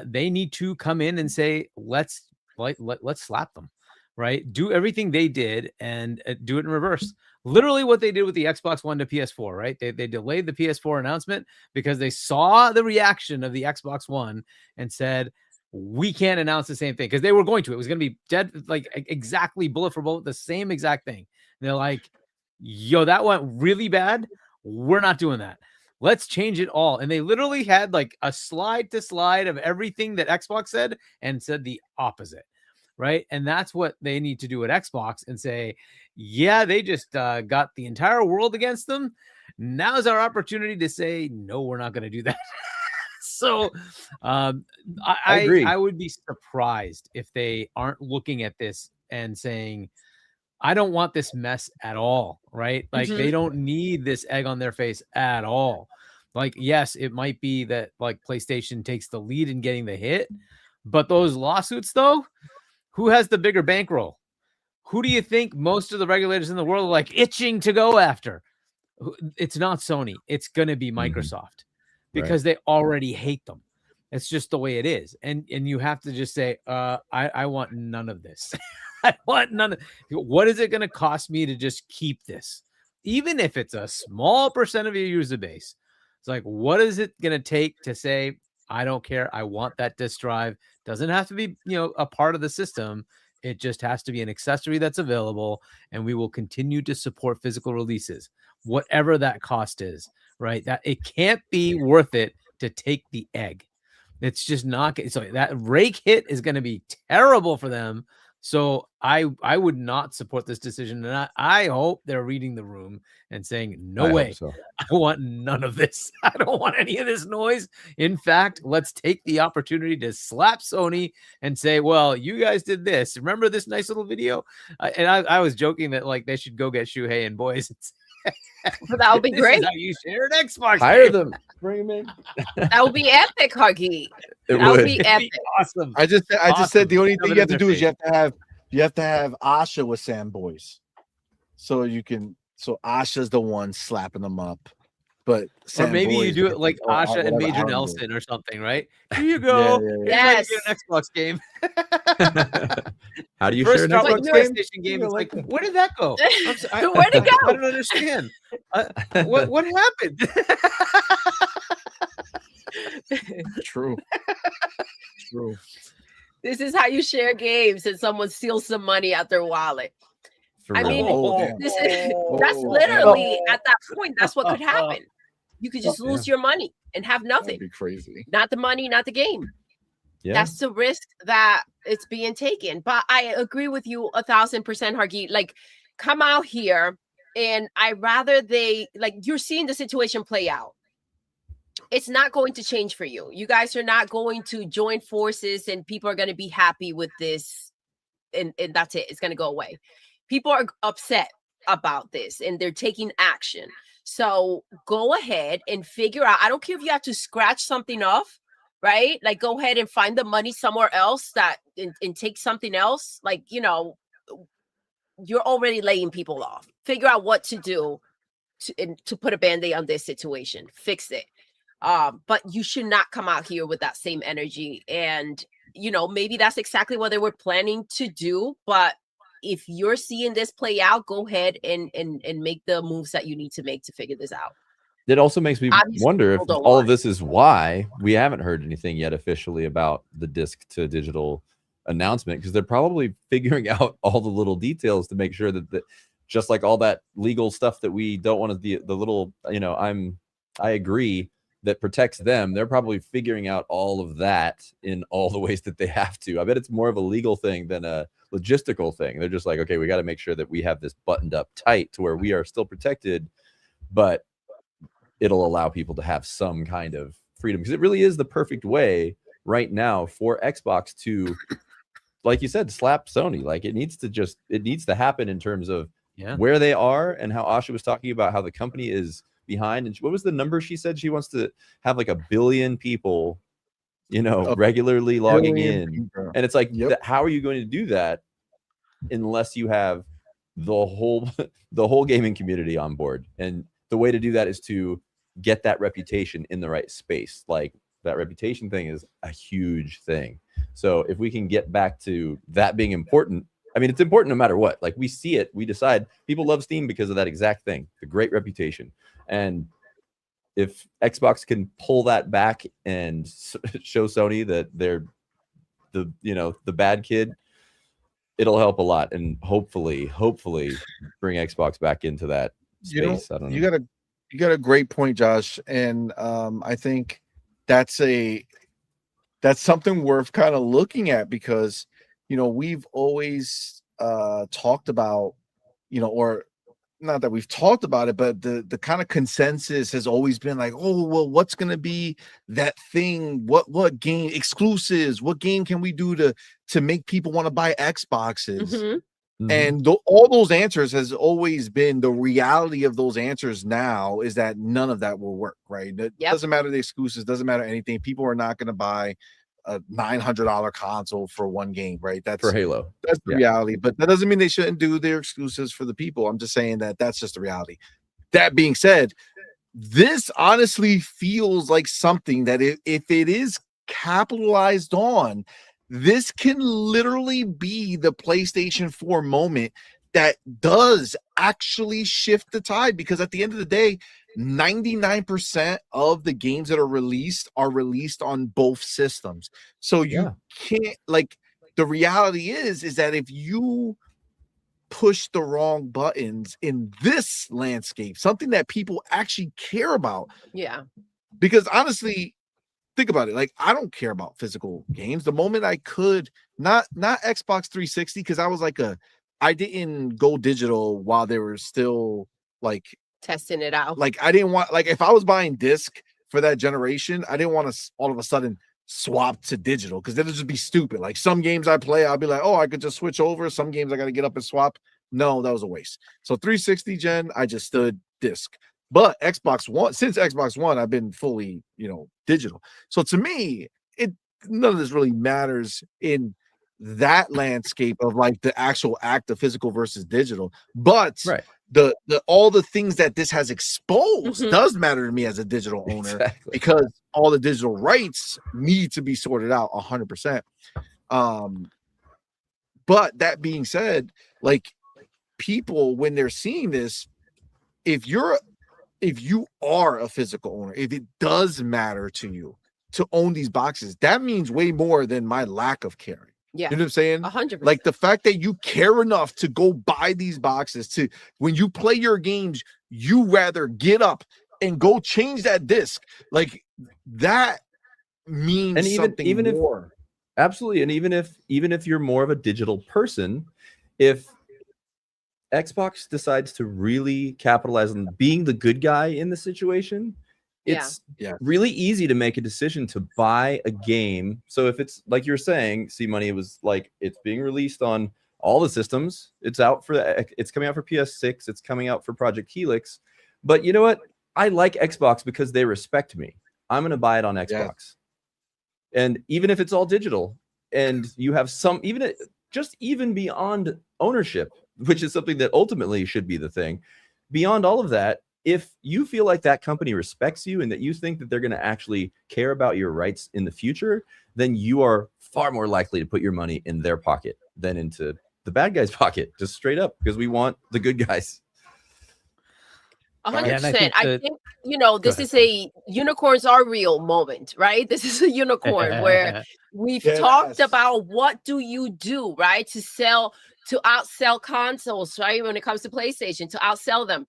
They need to come in and say, let's slap them, right? Do everything they did and do it in reverse. Literally what they did with the Xbox One to PS4, right? They delayed the PS4 announcement because they saw the reaction of the Xbox One and said, we can't announce the same thing, because they were going to. It was going to be dead, like exactly bullet for bullet, the same exact thing. And they're like, yo, that went really bad. We're not doing that. Let's change it all. And they literally had like a slide to slide of everything that Xbox said and said the opposite, right? And that's what they need to do at Xbox and say, yeah, they just got the entire world against them. Now's our opportunity to say, no, we're not going to do that. So I agree. I would be surprised if they aren't looking at this and saying, I don't want this mess at all, right? Like they don't need this egg on their face at all. Like, yes, it might be that like PlayStation takes the lead in getting the hit, but those lawsuits though, who has the bigger bankroll? Who do you think most of the regulators in the world are like itching to go after? It's not Sony. It's going to be Microsoft because they already hate them. It's just the way it is. And you have to just say, I want none of this. I want none of. What is it going to cost me to just keep this? Even if it's a small percent of your user base, it's like, what is it going to take to say, I don't care. I want that disk drive. Doesn't have to be, a part of the system. It just has to be an accessory that's available, and we will continue to support physical releases, whatever that cost is, right? That it can't be worth it to take the egg. It's just not. So that rake hit is going to be terrible for them. So I would not support this decision. And I hope they're reading the room and saying, no way. So. I want none of this. I don't want any of this noise. In fact, let's take the opportunity to slap Sony and say, well, you guys did this. Remember this nice little video? And I was joking that like they should go get Shuhei and boys. That would be great. How you share an Xbox. Hire them. Bring them in. That would be epic, Huggy. That would be epic. Awesome. I just said the only thing you have to do is you have to have Asha with Sam Boys, so Asha's the one slapping them up. But Sam or maybe Boys you do it like Asha and Major Nelson or something, right? Here you go. Yes. Get an Xbox game. How do you First share an Xbox game? PlayStation game? It's like, where did that go? Where'd it go? I don't understand. What happened? True. This is how you share games and someone steals some money out their wallet. For I real. mean, that's literally at that point, that's what could happen. You could just lose your money and have nothing. That'd be crazy. Not the money, not the game. Yeah. That's the risk that it's being taken. But I agree with you 1,000%, Hargeet. Like, come out here, and I rather they, like, you're seeing the situation play out. It's not going to change for you. You guys are not going to join forces, and people are going to be happy with this, and that's it. It's going to go away. People are upset about this, and they're taking action. So go ahead and figure out. I don't care if you have to scratch something off, right? Like, go ahead and find the money somewhere else and take something else. Like, you know, you're already laying people off. Figure out what to do to put a Band-Aid on this situation. Fix it. But you should not come out here with that same energy. And, you know, maybe that's exactly what they were planning to do. But if you're seeing this play out, go ahead and make the moves that you need to make to figure this out. It also makes me Obviously, wonder if people don't all want of this is why we haven't heard anything yet officially about the disc to digital announcement, because they're probably figuring out all the little details to make sure that just like all that legal stuff that we don't want to, the little, you know, I agree, that protects them. They're probably figuring out all of that in all the ways that they have to. I bet it's more of a legal thing than a logistical thing. They're just like, okay, we got to make sure that we have this buttoned up tight to where we are still protected, but it'll allow people to have some kind of freedom, because it really is the perfect way right now for Xbox to, like you said, slap Sony. Like, it needs to happen in terms of where they are, and how Asha was talking about how the company is behind. And what was the number she said? She wants to have like 1 billion people, you know, regularly logging in. And it's like, how are you going to do that unless you have the whole gaming community on board? And the way to do that is to get that reputation in the right space. Like, that reputation thing is a huge thing. So if we can get back to that being important, I mean, it's important no matter what. Like, we see it, we decide people love Steam because of that exact thing, the great reputation. And if Xbox can pull that back and show Sony that they're the bad kid, it'll help a lot, and hopefully bring Xbox back into that space. I don't know. You got a great point, Josh, and I think that's something worth kind of looking at, because, you know, we've always talked about, you know, or not that we've talked about it, but the kind of consensus has always been like, oh, well, what's going to be that thing? What game exclusives? What game can we do to make people want to buy Xboxes? Mm-hmm. And all those answers has always been, the reality of those answers now is that none of that will work, right? It doesn't matter the exclusives, doesn't matter anything. People are not going to buy a $900 console for one game, right? That's for Halo. That's the reality, but that doesn't mean they shouldn't do their exclusives for the people. I'm just saying that that's just the reality. That being said, this honestly feels like something that if it is capitalized on, this can literally be the PlayStation 4 moment that does actually shift the tide, because at the end of the day, 99% of the games that are released on both systems. So you can't, like, the reality is that if you push the wrong buttons in this landscape, something that people actually care about. Yeah. Because honestly, think about it. Like, I don't care about physical games. The moment I could, not Xbox 360, because I didn't go digital while they were still like testing it out. Like, I didn't want, like, if I was buying disc for that generation, I didn't want to all of a sudden swap to digital, because that'd just be stupid. Like, some games I play, I'll be like, oh, I could just switch over. Some games I got to get up and swap. No, that was a waste. So 360 gen, I just stood disc. But Xbox One, since Xbox One, I've been fully, digital. So to me, none of this really matters in that landscape of like the actual act of physical versus digital. But the all the things that this has exposed does matter to me as a digital owner, because all the digital rights need to be sorted out 100%. But that being said, like, people, when they're seeing this, if you are a physical owner, if it does matter to you to own these boxes, that means way more than my lack of caring. Yeah. You know what I'm saying? 100%. Like the fact that you care enough to go buy these boxes, to when you play your games, you rather get up and go change that disc. Like that means And something even more. Absolutely. And even if you're more of a digital person, if Xbox decides to really capitalize on being the good guy in the situation, it's really easy to make a decision to buy a game. So if it's like you're saying, CMoney, it was like it's being released on all the systems. It's coming out for PS6. It's coming out for Project Helix. But you know what? I like Xbox because they respect me. I'm going to buy it on Xbox. Yeah. And even if it's all digital and you have some, even beyond ownership, which is something that ultimately should be the thing, beyond all of that, if you feel like that company respects you and that you think that they're going to actually care about your rights in the future, then you are far more likely to put your money in their pocket than into the bad guy's pocket, just straight up, because we want the good guys. 100%. I think, this is a unicorns are real moment, right? This is a unicorn where we've talked about what do you do, right? To outsell consoles, right? When it comes to PlayStation, to outsell them.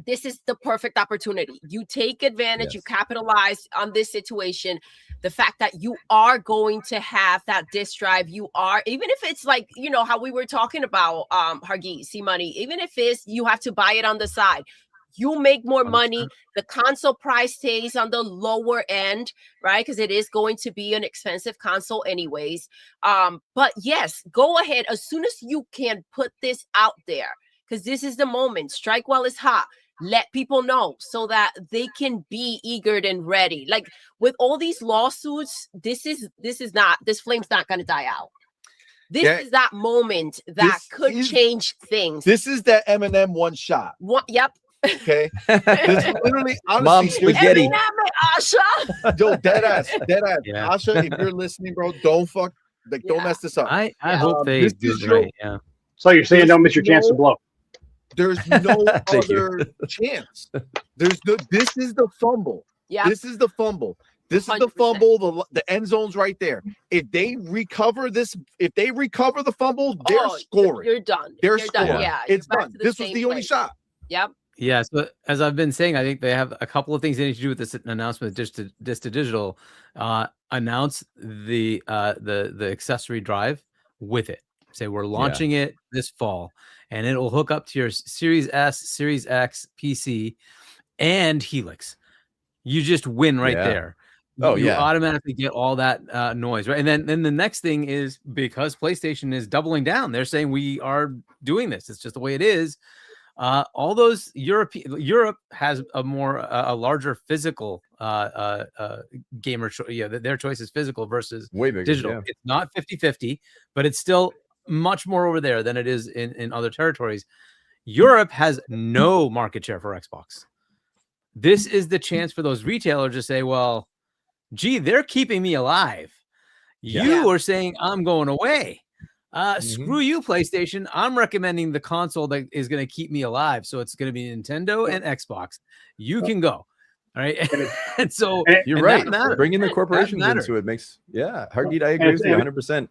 This is the perfect opportunity. You take advantage, you capitalize on this situation. The fact that you are going to have that disk drive, even if it's like, how we were talking about Hargi, CMoney, even if you have to buy it on the side, you make more money. The console price stays on the lower end, right? Because it is going to be an expensive console anyways. But yes, go ahead as soon as you can put this out there, because this is the moment. Strike while it's hot. Let people know so that they can be eager and ready. Like with all these lawsuits, this flame's not going to die out. This is that moment that could change things. This is that Eminem one shot. Yep. Okay. This is literally, honestly, Mom spaghetti. Asha. Yo, dead ass. Yeah. Asha, if you're listening, bro, don't mess this up. I hope they do it right. Yeah. So you're saying don't miss your chance to blow. There's no other chance. This is the fumble. Yeah. This is the fumble. This is the 100%. fumble. The end zone's right there. If they recover the fumble, they're scoring. You're done. They're You're scoring. done. Yeah. It's you're back done. to the This was same the only place. shot. Yep. Yeah, so as I've been saying, I think they have a couple of things they need to do with this announcement. Disc to Digital, announce the accessory drive with it. Say we're launching it this fall, and it will hook up to your Series S, Series X, PC, and Helix. You just win right there. You automatically get all that noise, right? And then the next thing is, because PlayStation is doubling down, they're saying we are doing this. It's just the way it is. All those Europe has a larger physical gamer their choice is physical versus way bigger, digital. yeah. It's not 50-50, but it's still much more over there than it is in other territories. Europe has no market share for Xbox. This is the chance for those retailers to say, well, gee, they're keeping me alive. You are saying I'm going away. Screw you, PlayStation. I'm recommending the console that is going to keep me alive. So it's going to be Nintendo and Xbox. You can go. All right. And so you're right. Bringing the corporations into it makes, Hargeet, I agree with you 100%.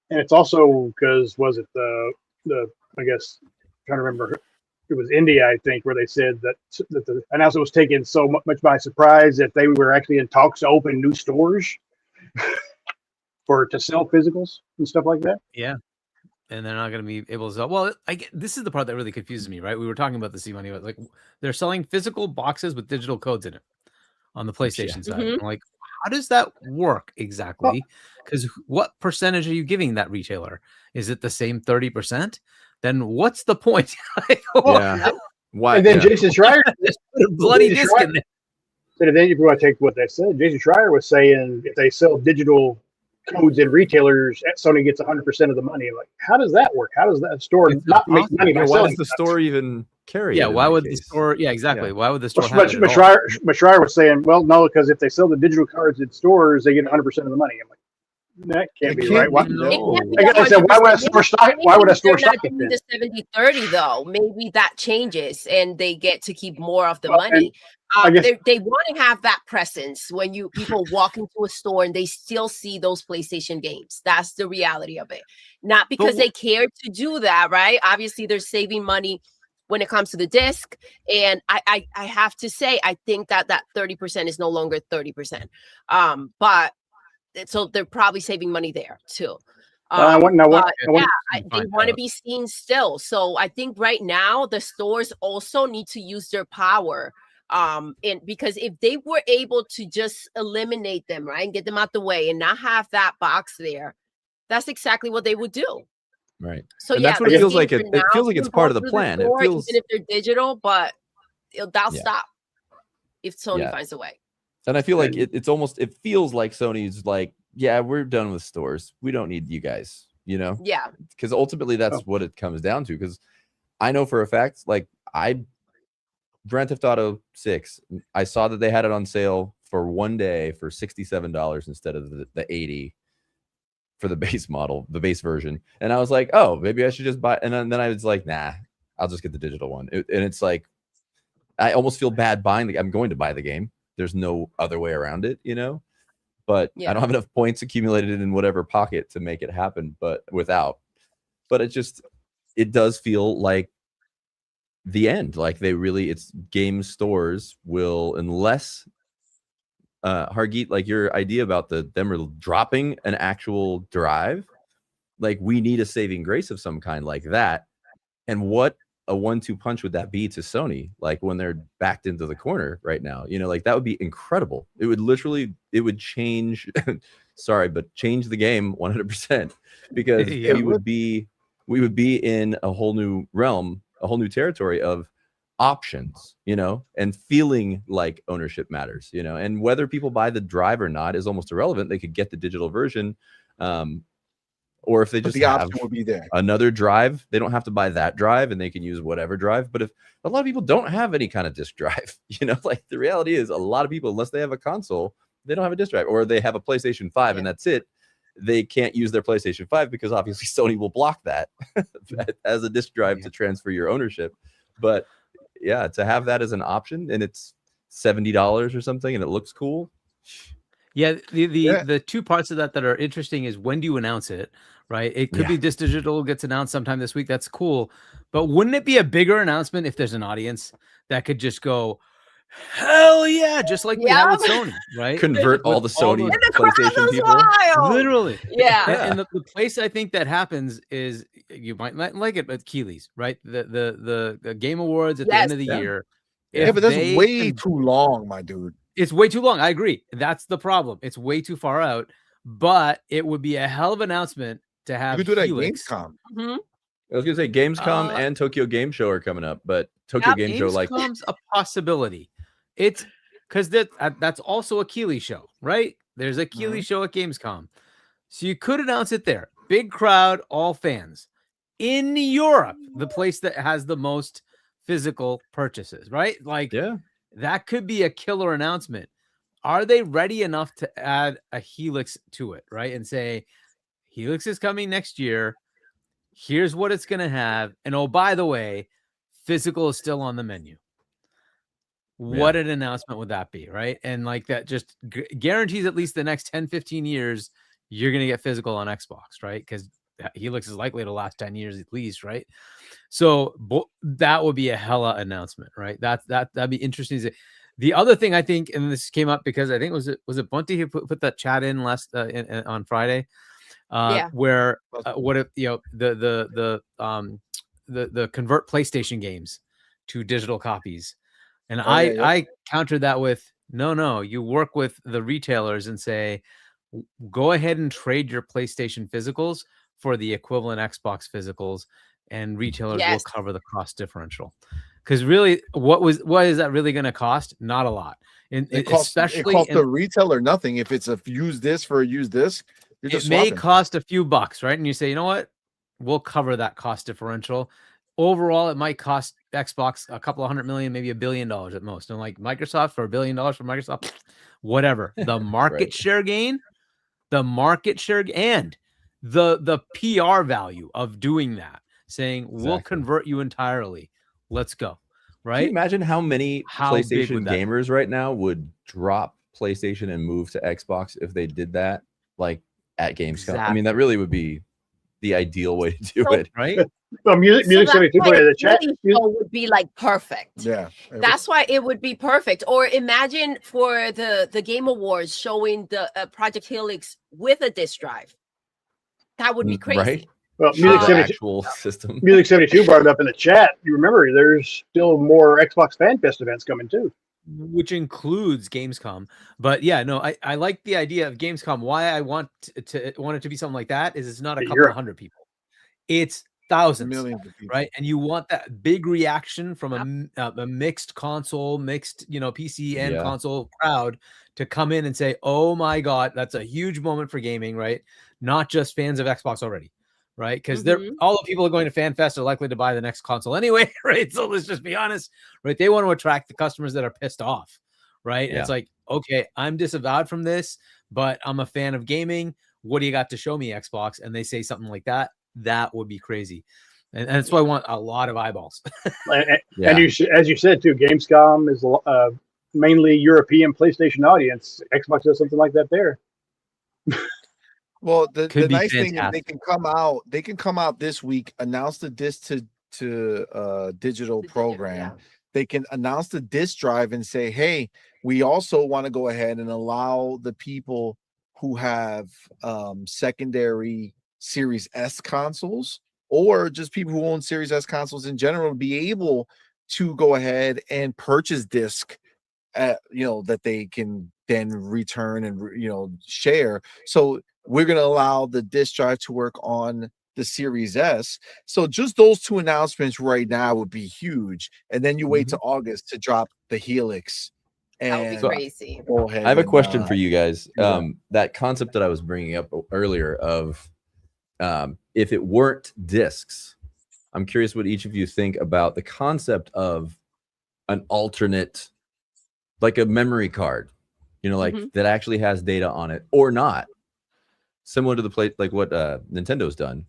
And it's also because, was it the I guess, trying to remember, it was India, I think, where they said that the announcement was taken so much by surprise that they were actually in talks to open new stores to sell physicals and stuff like that. Yeah. And they're not going to be able to sell. Well, this is the part that really confuses me, right? We were talking about the CMoney, like they're selling physical boxes with digital codes in it on the PlayStation side. I'm like, how does that work exactly? Because what percentage are you giving that retailer? Is it the same 30%? Then what's the point? Why? And then Jason Schreier just put a bloody disc in there. And then if you want to take what they said, Jason Schreier was saying if they sell digital codes in retailers, Sony gets 100% of the money. Like, how does that work? How does that store not make money? Why does the store even carry? Yeah, why would the store? Yeah, exactly. Yeah. Why would the store? But Schreier was saying, well, no, because if they sell the digital cards in stores, they get 100% of the money. I'm like, that can't be right. Why, I said, why would a store stock? Why would a store stock it then? The 70-30 though, maybe that changes and they get to keep more of the money. I guess they want to have that presence when people walk into a store and they still see those PlayStation games. That's the reality of it. Not because they care to do that, right? Obviously, they're saving money when it comes to the disc. And I have to say, I think that 30% is no longer 30%. But so they're probably saving money there too. They want to be seen still. So I think right now the stores also need to use their power. And because if they were able to just eliminate them, right, and get them out the way and not have that box there, that's exactly what they would do. Right. So and that's what it feels like. It feels like it's part of the plan. It feels even if they're digital, but that'll stop if Sony finds a way. And I feel like it feels like Sony's like, yeah, we're done with stores. We don't need you guys, you know? Yeah. Because ultimately that's what it comes down to. Because I know for a fact, like Grand Theft Auto 6, I saw that they had it on sale for one day for $67 instead of the $80 for the base model, the base version. And I was like, oh, maybe I should just buy. And then I was like, nah, I'll just get the digital one. And it's like, I almost feel bad buying I'm going to buy the game. There's no other way around it, you know? But I don't have enough points accumulated in whatever pocket to make it happen, but it does feel like the end. Like it's game stores will, unless Hargeet, like your idea about them dropping an actual drive, like we need a saving grace of some kind like that. And what a 1-2 punch would that be to Sony? Like when they're backed into the corner right now, you know, like that would be incredible. It would change, sorry, but change the game 100%, because we would be in a whole new realm, a whole new territory of options, you know, and feeling like ownership matters, you know, and whether people buy the drive or not is almost irrelevant. They could get the digital version. Or if they just have will be there. Another drive, they don't have to buy that drive and they can use whatever drive. But if a lot of people don't have any kind of disk drive, you know, like the reality is a lot of people, unless they have a console, they don't have a disk drive, or they have a PlayStation 5 and that's it. They can't use their PlayStation 5 because obviously Sony will block that as a disk drive to transfer your ownership. But yeah, to have that as an option and it's $70 or something and it looks cool. Yeah, the two parts of that are interesting is when do you announce it, right? It could be this digital gets announced sometime this week. That's cool. But wouldn't it be a bigger announcement if there's an audience that could just go, hell yeah, just like we have with Sony, right? Convert all the Sony PlayStation people. Wild. Literally. Yeah. And the place I think that happens is, you might not like it, but Keeley's, right? The Game Awards at the end of the year. Yeah, but that's way too long, my dude. It's way too long. I agree. That's the problem. It's way too far out, but it would be a hell of an announcement to have. You could do that Helix. Gamescom. I was gonna say Gamescom and Tokyo Game Show are coming up, but Tokyo Game Show Gamescom's a possibility. It's because that's also a Keeley show, right? There's a Keeley show at Gamescom, so you could announce it there. Big crowd, all fans. In Europe, the place that has the most physical purchases, right? Like, that could be a killer announcement. Are they ready enough to add a Helix to it, right? And say, Helix is coming next year. Here's what it's going to have. And oh, by the way, physical is still on the menu. What an announcement would that be, right? And like that just guarantees at least the next 10, 15 years, you're going to get physical on Xbox, right? Because Helix is likely to last 10 years at least, right? So that would be a hella announcement, right? That'd be interesting. The other thing I think, and this came up because I think was it Bunty who put that chat in last on Friday, where what if the convert PlayStation games to digital copies, and I countered that with no, you work with the retailers and say, go ahead and trade your PlayStation physicals for the equivalent Xbox physicals, and retailers will cover the cost differential. Because really, what is that really going to cost? Not a lot. It costs the retailer nothing. If it's a use this for a use this, it may cost a few bucks, right? And you say, you know what? We'll cover that cost differential. Overall, it might cost Xbox a couple of $100 million, maybe $1 billion at most. And like Microsoft, for $1 billion for Microsoft, whatever. The market share gain, and the PR value of doing that, saying we'll convert you entirely. Let's go. Can you imagine how many How big PlayStation would that be? gamers right now would drop PlayStation and move to Xbox if they did that, like at Gamescom? I mean, that really would be the ideal way to do it, right? Well, music that's 72 why in a the chat. Sony show would be like perfect. Yeah. That's why it would be perfect. Or imagine for the Game Awards showing the Project Helix with a disc drive. That would be crazy. right? Well, The music 72, actual system. music 72 brought it up in the chat. You remember, there's still more Xbox Fan Fest events coming too. Which includes Gamescom. But yeah, no, I like the idea of Gamescom. Why I want it to be something like that is it's not a Yeah, couple you're- of hundred people. It's thousands, Millions of people. right? And you want that big reaction from a mixed console, mixed, PC and Yeah. console crowd to come in and say, "Oh my God, that's a huge moment for gaming," right? Not just fans of Xbox already, right? Because they're all the people are going to FanFest are likely to buy the next console anyway, right? So let's just be honest, right? They want to attract the customers that are pissed off, right? And it's like, okay, I'm disavowed from this, but I'm a fan of gaming. What do you got to show me, Xbox? And they say something like that. That would be crazy. And that's why I want a lot of eyeballs. And as you said too, Gamescom is mainly European PlayStation audience. Xbox does something like that there. Well, the Could be nice thing is fantastic. they can come out this week, announce the disc to digital program. They can announce the disc drive and say, hey, we also want to go ahead and allow the people who have secondary Series S consoles, or just people who own Series S consoles in general, to be able to go ahead and purchase disc, that they can then return and share. So we're going to allow the disc drive to work on the Series S. So just those two announcements right now would be huge. And then you wait to August to drop the Helix. That would be And crazy. go ahead I have a and, question for you guys. yeah. That concept that I was bringing up earlier of if it weren't discs, I'm curious what each of you think about the concept of an alternate, like a memory card, that actually has data on it or not, similar to the plate, like what Nintendo's done.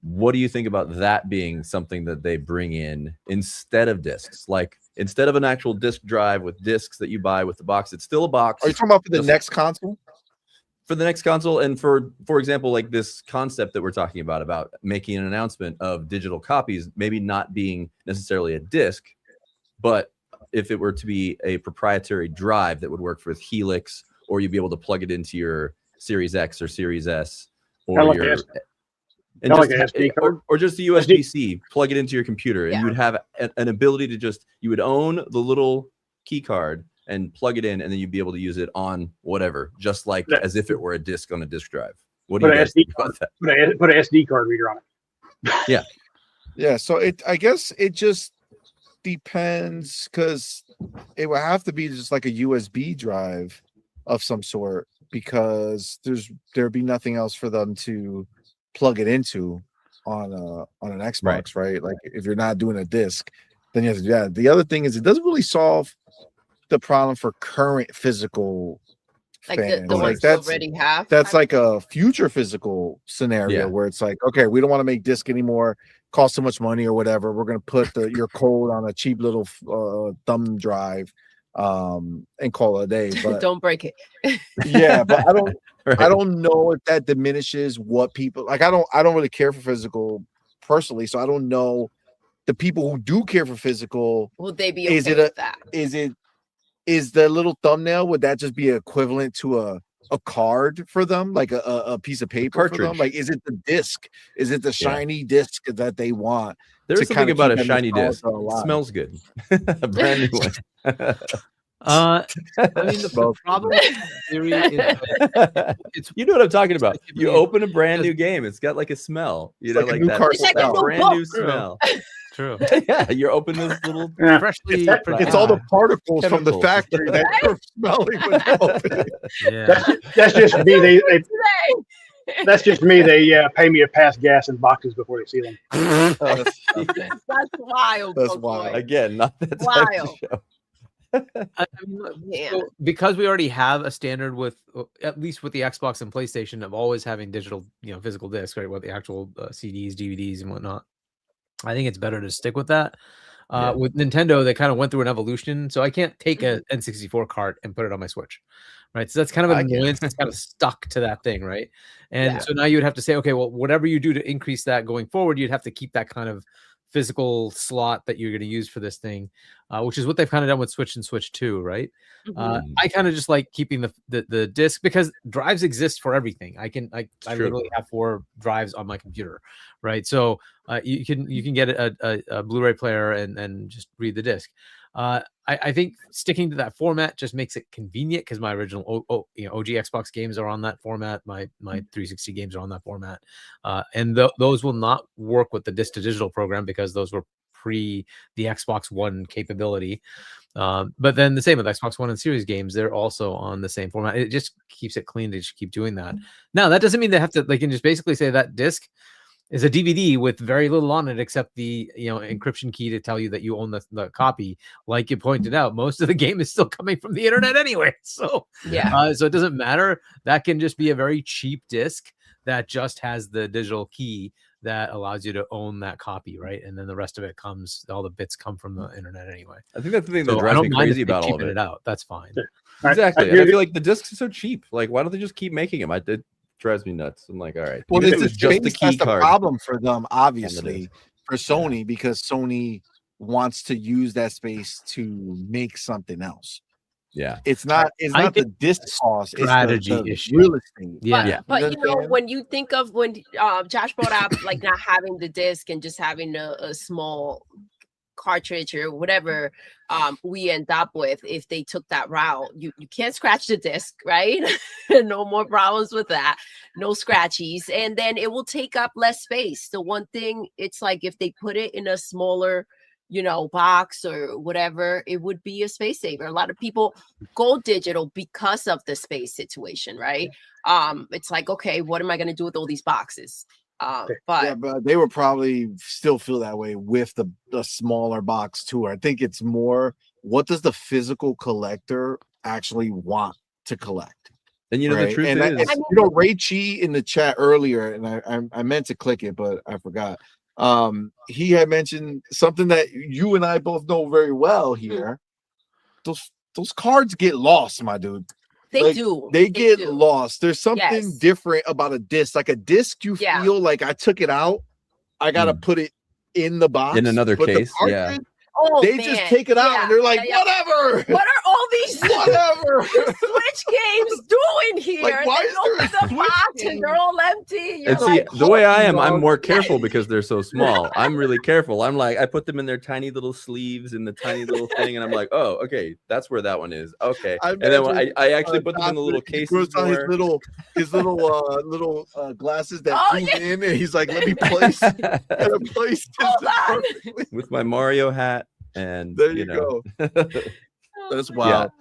What do you think about that being something that they bring in instead of discs? Like instead of an actual disc drive with discs that you buy with the box, it's still a box. Are you talking about for the next console? For the next console, and for example, like this concept that we're talking about making an announcement of digital copies, maybe not being necessarily a disc, but if it were to be a proprietary drive that would work with Helix, or you'd be able to plug it into your Series X or Series S, or Kinda your like an SD card? or just a USB-C, plug it into your computer, and Yeah. you would have an ability to you would own the little key card and plug it in, and then you'd be able to use it on whatever, just like as if it were a disc on a disc drive. What do you guys think about that? Put an SD card reader on it. Yeah, so I guess it just depends, because it would have to be just like a USB drive of some sort, because there'd be nothing else for them to plug it into on an Xbox, right? Like if you're not doing a disc, then you have to do that. The other thing is it doesn't really solve the problem for current physical Like fans. the Like ones you that's already have. that's like a future physical scenario where it's like, okay, we don't want to make disc anymore, cost so much money or whatever. We're gonna put your code on a cheap little thumb drive and call it a day. But Don't break it. yeah, but I don't know if that diminishes what people like. I don't really care for physical personally, so I don't know the people who do care for physical. Will they be okay with that? Is the little thumbnail, would that just be equivalent to a card for them, like a piece of paper for them? Like, is it the disc? Is it the shiny disc that they want? There's something about a shiny disc. It smells good. A brand new one. I mean, the problem with theory is you know what I'm talking about. You open a brand new game, it's got like a smell, like that. It's like a brand book. new smell. True. Yeah, you're opening this little freshly. It's all the particles from the Chemicals. factory that you're smelling when you open it. Yeah. That's just me. That's just me. They pay me to pass gas in boxes before they see them. That's wild. That's Coco. wild. Again, not that type Wild. of show. I mean, look, Yeah. so because we already have a standard with, at least with the Xbox and PlayStation, of always having digital, physical discs, right? What the actual CDs, DVDs, and whatnot. I think it's better to stick with that. With Nintendo, they kind of went through an evolution, so I can't take a N64 cart and put it on my Switch, right? So that's kind of an annoyance. It's kind of stuck to that thing, right? And so now you would have to say, okay, well, whatever you do to increase that going forward, you'd have to keep that kind of physical slot that you're going to use for this thing, which is what they've kind of done with Switch and Switch 2, right? I kind of just like keeping the disc because drives exist for everything. I literally have 4 drives on my computer, right? So you can get a Blu-ray player and just read the disc. I think sticking to that format just makes it convenient because my original OG Xbox games are on that format. My 360 games are on that format, and those will not work with the disc to digital program because those were pre the Xbox One capability. But then the same with Xbox One and Series games, they're also on the same format. It just keeps it clean to just keep doing that. Now that doesn't mean they can just basically say that disc is a DVD with very little on it except the encryption key to tell you that you own the copy. Like you pointed out, most of the game is still coming from the internet anyway. So so it doesn't matter. That can just be a very cheap disc that just has the digital key that allows you to own that copy, right? And then the rest of it all the bits come from the internet anyway. I think that's the thing that drives me crazy about all of it. That's fine. Exactly. And I feel like the discs are so cheap. Like, why don't they just keep making them? It drives me nuts. I'm like, all right. Well, this is just the key that's card. the problem for them, obviously, for Sony, because Sony wants to use that space to make something else. Yeah, it's not the disc cost, strategy it's the issue. real estate. But when you think of when Josh brought up like not having the disc and just having a small cartridge or whatever we end up with, if they took that route, you can't scratch the disc, right? No more problems with that, no scratchies, and then it will take up less space. The one thing, it's like if they put it in a smaller box or whatever, it would be a space saver. A lot of people go digital because of the space situation, right? It's like, okay, what am I going to do with all these boxes? But they would probably still feel that way with the smaller box too. I think it's more, what does the physical collector actually want to collect? And the truth is, Ray Chi in the chat earlier, and I meant to click it, but I forgot. He had mentioned something that you and I both know very well here. Those cards get lost, my dude. They do. They get lost. There's something different about a disc. Like a disc, you feel like I took it out. I gotta put it in the box. In another case, they just take it out and they're like, whatever. What are all these whatever Switch games doing here? Like, why they open the box and they're all empty. And see, the way I am, I'm more careful because they're so small. I'm really careful. I'm like, I put them in their tiny little sleeves in the tiny little thing, and I'm like, oh, okay, that's where that one is. Okay, and then when I actually put them in the little cases. His little glasses that zoom in, and he's like, let me place this perfectly with my Mario hat. And there you go. That's wild.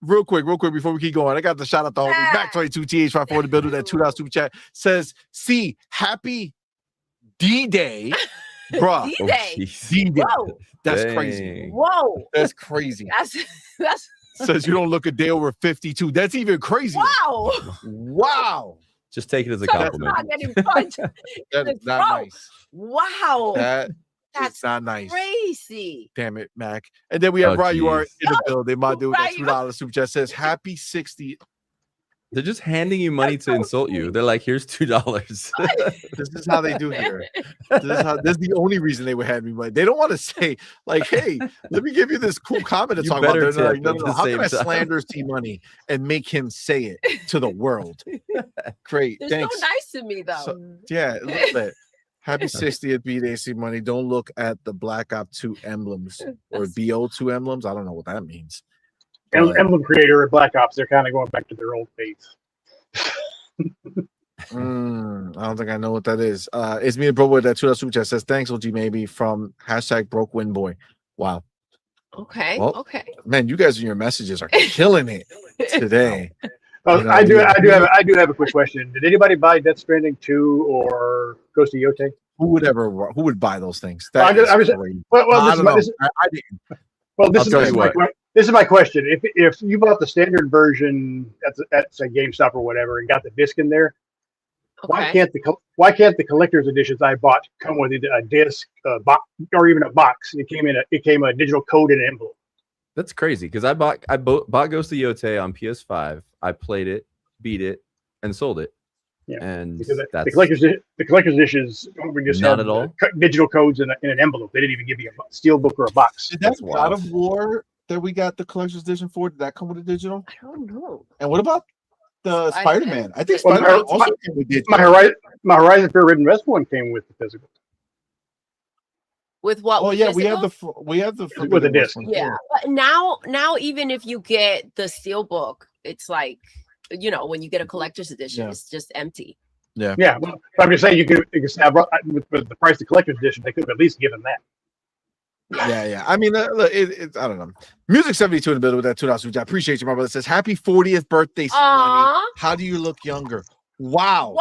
Real quick before we keep going, I got the shout out to homies. Mac 22 TH54 the builder that $2 super chat says, "See, happy D-Day, bruh." D-Day. D-Day. Whoa. That's crazy. Whoa. That's crazy. That's says you don't look a day over 52. That's even crazy. Wow. Just take it as a compliment. Not getting punched. That is not nice. Wow. That's not nice. Crazy. Damn it, Mac. And then we have Ryan. You are in the building. My dude, that $2 super chat says, "Happy 60." They're just handing you money to insult you. They're like, "Here's $2." This is how they do here. This is the only reason they would hand me money. They don't want to say, like, "Hey, let me give you this cool comment to talk about." They're like, no. How can I slander C-Money and make him say it to the world? Great. They're Thanks. so nice to me, though. A little bit. Happy 60th B-Day, C-Money. Don't look at the Black Ops 2 emblems or BO2 emblems. I don't know what that means. Emblem creator of Black Ops, they're kind of going back to their old faiths. I don't think I know what that is. It's me and Bro with that $2 super chat says, "Thanks, OG maybe," from #BrokeWinBoy. Wow. Okay. Well, okay. Man, you guys and your messages are killing it today. I do have a quick question. Did anybody buy Death Stranding 2 or Ghost of Yote? Who would buy those things? I didn't. Well, this is my question. If you bought the standard version at say GameStop or whatever and got the disc in there, Why can't the collector's editions I bought come with a disc, box, or even a box? It came a digital code in an envelope. That's crazy because I bought Ghost of Yotei on PS5. I played it, beat it, and sold it. Yeah, and because that's the collector's editions don't just not have at all digital codes in an envelope. They didn't even give you a steelbook or a box. Did that God of War that we got the collector's edition for? Did that come with a digital? I don't know. And what about the Spider-Man? I think Well, Spider-Man also came with digital. My Horizon Forbidden West one came with the physical. With what? Oh yeah, physical? we have the with a disc. Yeah, but now even if you get the steelbook, it's like, you know, when you get a collector's edition, it's just empty. Yeah. Yeah. Well, I'm just saying you could have with the price of the collector's edition, they could have at least given that. Yeah. I mean, look, it's I don't know. Music 72 in the middle with that $2 which I appreciate you, my brother. It says, "Happy 40th birthday, CMoney. How do you look younger?" Wow.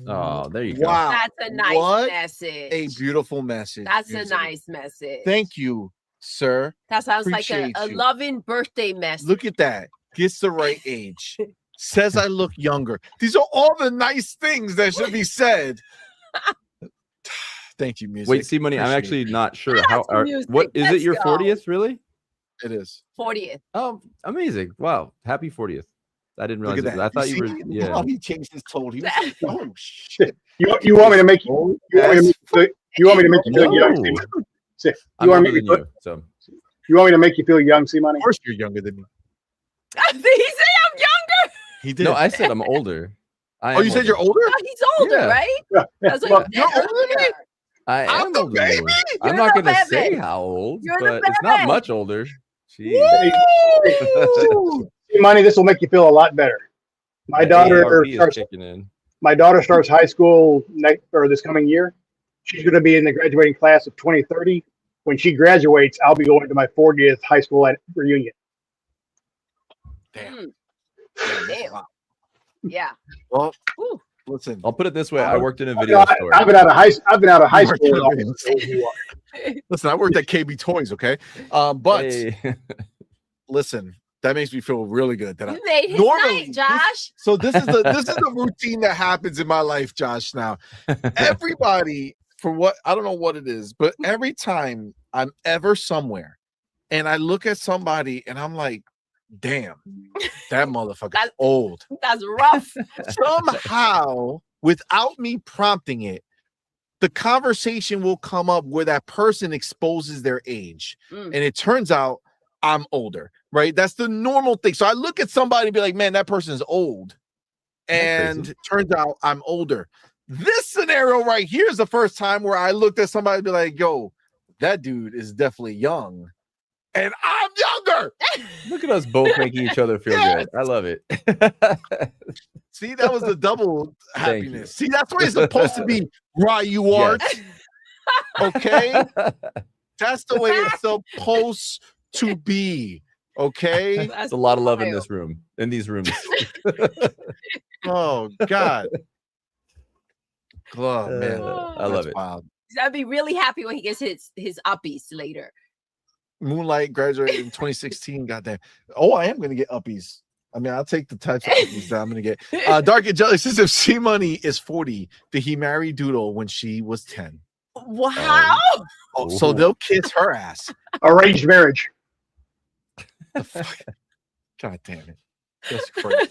Oh, there you go. Wow. That's a nice message. A beautiful message. That's a nice message. Thank you, sir. That sounds like a loving birthday message. Look at that. Gets the right age. Says I look younger. These are all the nice things that should be said. Thank you, music. Wait, CMoney, I'm actually not sure what is it your 40th, really? It is 40th. Oh, amazing. Wow. Happy 40th. I didn't realize it. I thought you were Oh, he changed his tone. He was like, oh shit. You want me to make you want me to make you feel young, C-Money? You want me to make you feel young, C-Money? Of course you're younger than me. Did he say I'm younger? He did. No, I said I'm older. You said you're older? No, he's older, right? Yeah. I was like, you're older than me? I am I'm the older than you. baby. I'm not going to say how old, but it's not much older. Jeez. Money, this will make you feel a lot better. My daughter starts high school this coming year. She's going to be in the graduating class of 2030. When she graduates, I'll be going to my 40th high school reunion. Damn. Damn. Yeah. Well, listen. I'll put it this way: I worked in a video store. I've been out of high school. Listen, I worked at KB Toys. Okay, but listen, that makes me feel really good. That you made his night, Josh. This is the routine that happens in my life, Josh. Now, everybody, for what I don't know what it is, but every time I'm ever somewhere, and I look at somebody, and I'm like, damn, that motherfucker's old. That's rough. Somehow, without me prompting it, the conversation will come up where that person exposes their age. And it turns out I'm older, right? That's the normal thing. So I look at somebody and be like, man, that person is old. And it turns out I'm older. This scenario right here is the first time where I looked at somebody and be like, yo, that dude is definitely young. And I'm younger. Look at us both making each other feel good. I love it. See, that was the double happiness. See, that's where it's supposed to be. Right, you are. Yes. Okay, that's the way it's supposed to be. Okay, that's a lot of love in this room. In these rooms. Oh God. Oh man, I love it. Wild. I'd be really happy when he gets his uppies later. Moonlight graduated in 2016. Goddamn. Oh, I am going to get uppies. I mean, I'll take the types of uppies that I'm going to get. Dark and Jelly says if CMoney is 40, did he marry Doodle when she was 10? Wow. So they'll kiss her ass. Arranged marriage. The fuck? God damn it. That's crazy.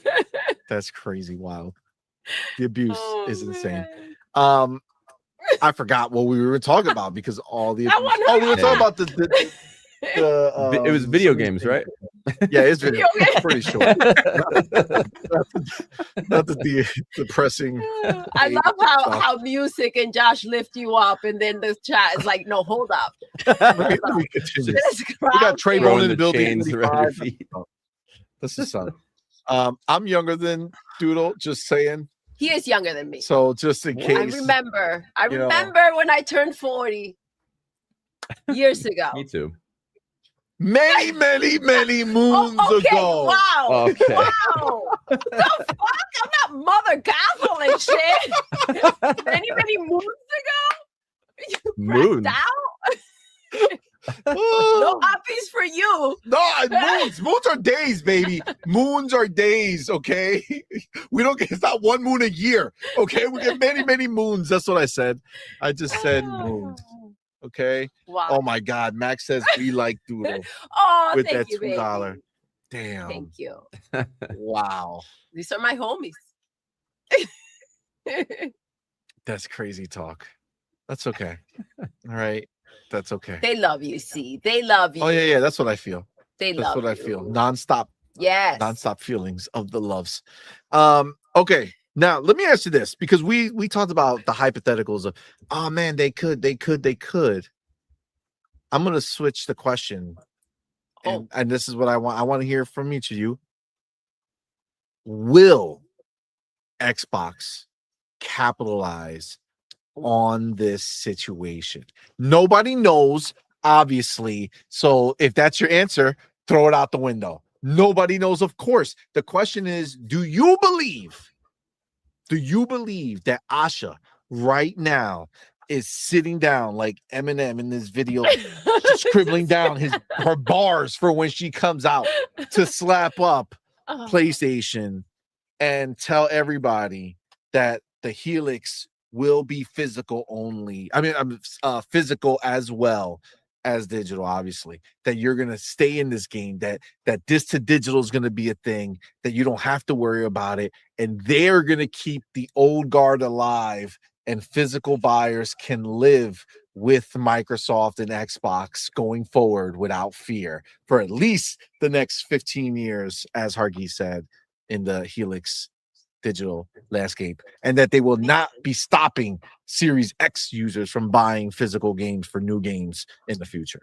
That's crazy wild. The abuse is insane. I forgot what we were talking about because all the abuse. We were talking about it was video games, right? Yeah, it's video games. Pretty sure. not the depressing. I love how music and Josh lift you up, and then the chat is like, "No, hold up." Let me continue. We got Trey Bone in the building. This is son. I'm younger than Doodle. Just saying. He is younger than me. So just in case. I remember when I turned 40 years ago. Me too. Many moons ago. Wow. Okay. Wow. What the fuck? I'm not Mother Gothel and shit. many moons ago? You Moon. out? No uppies for you. too. No, moons are days, baby. Moons are days, okay? We don't get, it's not one moon a year, okay? We get many, many moons. That's what I said. I just said moons, okay? Wow. Oh my God, Max says we like Doodle Oh, with thank that you, $2. baby. Damn. Thank you. Wow. These are my homies. That's crazy talk. That's okay. All right. That's okay. They love you, see. They love you. Oh, yeah. That's what I feel. They That's love what I you. feel. Non-stop Yes. feelings of the loves. Okay. Now let me ask you this, because we talked about the hypotheticals of, oh man, they could. I'm gonna switch the question. And this is what I want. I want to hear from each of you. Will Xbox capitalize on this situation? Nobody knows, obviously. So if that's your answer, throw it out the window. Nobody knows, of course. The question is, do you believe that Asha right now is sitting down like Eminem in this video, scribbling down her bars for when she comes out to slap up PlayStation and tell everybody that the Helix will be physical only? I mean, physical as well as digital, obviously, that you're going to stay in this game, that disc to digital is going to be a thing, that you don't have to worry about it, and they're going to keep the old guard alive, and physical buyers can live with Microsoft and Xbox going forward without fear for at least the next 15 years, as Hargi said, in the Helix digital landscape, and that they will not be stopping Series X users from buying physical games for new games in the future.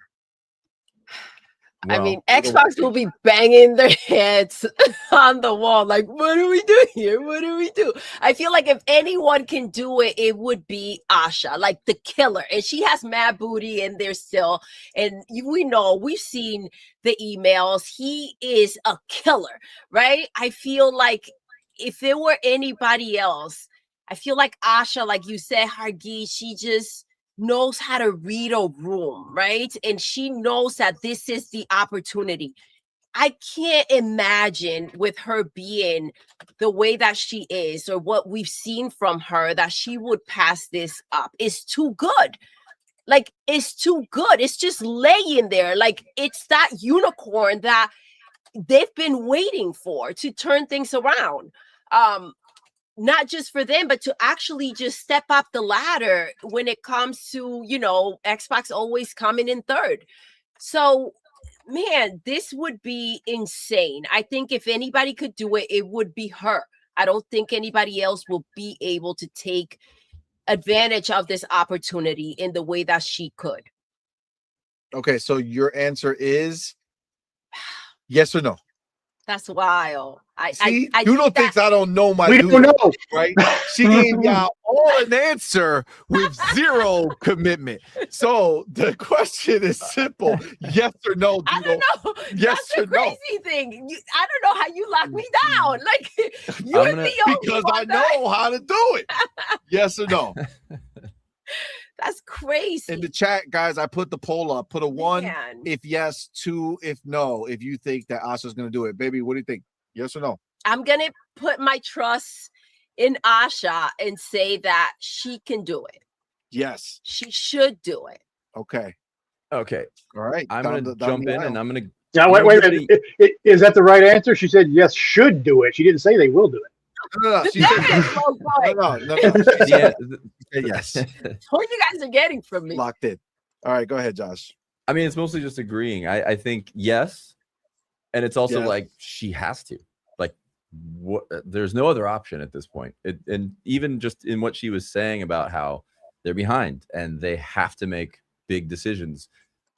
I mean, Xbox will be banging their heads on the wall. Like, what do we do here? What do we do? I feel like if anyone can do it, it would be Asha, like the killer. And she has mad booty in there still. And we know, we've seen the emails. He is a killer, right? I feel like if it were anybody else, I feel like Asha, like you said, Hargi, she just knows how to read a room, right? And she knows that this is the opportunity. I can't imagine with her being the way that she is, or what we've seen from her, that she would pass this up. It's too good. Like, it's too good. It's just laying there. Like, it's that unicorn that they've been waiting for to turn things around. Not just for them, but to actually just step up the ladder when it comes to, Xbox always coming in third. So, man, this would be insane. I think if anybody could do it, it would be her. I don't think anybody else will be able to take advantage of this opportunity in the way that she could. Okay, so your answer is yes or no? That's wild. Doodle thinks I don't know my Doodle, don't know, right? She gave y'all all an answer with zero commitment. So the question is simple: yes or no, Doodle? I don't know. Yes That's or the crazy no? thing. I don't know how you lock me down. Like, you're the only because one I know how to do it. Yes or no? That's crazy. In the chat, guys, I put the poll up. Put a 1 Man. if yes, 2 if no. If you think that Asha's going to do it, baby, what do you think? Yes or no? I'm gonna put my trust in Asha and say that she can do it. Yes, she should do it. Okay. All right. I'm gonna jump in and I'm gonna. Now wait a minute. Is that the right answer? She said yes, should do it. She didn't say they will do it. No. She said no. She said yes. What you guys are getting from me? Locked in. All right, go ahead, Josh. I mean, it's mostly just agreeing. I think yes, and it's also like she has to. Like, what? There's no other option at this point. And even just in what she was saying about how they're behind and they have to make big decisions.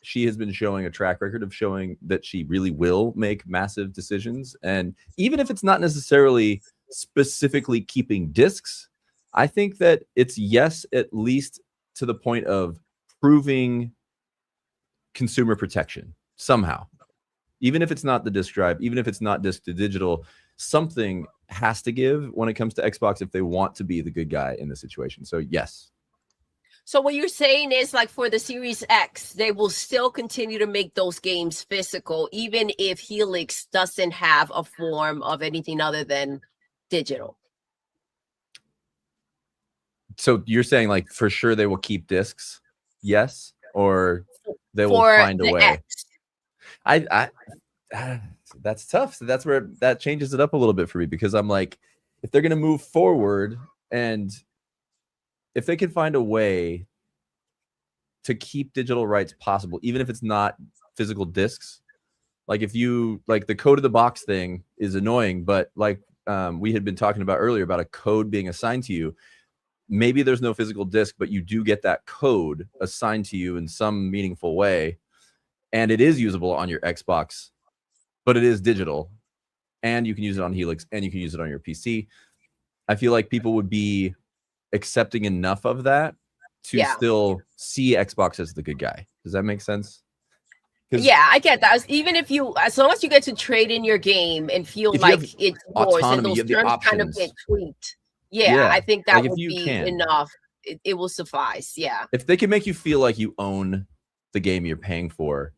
She has been showing a track record of showing that she really will make massive decisions. And even if it's not necessarily specifically keeping discs, I think that it's yes, at least to the point of proving consumer protection somehow. Even if it's not the disk drive, even if it's not disc to digital, something has to give when it comes to Xbox if they want to be the good guy in the situation. So yes. So what you're saying is, like, for the Series X, they will still continue to make those games physical, even if Helix doesn't have a form of anything other than digital. So you're saying, like, for sure they will keep discs? Yes, or they will find a way. X. I that's tough. So that's where that changes it up a little bit for me, because I'm like, if they're gonna move forward and if they can find a way to keep digital rights possible, even if it's not physical discs, like if you like the code of the box thing is annoying, but like we had been talking about earlier about a code being assigned to you. Maybe there's no physical disc, but you do get that code assigned to you in some meaningful way, and it is usable on your Xbox, but it is digital, and you can use it on Helix, and you can use it on your PC. I feel like people would be accepting enough of that to still see Xbox as the good guy. Does that make sense? Yeah, I get that. Even if you, as long as you get to trade in your game and feel like it's yours, and those terms kind of get tweaked. Yeah, I think that would be enough. It will suffice. Yeah. If they can make you feel like you own the game you're paying for,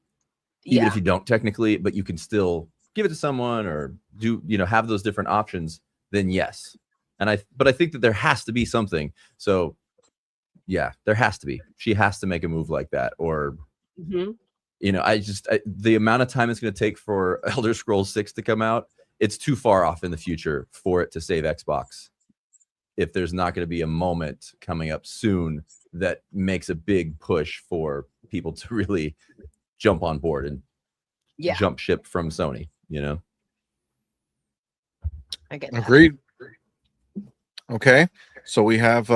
even if you don't technically, but you can still give it to someone or do, have those different options, then yes. But I think that there has to be something. So yeah, there has to be. She has to make a move like that, or the amount of time it's going to take for Elder Scrolls 6 to come out, it's too far off in the future for it to save Xbox. If there's not going to be a moment coming up soon that makes a big push for people to really jump on board and jump ship from Sony, I get that. Agreed. Okay, so we have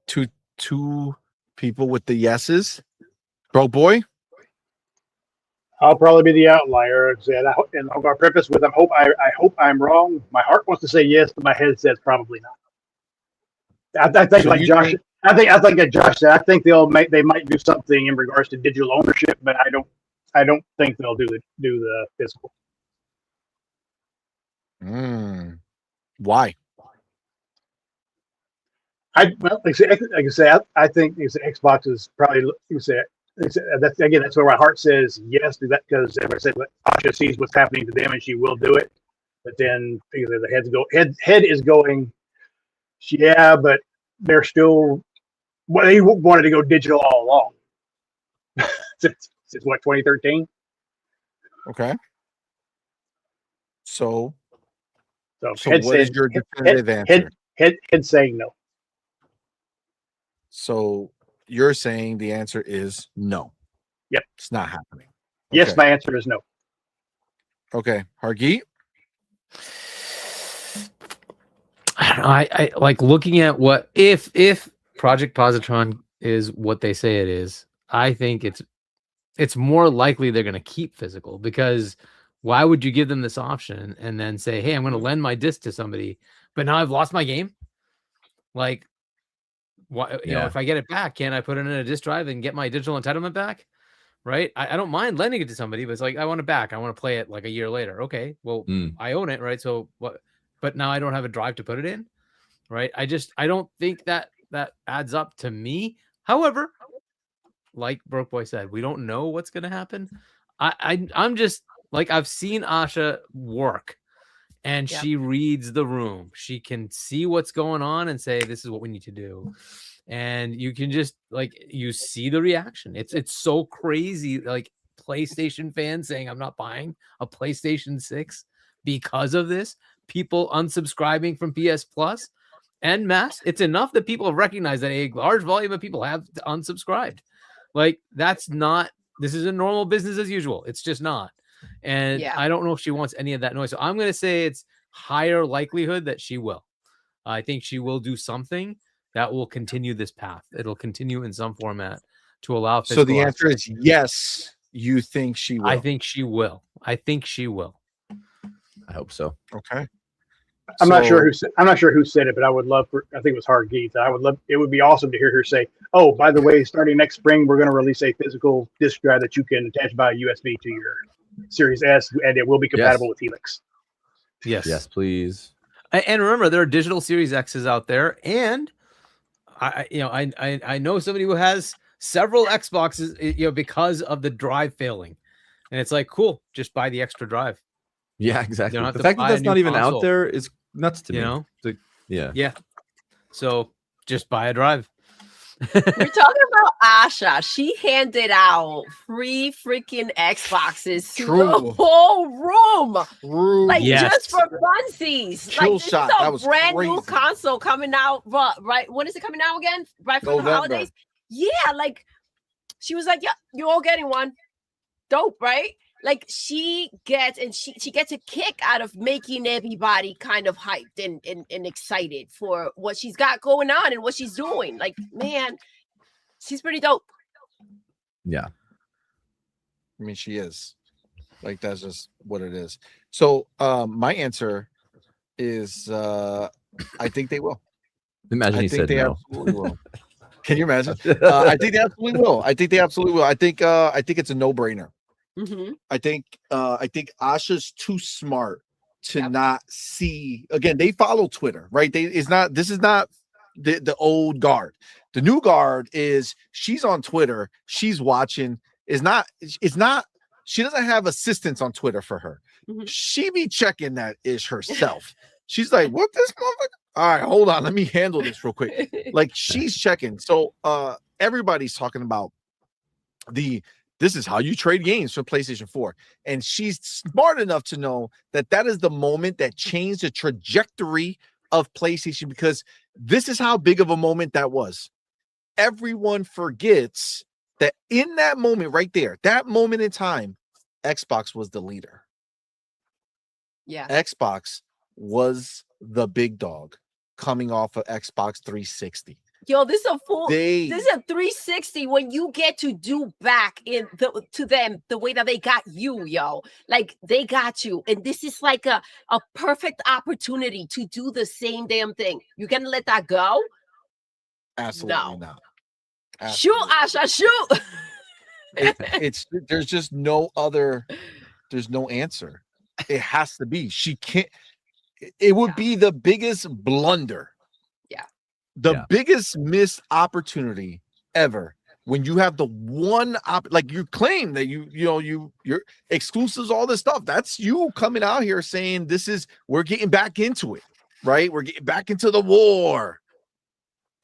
two people with the yeses. Broke boy. I'll probably be the outlier. And I'll go preface with I hope I'm wrong. My heart wants to say yes, but my head says probably not. I think like Josh. I think like Josh said. I think they might do something in regards to digital ownership, but I don't think they'll do the physical. Why? Like I say, I think Xbox is probably. That's where my heart says yes to that, because as I said, Asha sees what's happening to them and she will do it. But then the head is going. Yeah, but they're still. Well, they wanted to go digital all along. since what, 2013? Okay. So what is your definitive answer? Head saying no. So you're saying the answer is no. Yep. It's not happening. Yes, Okay. my answer is no. Okay. Hargeet? I like looking at what if Project Positron is what they say it is. I think it's more likely they're going to keep physical, because why would you give them this option and then say, hey, I'm going to lend my disc to somebody, but now I've lost my game? Like, why, if I get it back, can't I put it in a disc drive and get my digital entitlement back? Right? I don't mind lending it to somebody, but it's like, I want it back. I want to play it like a year later. Okay, well, I own it, right? So what? But now I don't have a drive to put it in, right? I don't think that adds up to me. However, like Broke Boy said, we don't know what's going to happen. I'm just like, I've seen Asha work, and she reads the room. She can see what's going on and say, this is what we need to do. And you can just you see the reaction. It's so crazy. Like PlayStation fans saying, I'm not buying a PlayStation 6 because of this. People unsubscribing from PS Plus en masse. It's enough that people have recognized that a large volume of people have unsubscribed. Like, this isn't normal business as usual. It's just not. And I don't know if she wants any of that noise. So I'm going to say it's higher likelihood that she will. I think she will do something that will continue this path. It'll continue in some format to allow. So the answer is yes. You think she will? I think she will. I hope so. Okay. I'm not sure who said it, but I would love I think it was Hargeet. It would be awesome to hear her say, oh, by the way, starting next spring, we're going to release a physical disc drive that you can attach by USB to your Series S, and it will be compatible with Helix. Yes. Yes, please. And remember, there are digital Series X's out there, and I know somebody who has several Xboxes, because of the drive failing, and it's like, cool, just buy the extra drive. Yeah, exactly. You don't have The to fact that buy a that's new not even console. out there is nuts to You me. know? It's like, yeah. Yeah. So just buy a drive. We're talking about Asha. She handed out free freaking Xboxes to the whole room. Like, just for funsies. Kill Like, shot. this That is a was brand new crazy. console coming out. Right. When is it coming out again? Right for the November. holidays? Yeah. Like, she was like, yeah, you're all getting one. Dope, right? Like, she gets a kick out of making everybody kind of hyped and excited for what she's got going on and what she's doing. Like, man, she's pretty dope. Yeah. I mean, she is. Like, that's just what it is. So my answer is I think they will. Imagine I he think said they no. absolutely will. Can you imagine? I think they absolutely will. I think it's a no-brainer. Mm-hmm. I think Asha's too smart to not see. Again, they follow Twitter, right? This is not the old guard. The new guard is she's on Twitter, she's watching. It's not she doesn't have assistants on Twitter for her. Mm-hmm. She be checking that ish herself. She's like, what this motherfucker? All right, hold on, let me handle this real quick. Like, she's checking. So everybody's talking about this is how you trade games for PlayStation 4. And she's smart enough to know that is the moment that changed the trajectory of PlayStation, because this is how big of a moment that was. Everyone forgets that in that moment right there, that moment in time, Xbox was the leader. Yeah. Xbox was the big dog coming off of Xbox 360. Yo, this is a 360 when you get to do back to them the way that they got you, yo. Like, they got you. And this is like a perfect opportunity to do the same damn thing. You gonna let that go? Absolutely not. Shoot, Asha, shoot. There's just there's no answer. It has to be. She can't. It would be the biggest blunder. The biggest missed opportunity ever when you have the one like you claim that your exclusives, all this stuff. That's you coming out here saying we're getting back into it, right? We're getting back into the war.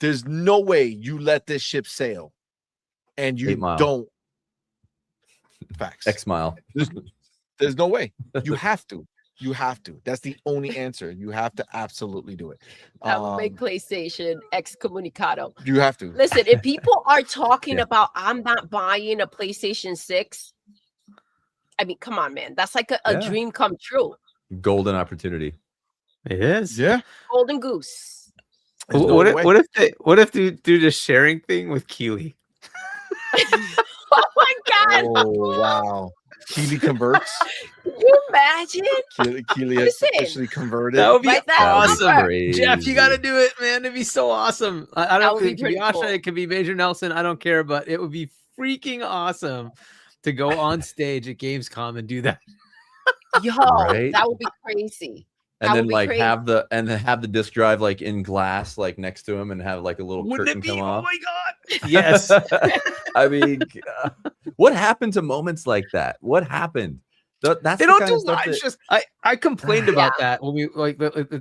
There's no way you let this ship sail and you don't. Facts. X mile. There's no way. You have to. You have to. That's the only answer. You have to absolutely do it. That would make PlayStation excommunicado. You have to. Listen, if people are talking about I'm not buying a PlayStation 6, I mean, come on, man. That's like a dream come true. Golden opportunity. It is. Yeah. Golden goose. What if they do this sharing thing with Keely? Oh my God. Oh, wow. Keely converts. Can you imagine? Keely has officially converted. That would be awesome. Crazy. Jeff, you got to do it, man. It'd be so awesome. I don't think it could be Asha, cool. it could be Major Nelson. I don't care, but it would be freaking awesome to go on stage at Gamescom and do that. Yo, that would be crazy. And then like have the disc drive like in glass, like next to him, and have like a little curtain come off. Oh my God. Yes. I mean, what happened to moments like that? What happened? That's they don't do live shows. I complained about that when we like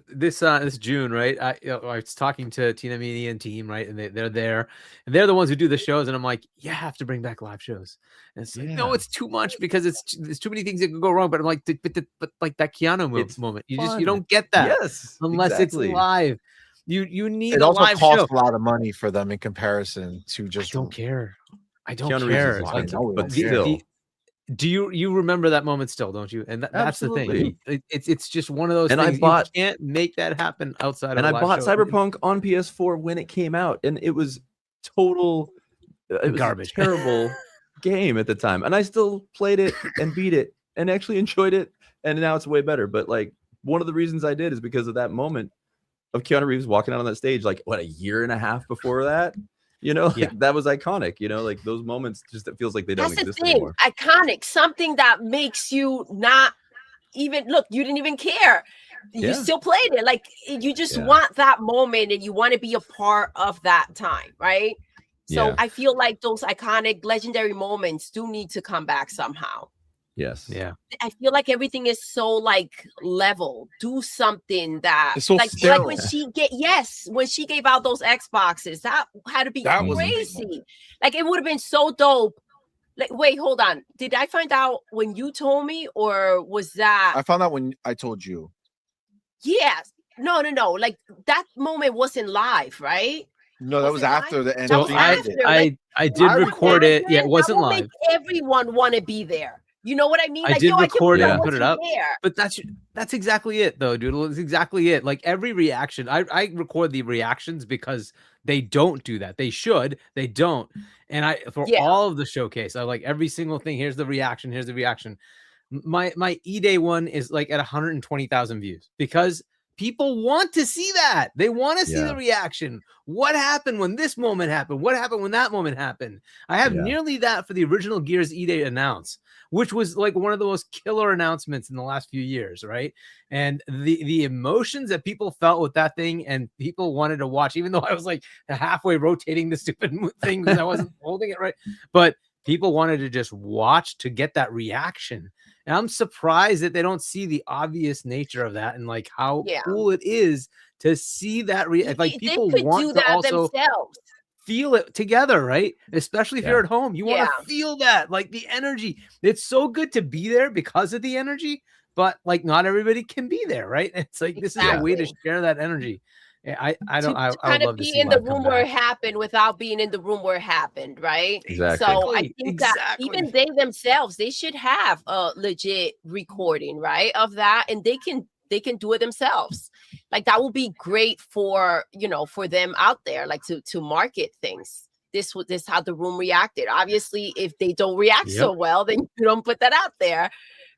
this June, right? I was talking to Tina Meany and team, right? And they're there, and they're the ones who do the shows. And I'm like, you have to bring back live shows. And it's like, no, it's too much because there's too many things that could go wrong. But I'm like, but like that Keanu moment, you don't get that unless it's live. You need it a also live costs show. a lot of money for them in comparison to just. I don't care. I don't Keanu care. Reeves is fine, but still. Do you remember that moment still? Don't you? And that's the thing. It's just one of those and things. You can't make that happen outside. And of I bought Cyberpunk on PS4 when it came out, and it was total garbage, terrible game at the time. And I still played it and beat it, and actually enjoyed it. And now it's way better. But like one of the reasons I did is because of that moment of Keanu Reeves walking out on that stage, like what, a year and a half before that. That was iconic. Like those moments, just it feels like they don't exist anymore. Iconic, something that makes you not even look. You didn't even care. you still played it. Like you just want that moment and you want to be a part of that time, right? So I feel like those iconic, legendary moments do need to come back somehow. Yes. Yeah. I feel like everything is so like level. Do something that it's so like when she gave out those Xboxes, that had to be crazy. Like it would have been so dope. Like, wait, hold on. Did I find out when you told me, or was that? I found out when I told you. Yes. No. Like that moment wasn't live, right? No, that was after the end. So I did record it. Yeah, it wasn't live. Make everyone want to be there. You know what I mean? I did record it and put it up. There. But that's exactly it, though, Doodle. It's exactly it. Like every reaction, I record the reactions because they don't do that. They should. They don't. And for all of the showcase, I like every single thing. Here's the reaction. Here's the reaction. My E-Day one is like at 120,000 views because people want to see that. They want to see the reaction. What happened when this moment happened? What happened when that moment happened? I have nearly that for the original Gears E-Day announce, which was like one of the most killer announcements in the last few years, right? And the emotions that people felt with that thing, and people wanted to watch, even though I was like halfway rotating the stupid thing because I wasn't holding it right. But people wanted to just watch to get that reaction. And I'm surprised that they don't see the obvious nature of that and like how cool it is to see that. Like people want to also feel it together, right? Especially if you're at home, you want to feel that, like the energy. It's so good to be there because of the energy, but like not everybody can be there, right? It's like this is a way to share that energy. I would love to see in the room where it happened without being in the room where it happened, right? Exactly. So I think that even they themselves, they should have a legit recording, right, of that, and they can do it themselves. Like that will be great for for them out there, like to market things. This how the room reacted. Obviously, if they don't react so well, then you don't put that out there.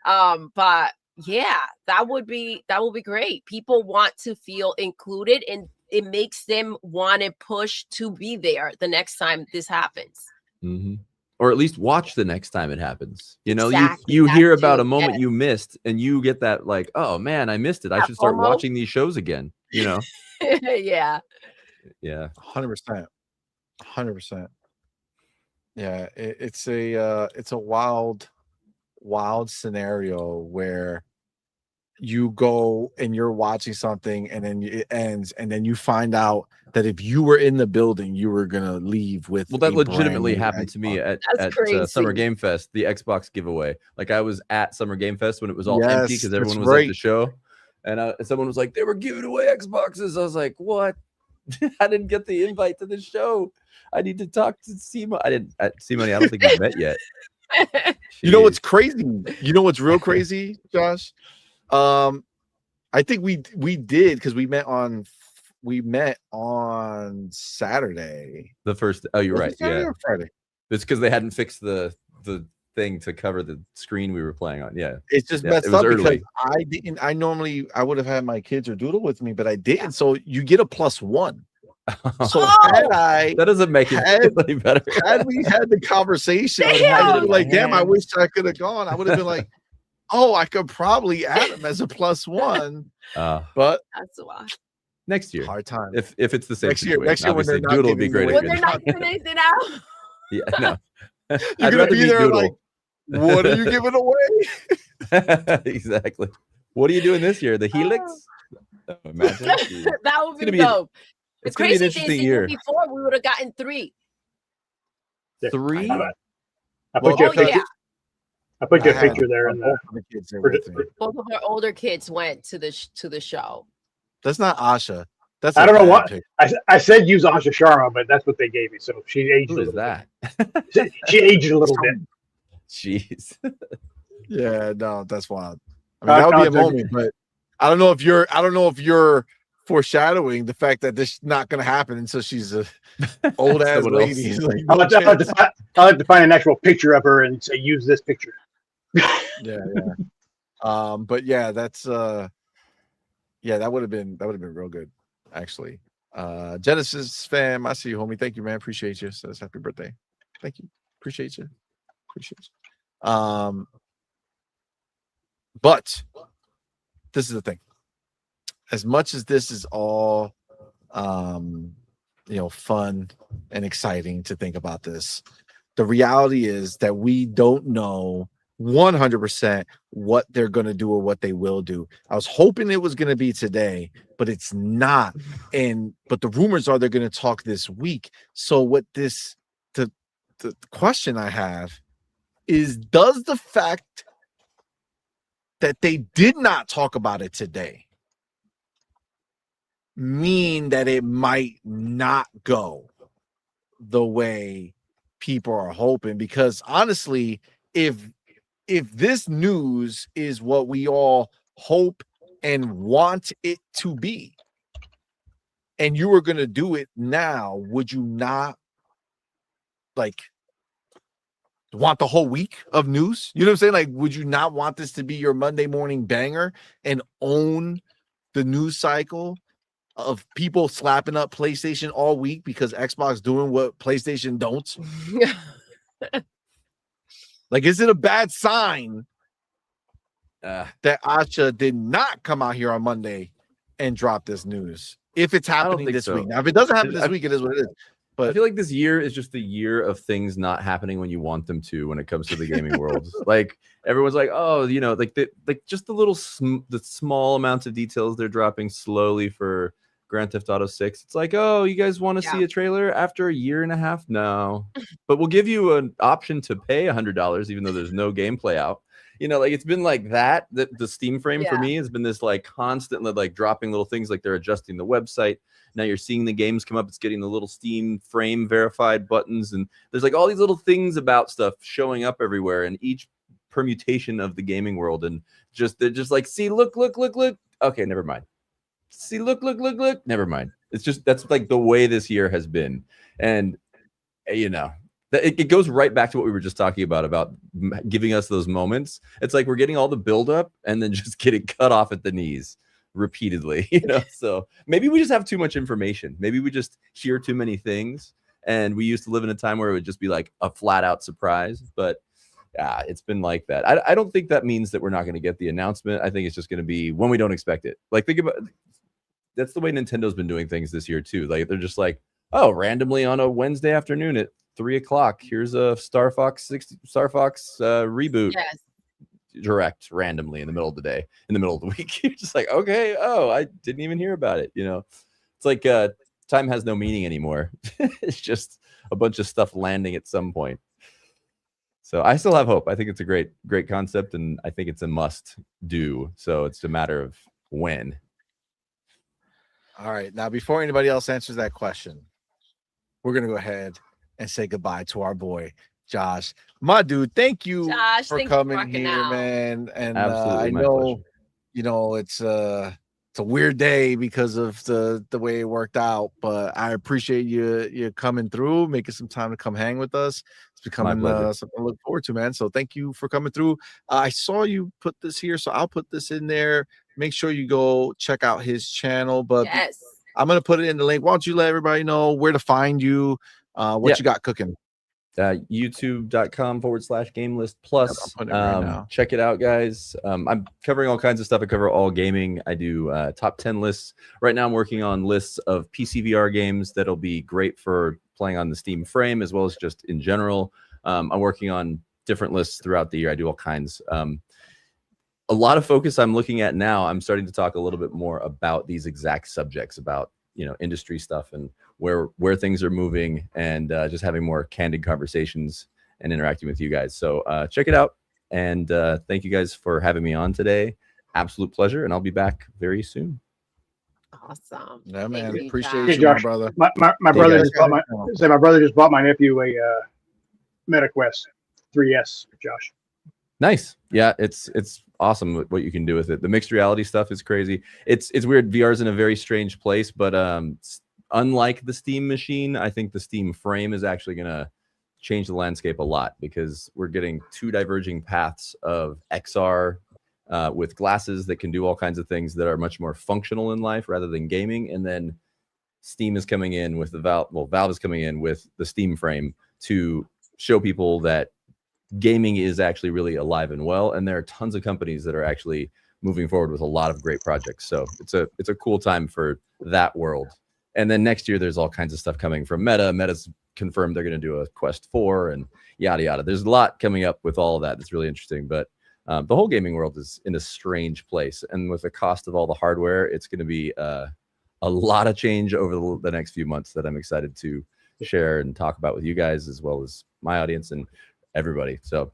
But yeah, that would be great. People want to feel included, and it makes them want to push to be there the next time this happens. Mm-hmm. Or at least watch the next time it happens. You know, you hear about a moment you missed, and you get that like, oh man, I missed it. I should start watching these shows again. You know? Yeah. 100%. Yeah, it's a wild scenario where you go and you're watching something and then it ends, and then you find out that if you were in the building, you were gonna leave with. Well, that legitimately happened to me at Summer Game Fest, the Xbox giveaway. Like I was at Summer Game Fest when it was all empty because everyone was at the show, and someone was like, they were giving away Xboxes. I was like, what? I didn't get the invite to the show. I need to talk to CMoney. I didn't at CMoney. I don't think we've met yet. You know what's crazy? You know what's real crazy, Josh? I think we did because we met on Saturday. The first. Oh, you're right. Saturday Yeah, or Friday. It's because they hadn't fixed the thing to cover the screen we were playing on. Yeah, it's just messed up because I didn't. I would have had my kids or Doodle with me, but I didn't. So you get a +1. So that doesn't make it any better. Had we had the conversation, I would have been like, damn, I wish I could have gone. I would have been like, oh, I could probably add him as a +1. But that's why. Next year, hard time. If it's the same next year when they're not Doodle would be great. When they're not giving anything out. Yeah, no. You're gonna be there Doodle. Like, what are you giving away? Exactly. What are you doing this year? The Helix? Imagine. That would be dope. It's gonna be an interesting year. Before we would have gotten 3. 3? I put you a picture. I put you a picture there, and both of our older kids went to the show. That's not Asha. That's I don't know what I said. Use Asha Sharma, but that's what they gave me. So she aged. Who is that? She aged a little bit. Jeez. Yeah, no, that's wild. I mean, that would be a moment, but I don't know if you're foreshadowing the fact that this is not going to happen until she's a old ass lady. Like, I'll have to find an actual picture of her and say, use this picture. Yeah. But yeah, that's that would have been real good, actually. Genesis fam, I see you, homie. Thank you, man. Appreciate you. Says happy birthday. Thank you. Appreciate you. But this is the thing. as much as this is all fun and exciting to think about this, the reality is that we don't know 100% what they're going to do or what they will do. I was hoping it was going to be today, but it's not. But the rumors are they're going to talk this week. So what the question I have is, does the fact that they did not talk about it today mean that it might not go the way people are hoping? Because honestly, if this news is what we all hope and want it to be, and you were going to do it now, would you not want the whole week of news? You know what I'm saying? Like, would you not want this to be your Monday morning banger and own the news cycle of people slapping up PlayStation all week because Xbox doing what PlayStation don't? Like, is it a bad sign that Asha did not come out here on Monday and drop this news? If it's happening this week. Now, if it doesn't happen this week, it is what it is. But I feel like this year is just the year of things not happening when you want them to when it comes to the gaming world. Like, everyone's like, oh, just the small amounts of details they're dropping slowly for Grand Theft Auto 6. It's like, oh, you guys want to see a trailer after a year and a half? No. But we'll give you an option to pay $100 even though there's no gameplay out. It's been like that. The Steam frame for me has been this like constant like dropping little things, like they're adjusting the website. Now you're seeing the games come up. It's getting the little Steam frame verified buttons, and there's like all these little things about stuff showing up everywhere in each permutation of the gaming world. And they're just like, see, look. Okay, never mind. See, look. Never mind. It's just, that's like the way this year has been. And, it goes right back to what we were just talking about giving us those moments. It's like we're getting all the buildup and then just getting cut off at the knees repeatedly, So maybe we just have too much information. Maybe we just hear too many things. And we used to live in a time where it would just be like a flat out surprise. But it's been like that. I don't think that means that we're not going to get the announcement. I think it's just going to be when we don't expect it. Like, think about, that's the way Nintendo's been doing things this year too. Like, they're just like, oh, randomly on a Wednesday afternoon at 3:00, here's a Star Fox reboot direct randomly in the middle of the day, in the middle of the week. You're just like, okay, oh, I didn't even hear about it. It's like time has no meaning anymore. It's just a bunch of stuff landing at some point. So I still have hope. I think it's a great concept, and I think it's a must do. So it's a matter of when. All right. Now, before anybody else answers that question, we're going to go ahead and say goodbye to our boy, Josh. My dude, thank you for coming here, man. And I know, it's a weird day because of the way it worked out, but I appreciate you coming through, making some time to come hang with us. It's becoming something to look forward to, man. So thank you for coming through. I saw you put this here, so I'll put this in there. Make sure you go check out his channel. But I'm going to put it in the link. Why don't you let everybody know where to find you, what you got cooking? youtube.com/GameList Plus. Check it out, guys. I'm covering all kinds of stuff. I cover all gaming. I do top 10 lists. Right now I'm working on lists of PSVR games that'll be great for playing on the Steam frame as well as just in general. I'm working on different lists throughout the year. I do all kinds. A lot of focus I'm looking at now. I'm starting to talk a little bit more about these exact subjects, about industry stuff and where things are moving, and just having more candid conversations and interacting with you guys. So check it out, and thank you guys for having me on today. Absolute pleasure, and I'll be back very soon. Awesome. Yeah, man. You, Appreciate you, my brother. My brother just bought my brother just bought my nephew a MetaQuest 3S, Josh. Nice. Yeah, it's awesome what you can do with it. The mixed reality stuff is crazy. It's weird. VR's in a very strange place, but unlike the Steam machine, I think the Steam frame is actually going to change the landscape a lot, because we're getting two diverging paths of XR with glasses that can do all kinds of things that are much more functional in life rather than gaming. And then Steam is coming in with Valve is coming in with the Steam frame to show people that gaming is actually really alive and well. And there are tons of companies that are actually moving forward with a lot of great projects. So it's a cool time for that world. And then next year, there's all kinds of stuff coming from Meta. Meta's confirmed they're going to do a Quest 4 and yada, yada. There's a lot coming up with all of that. That's really interesting. But the whole gaming world is in a strange place. And with the cost of all the hardware, it's going to be a lot of change over the next few months that I'm excited to share and talk about with you guys, as well as my audience and everybody. So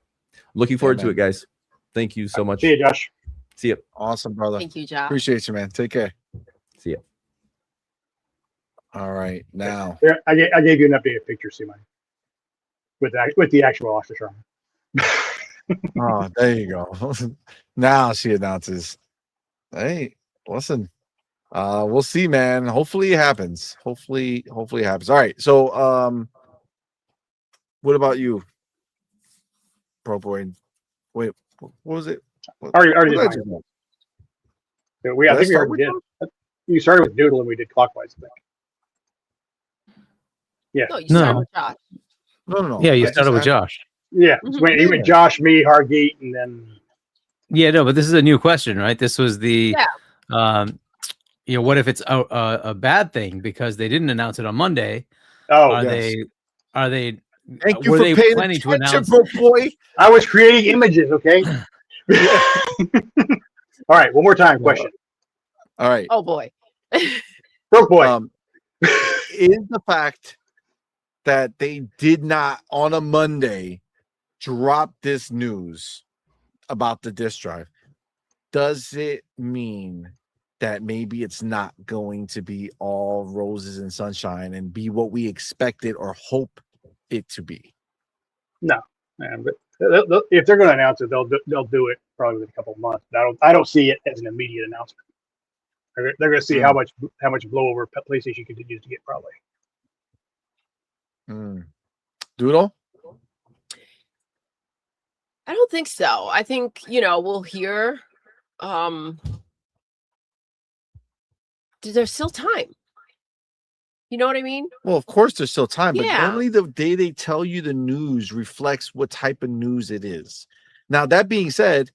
looking forward to it, guys. Thank you so much. See you, Josh. See you. Awesome, brother. Thank you, Josh. Appreciate you, man. Take care. See you. All right, now. Here, I gave you an updated picture, CMoney, with the actual Asha Sharma. Oh, there you go. Now she announces, hey, listen, we'll see, man. Hopefully it happens. Hopefully it happens. All right. So what about you, Pro Boy? Wait, what was it? Already did mine. I think we already did. You started with Doodle and we did clockwise, I think. Yeah. No, you started with Josh. No. Yeah, you started with Josh. Yeah. You went Josh, me, Hargeet, and then. Yeah, no, but this is a new question, right? This was the, what if it's a bad thing because they didn't announce it on Monday? Oh, are they? Thank you were for they paying planning to attention, announce? Bro Boy. I was creating images, okay? All right, one more time. Question. All right. Oh boy. Broke boy. Is the fact that they did not on a Monday drop this news about the disk drive, does it mean that maybe it's not going to be all roses and sunshine and be what we expected or hope it to be? No, man, but if they're going to announce it, they'll do it probably within a couple of months. But I don't see it as an immediate announcement. They're going to see how much blowover PlayStation continues to get, probably. Doodle? I don't think so. I think, we'll hear there's still time. You know what I mean? Well, of course there's still time, but Yeah. only the day they tell you the news reflects what type of news it is. Now, that being said,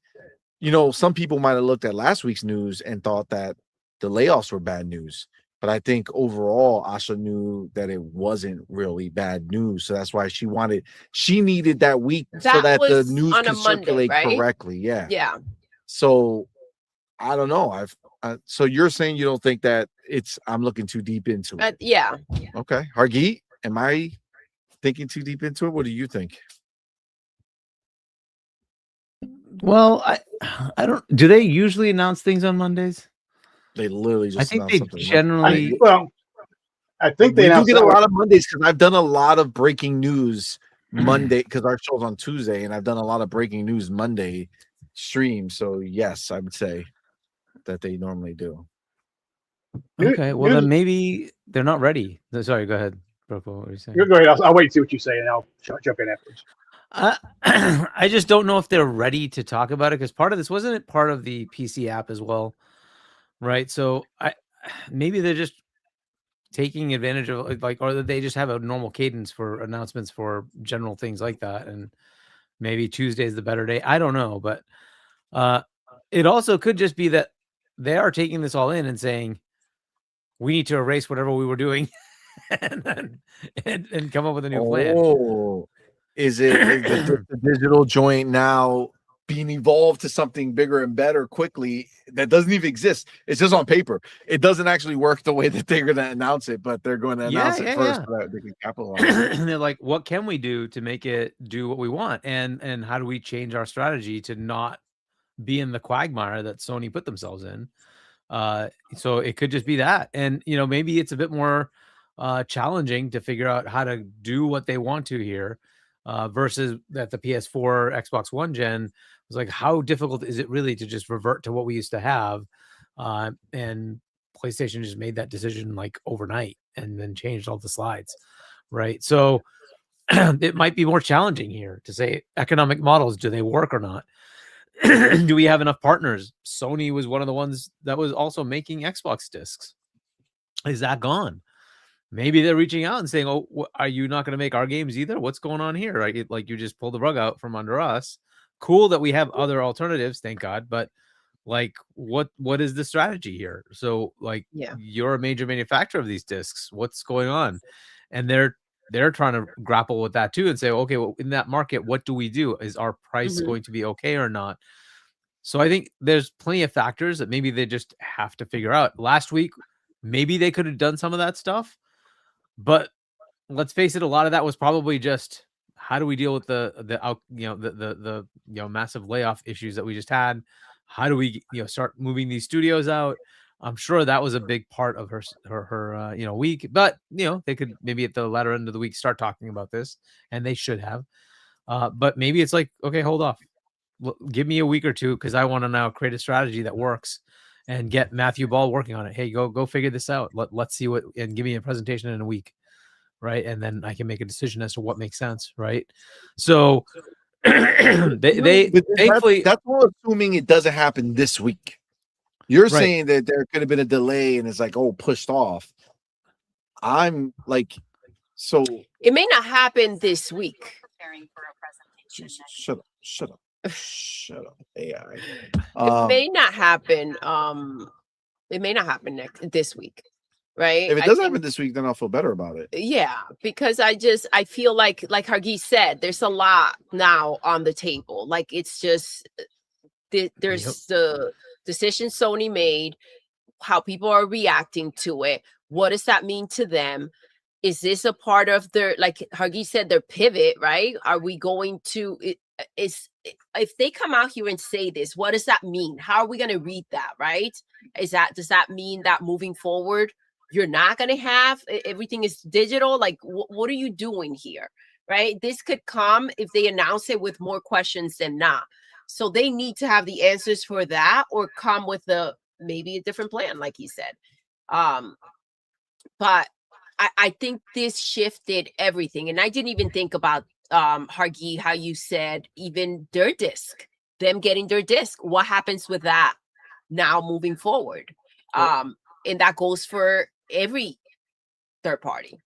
some people might have looked at last week's news and thought that the layoffs were bad news. But I think overall, Asha knew that it wasn't really bad news. So that's why she needed that week so that the news could circulate correctly. Yeah. Yeah. So I don't know. So you're saying you don't think that I'm looking too deep into it? Yeah. Okay. Hargeet, am I thinking too deep into it? What do you think? Well, I don't. Do they usually announce things on Mondays? They literally just. I think they generally. I think they do get a lot of Mondays because I've done a lot of breaking news Monday because our show's on Tuesday, and I've done a lot of breaking news Monday stream. So yes, I would say that they normally do. Okay, well then maybe they're not ready. Sorry, go ahead, Bropo. What are you saying? Go ahead. I'll wait and see what you say, and I'll jump in afterwards. I just don't know if they're ready to talk about it because part of this wasn't it part of the PC app as well, right? So maybe they're just taking advantage of or they just have a normal cadence for announcements for general things like that, and maybe Tuesday is the better day. I don't know, but it also could just be that they are taking this all in and saying we need to erase whatever we were doing and come up with a new plan. Oh, is it the digital joint now being evolved to something bigger and better quickly that doesn't even exist? It's just on paper. It doesn't actually work the way that they're going to announce it, but they're going to announce it first so that they can capitalize. And they're like, what can we do to make it do what we want? And how do we change our strategy to not be in the quagmire that Sony put themselves in? So it could just be that. And, maybe it's a bit more challenging to figure out how to do what they want to here versus that the PS4, Xbox One gen was like, how difficult is it really to just revert to what we used to have? And PlayStation just made that decision like overnight and then changed all the slides. Right. So it might be more challenging here to say economic models. Do they work or not? Do we have enough partners? Sony was one of the ones that was also making Xbox discs. Is that gone? Maybe they're reaching out and saying, "Oh, are you not going to make our games either? What's going on here?" Right? Like you just pulled the rug out from under us. Cool that we have other alternatives, thank God. But Like, what is the strategy here? So, like, you're a major manufacturer of these discs. What's going on? And they're trying to grapple with that too and say, okay, well, in that market, what do we do? Is our price going to be okay or not? So I think there's plenty of factors that maybe they just have to figure out. Last week, maybe they could have done some of that stuff, but let's face it, a lot of that was probably just how do we deal with the massive layoff issues that we just had? How do we start moving these studios out? I'm sure that was a big part of her week, but they could maybe at the latter end of the week start talking about this, and they should have. But maybe it's like, okay, hold off, give me a week or two because I want to now create a strategy that works and get Matthew Ball working on it. Hey, go figure this out. Let's see and give me a presentation in a week, right? And then I can make a decision as to what makes sense, right? So they thankfully that's all assuming it doesn't happen this week. You're saying that there could have been a delay and it's like, pushed off. I'm like, so it may not happen this week. Jesus, shut up, AI. It may not happen. It may not happen this week, right? If it doesn't happen this week, then I'll feel better about it. Yeah, because I feel like Hargi said, there's a lot now on the table. Like it's just there's the decision Sony made, how people are reacting to it. What does that mean to them? Is this a part of their, like Hargi said, their pivot, right? Are we going to, if they come out here and say this, what does that mean? How are we going to read that, right? Does that mean that moving forward, you're not going to have, everything is digital? Like, what are you doing here, right? This could come if they announce it with more questions than not. So they need to have the answers for that or come with maybe a different plan, like he said. But I think this shifted everything. And I didn't even think about Hargi, how you said even their disc, them getting their disc. What happens with that now moving forward? And that goes for every third party.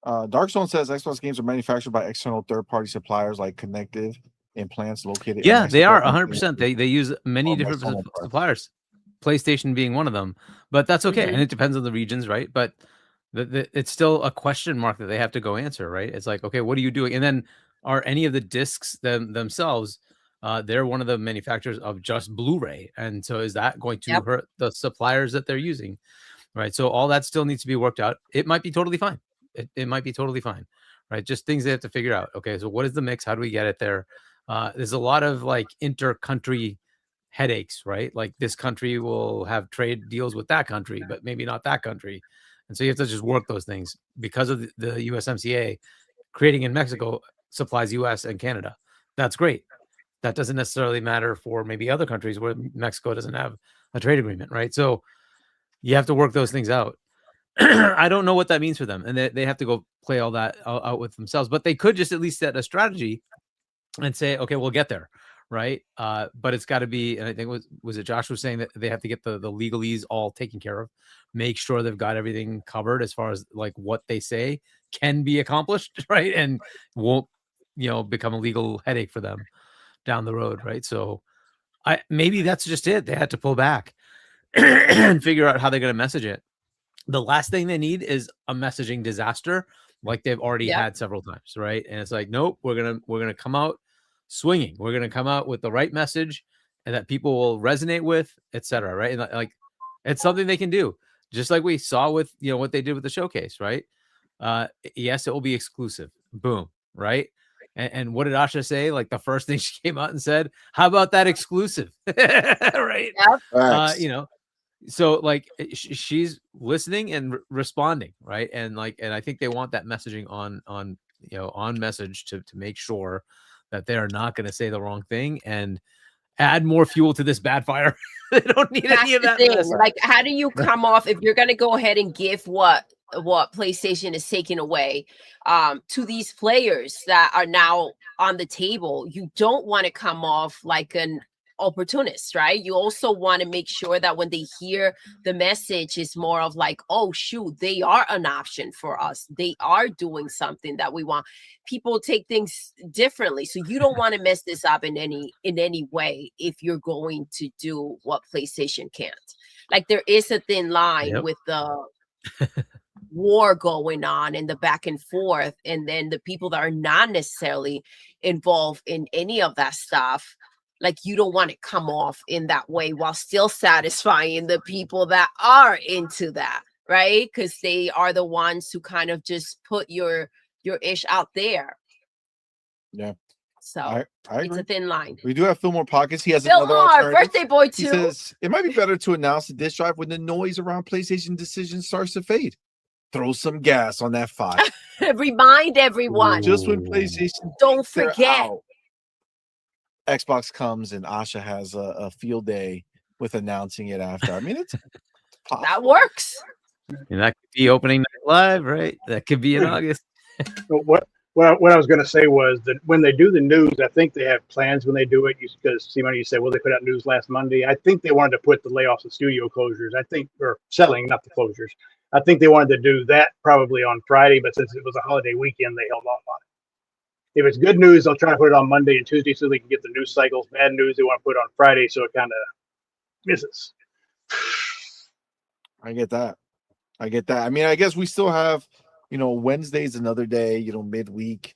Darkstone says Xbox games are manufactured by external third-party suppliers like Connective in plants located. Yeah, they are 100%. They use many different suppliers, PlayStation being one of them. But that's okay, and it depends on the regions, right? But it's still a question mark that they have to go answer, right? It's like, okay, what are you doing? And then are any of the discs themselves? They're one of the manufacturers of just Blu-ray, and so is that going to hurt the suppliers that they're using, right? So all that still needs to be worked out. It might be totally fine. It might be totally fine, right? Just things they have to figure out. Okay, so what is the mix? How do we get it there? There's a lot of like inter-country headaches, right? Like this country will have trade deals with that country, but maybe not that country. And so you have to just work those things because of the USMCA creating in Mexico supplies US and Canada. That's great. That doesn't necessarily matter for maybe other countries where Mexico doesn't have a trade agreement, right? So you have to work those things out. I don't know what that means for them. And they have to go play all that out with themselves, but they could just at least set a strategy and say, okay, we'll get there. Right. But it's got to be, and I think was it Josh was saying that they have to get the legalese all taken care of, make sure they've got everything covered as far as like what they say can be accomplished, right? And won't, become a legal headache for them down the road, right? So maybe that's just it. They had to pull back and figure out how they're going to message it. The last thing they need is a messaging disaster like they've already had several times, right? And it's like, nope, we're gonna come out swinging. We're going to come out with the right message and that people will resonate with, etc. Right. And like, it's something they can do, just like we saw with, what they did with the showcase. Right. Yes, it will be exclusive. Boom. Right. And what did Asha say? Like the first thing she came out and said, how about that exclusive? Right. So like she's listening and responding. Right. And I think they want that messaging on message to make sure that they are not going to say the wrong thing and add more fuel to this bad fire. They don't need any of that. Like, how do you come off if you're going to go ahead and give what PlayStation is taking away to these players that are now on the table? You don't want to come off like an opportunists, right? You also want to make sure that when they hear the message, is more of like, oh shoot, they are an option for us. They are doing something that we want. People take things differently, so you don't want to mess this up in any way if you're going to do what PlayStation can't. Like, there is a thin line with the war going on and the back and forth, and then the people that are not necessarily involved in any of that stuff. Like, you don't want to come off in that way while still satisfying the people that are into that, right? Because they are the ones who kind of just put your ish out there. Yeah. So I it's agree. a thin line. We do have Fillmore Pockets. He has Fillmore, another alternative. birthday boy He too. says it might be better to announce the disk drive when the noise around PlayStation decisions starts to fade. Throw some gas on that fire. Remind everyone. Just when PlayStation, don't forget. Xbox comes and Asha has a field day with announcing it after. I mean, it's possible. That works. And that could be opening night live, right? That could be in August. What I was going to say was that when they do the news, I think they have plans when they do it. Because CMoney, you said, well, they put out news last Monday. I think they wanted to put the layoffs and studio closures. I think, or selling, not the closures. I think they wanted to do that probably on Friday, but since it was a holiday weekend, they held off on it. If it's good news, they'll try to put it on Monday and Tuesday so they can get the news cycles. Bad news, they want to put it on Friday so it kind of misses. I get that. I mean, I guess we still have, Wednesday's another day, midweek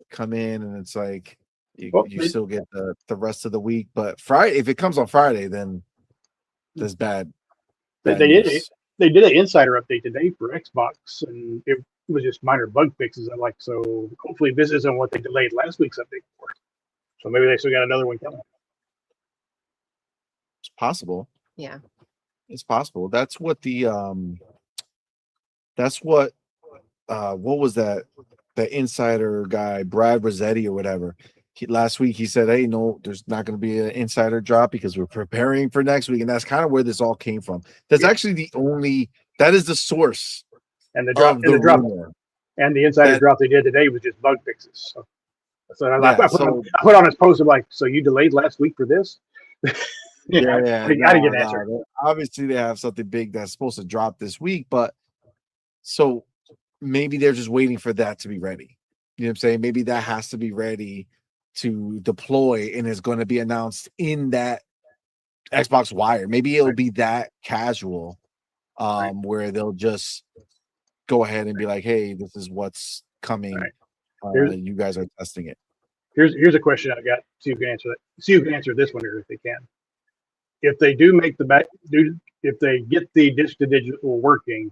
come in, and it's like you still get the rest of the week. But Friday, if it comes on Friday, then there's bad They did an insider update today for Xbox, and it was just minor bug fixes. So hopefully this isn't what they delayed last week's update for. So maybe they still got another one coming. It's possible. Yeah. It's possible. That's what what was that? The insider guy, Brad Rossetti or whatever. Last week he said, hey, no, there's not going to be an insider drop because we're preparing for next week. And that's kind of where this all came from. That's actually that is the source. And the drop and the insider drop they did today was just bug fixes. So I put on his post of like, so you delayed last week for this? Yeah. You got to get an answer. Obviously they have something big that's supposed to drop this week, but so maybe they're just waiting for that to be ready. You know what I'm saying? Maybe that has to be ready to deploy and is going to be announced in that Xbox Wire. Maybe it'll be that casual where they'll just go ahead and be like, hey, this is what's coming. You guys are testing it. Here's a question I got. See who can answer that. See who can answer this one here if they can. If they do make if they get the disc to digital working,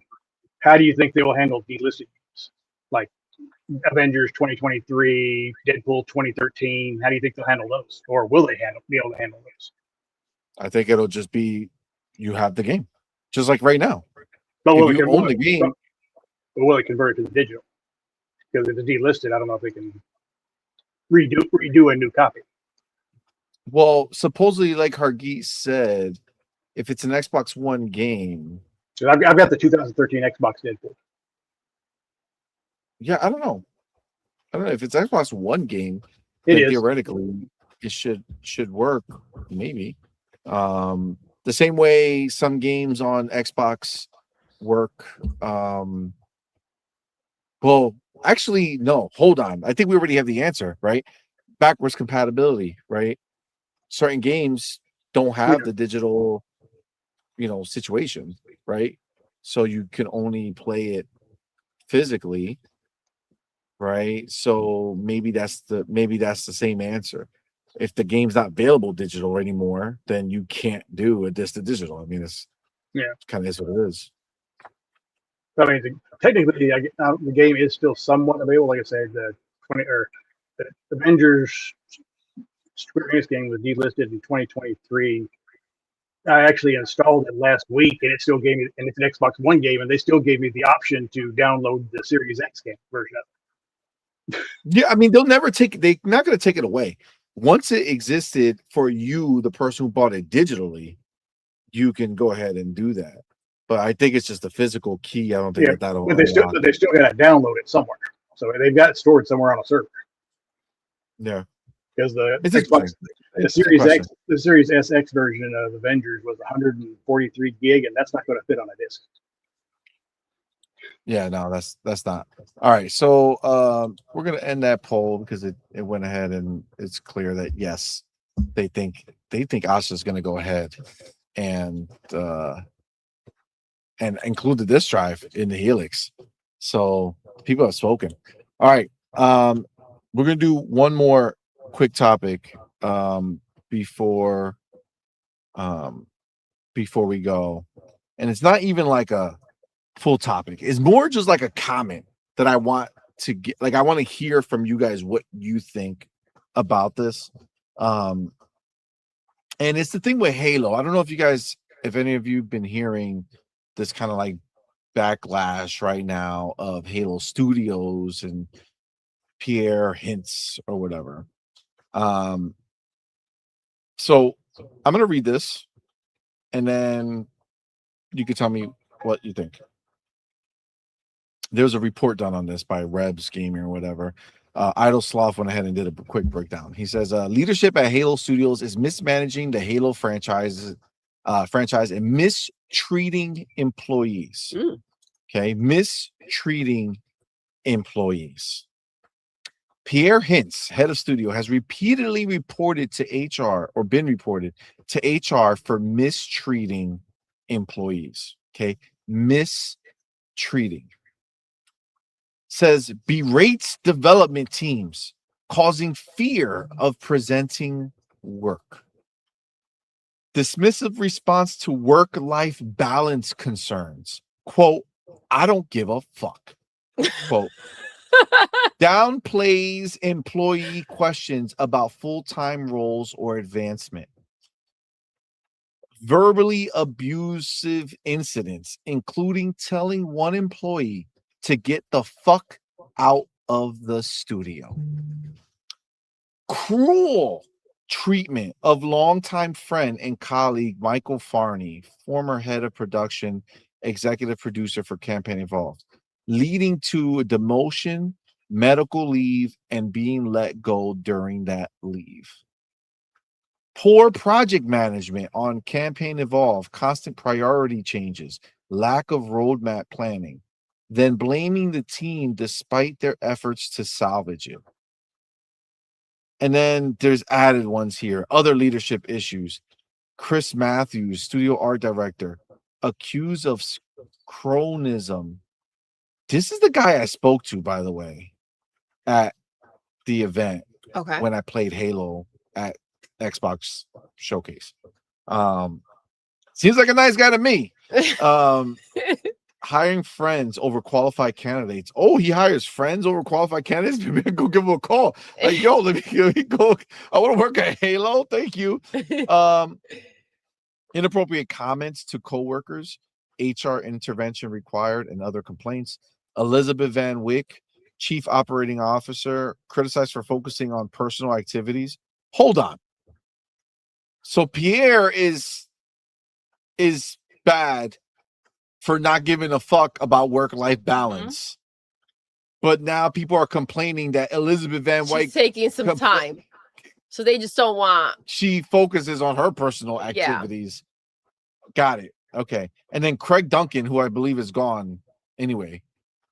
how do you think they will handle delisted games? Like Avengers 2023, Deadpool 2013. How do you think they'll handle those? Or will they be able to handle those? I think it'll just be you have the game. Just like right now. But will you own the game. But will it convert it to the digital? Because if it's delisted, I don't know if they can redo a new copy. Well, supposedly, like Hargeet said, if it's an Xbox One game. I've got the 2013 Xbox Deadpool. Yeah, I don't know if it's Xbox One game. Theoretically, it should work. Maybe the same way some games on Xbox work. Well, actually, no. Hold on. I think we already have the answer, right? Backwards compatibility, right? Certain games don't have the digital, situation, right? So you can only play it physically, right? So maybe that's the same answer. If the game's not available digital anymore, then you can't do a disc to digital. I mean, it's kind of is what it is. I mean, technically, the game is still somewhat available. Like I said, the Avengers Square Enix game was delisted in 2023. I actually installed it last week, and it still gave me, and it's an Xbox One game, and they still gave me the option to download the Series X game version of it. Yeah, I mean, they're not going to take it away. Once it existed for you, the person who bought it digitally, you can go ahead and do that. But I think it's just a physical key. I don't think that'll. But they still got to download it somewhere, so they've got it stored somewhere on a server. Yeah. because the It's Xbox, the It's a Series question. X, the Series SX version of Avengers was 143 gig, and that's not going to fit on a disc. Yeah, no, that's not. All right, so we're gonna end that poll because it went ahead and it's clear that yes, they think Asha's gonna go ahead and include the disk drive in the Helix. So people have spoken. All right, we're gonna do one more quick topic before we go, and it's not even like a full topic. It's more just like a comment that I want to get. Like I want to hear from you guys what you think about this. And it's the thing with Halo. I don't know if any of you've been hearing this kind of like backlash right now of Halo Studios and Pierre Hintz or whatever. So I'm gonna read this, and then you can tell me what you think. There's a report done on this by Rebs Gaming or whatever. Idle Sloth went ahead and did a quick breakdown. He says leadership at Halo Studios is mismanaging the Halo franchise and mistreating employees. Okay, mistreating employees. Pierre Hintz, head of studio, has repeatedly reported to HR or been reported to HR for mistreating employees. Okay, mistreating. Says berates development teams, causing fear of presenting work. Dismissive response to work-life balance concerns. Quote, I don't give a fuck. Quote, downplays employee questions about full-time roles or advancement. Verbally abusive incidents, including telling one employee to get the fuck out of the studio. Cruel treatment of longtime friend and colleague Michael Farney, former head of production, executive producer for Campaign Evolved, leading to a demotion, medical leave, and being let go during that leave. Poor project management on Campaign Evolve, constant priority changes, lack of roadmap planning, then blaming the team despite their efforts to salvage it. And then there's added ones here. Other leadership issues. Chris Matthews, studio art director, accused of chronism. This is the guy I spoke to, by the way, at the event. Okay. When I played Halo at Xbox Showcase. Seems like a nice guy to me. Hiring friends over qualified candidates. Oh, he hires friends over qualified candidates? Maybe go give him a call. Like, yo, let me go. I want to work at Halo. Thank you. Inappropriate comments to coworkers, HR intervention required, and other complaints. Elizabeth Van Wyck, chief operating officer, criticized for focusing on personal activities. Hold on. So Pierre is bad for not giving a fuck about work-life balance. But now people are complaining that Elizabeth Van Wyck She's taking some time. So they just don't want. She focuses on her personal activities. Yeah. Got it. Okay. And then Craig Duncan, who I believe is gone anyway,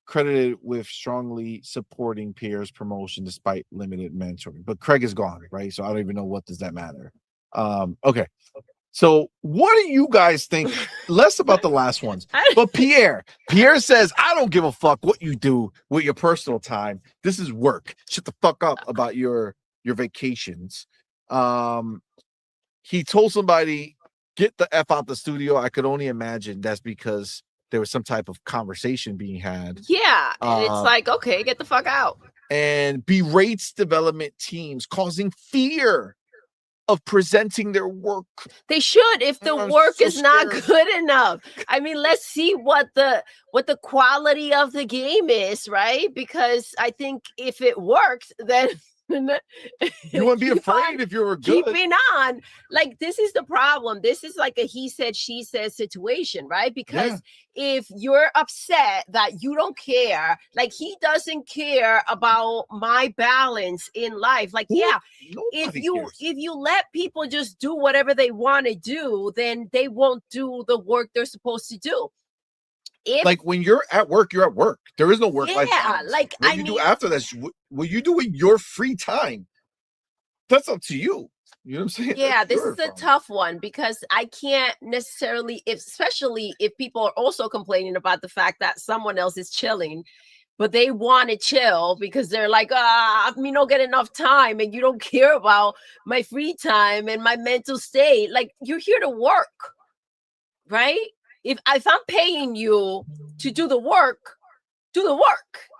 credited with strongly supporting Pierre's promotion despite limited mentoring. But Craig is gone, right? So I don't even know what does that matter. Okay. So what do you guys think? Less about the last ones. But Pierre says, I don't give a fuck what you do with your personal time. This is work. Shut the fuck up about your vacations. He told somebody, get the F out the studio. I could only imagine that's because there was some type of conversation being had. Yeah. And it's like, okay, get the fuck out. And berates development teams, causing fear of presenting their work. They should, if the work is not good enough. I mean, let's see what the quality of the game is, right? Because I think if it works, then You wouldn't be afraid if you were good. Keeping on. Like, this is the problem. This is like a he said, she said situation, right? Because if you're upset that you don't care, like he doesn't care about my balance in life. Like, if you let people just do whatever they want to do, then they won't do the work they're supposed to do. Like when you're at work, you're at work. There is no work life balance. Like what you do after this, what you do in your free time, that's up to you. You know what I'm saying? Yeah, this is a tough one because I can't necessarily, especially if people are also complaining about the fact that someone else is chilling, but they want to chill because they're like, me don't get enough time, and you don't care about my free time and my mental state. Like, you're here to work, right? If I'm paying you to do the work,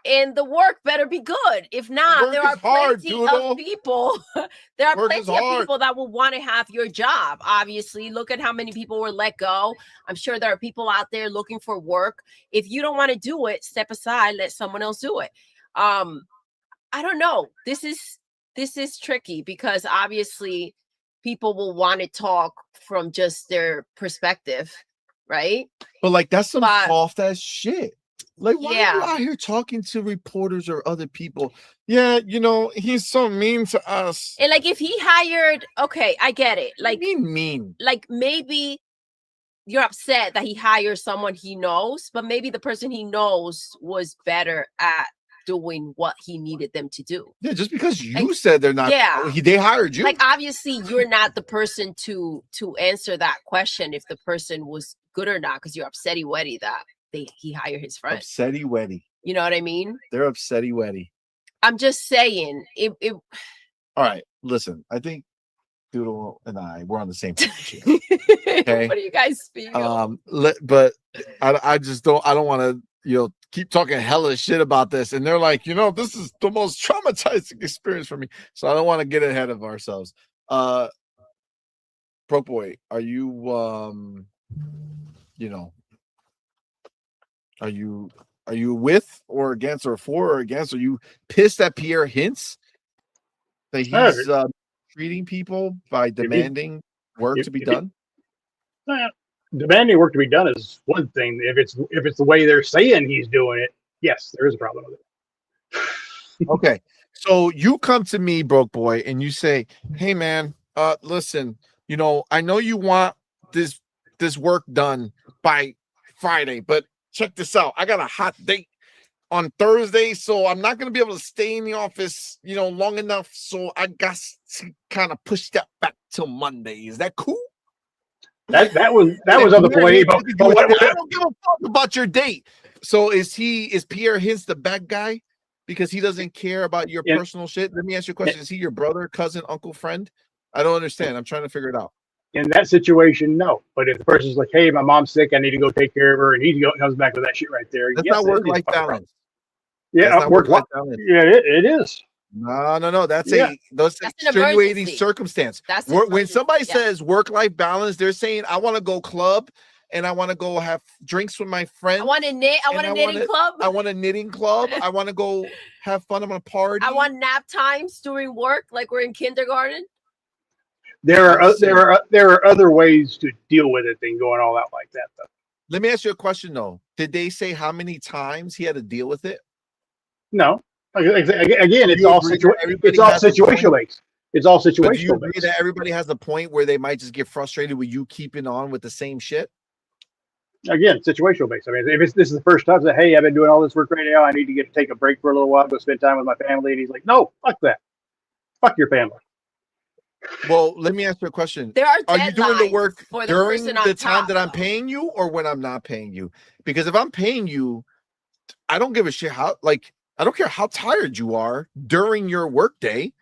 and the work better be good. If not, there are plenty of people. There are plenty of people that will want to have your job. Obviously, look at how many people were let go. I'm sure there are people out there looking for work. If you don't want to do it, step aside, let someone else do it. I don't know. This is tricky because obviously people will want to talk from just their perspective. Right? But like that's some soft ass shit. Like, why are you out here talking to reporters or other people? Yeah, you know, he's so mean to us. And like if he hired, okay, I get it. Like mean. Like maybe you're upset that he hired someone he knows, but maybe the person he knows was better at doing what he needed them to do. Yeah, just because you said they're not, they hired you. Like obviously you're not the person to answer that question if the person was good or not, because you're upsetty wetty that he hired his friend. Upsetty wetty. You know what I mean? They're upsetty wetty. I'm just saying it. All right, listen. I think Doodle and we're on the same page here. Okay? What do you guys feel? But I just don't. I don't want to, keep talking hella shit about this. And they're like, this is the most traumatizing experience for me. So I don't want to get ahead of ourselves. Pro Boy, are you are you with or against or for or against? Are you pissed at Pierre Hintz that he's treating people by demanding work to be done? Demanding work to be done is one thing. If it's the way they're saying he's doing it, yes, there is a problem with it. Okay, so you come to me, Broke Boy, and you say, "Hey, man, listen, I know you want this work done by Friday, but check this out. I got a hot date on Thursday, so I'm not going to be able to stay in the office, long enough. So I got to kind of push that back till Monday. Is that cool?" That was on the point. I don't give a fuck about your date. So is Pierre Hintz the bad guy because he doesn't care about your personal shit? Let me ask you a question. Is he your brother, cousin, uncle, friend? I don't understand. I'm trying to figure it out. In that situation, no. But if the person's like, "Hey, my mom's sick, I need to go take care of her," and he comes back with that shit right there. That's not work-life balance. Yeah, work-life balance. Yeah, it is. No. That's extenuating circumstance. When somebody says work-life balance, they're saying, "I want to go club and I want to go have drinks with my friends. I want to knit. I want a knitting club. I want a knitting club. I want to go have fun. I'm gonna party. I want nap times during work, like we're in kindergarten." There are other ways to deal with it than going all out like that, though. Let me ask you a question, though. Did they say how many times he had to deal with it? No. Again, it's all situational based. It's all situational based. Do you agree that everybody has a point where they might just get frustrated with you keeping on with the same shit? Again, situational based. I mean, if this is the first time that, "Hey, I've been doing all this work right now, I need to take a break for a little while, go spend time with my family," and he's like, "No, fuck that. Fuck your family." Well, let me ask you a question. Are you doing the work during the time that I'm paying you or when I'm not paying you? Because if I'm paying you, I don't give a shit I don't care how tired you are during your work day.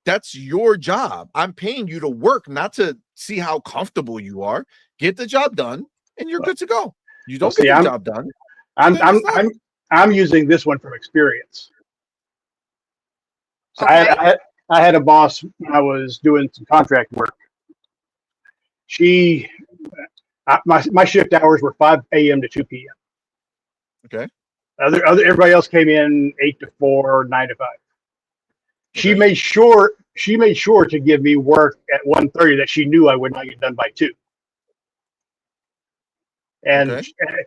That's your job. I'm paying you to work, not to see how comfortable you are. Get the job done and you're good to go. You don't get the job done. I'm using this one from experience. So okay. I had a boss when I was doing some contract work. My shift hours were 5 a.m. to 2 p.m. Okay. Everybody else came in 8 to 4, 9 to 5. She made sure to give me work at 1:30 that she knew I would not get done by 2. And Okay.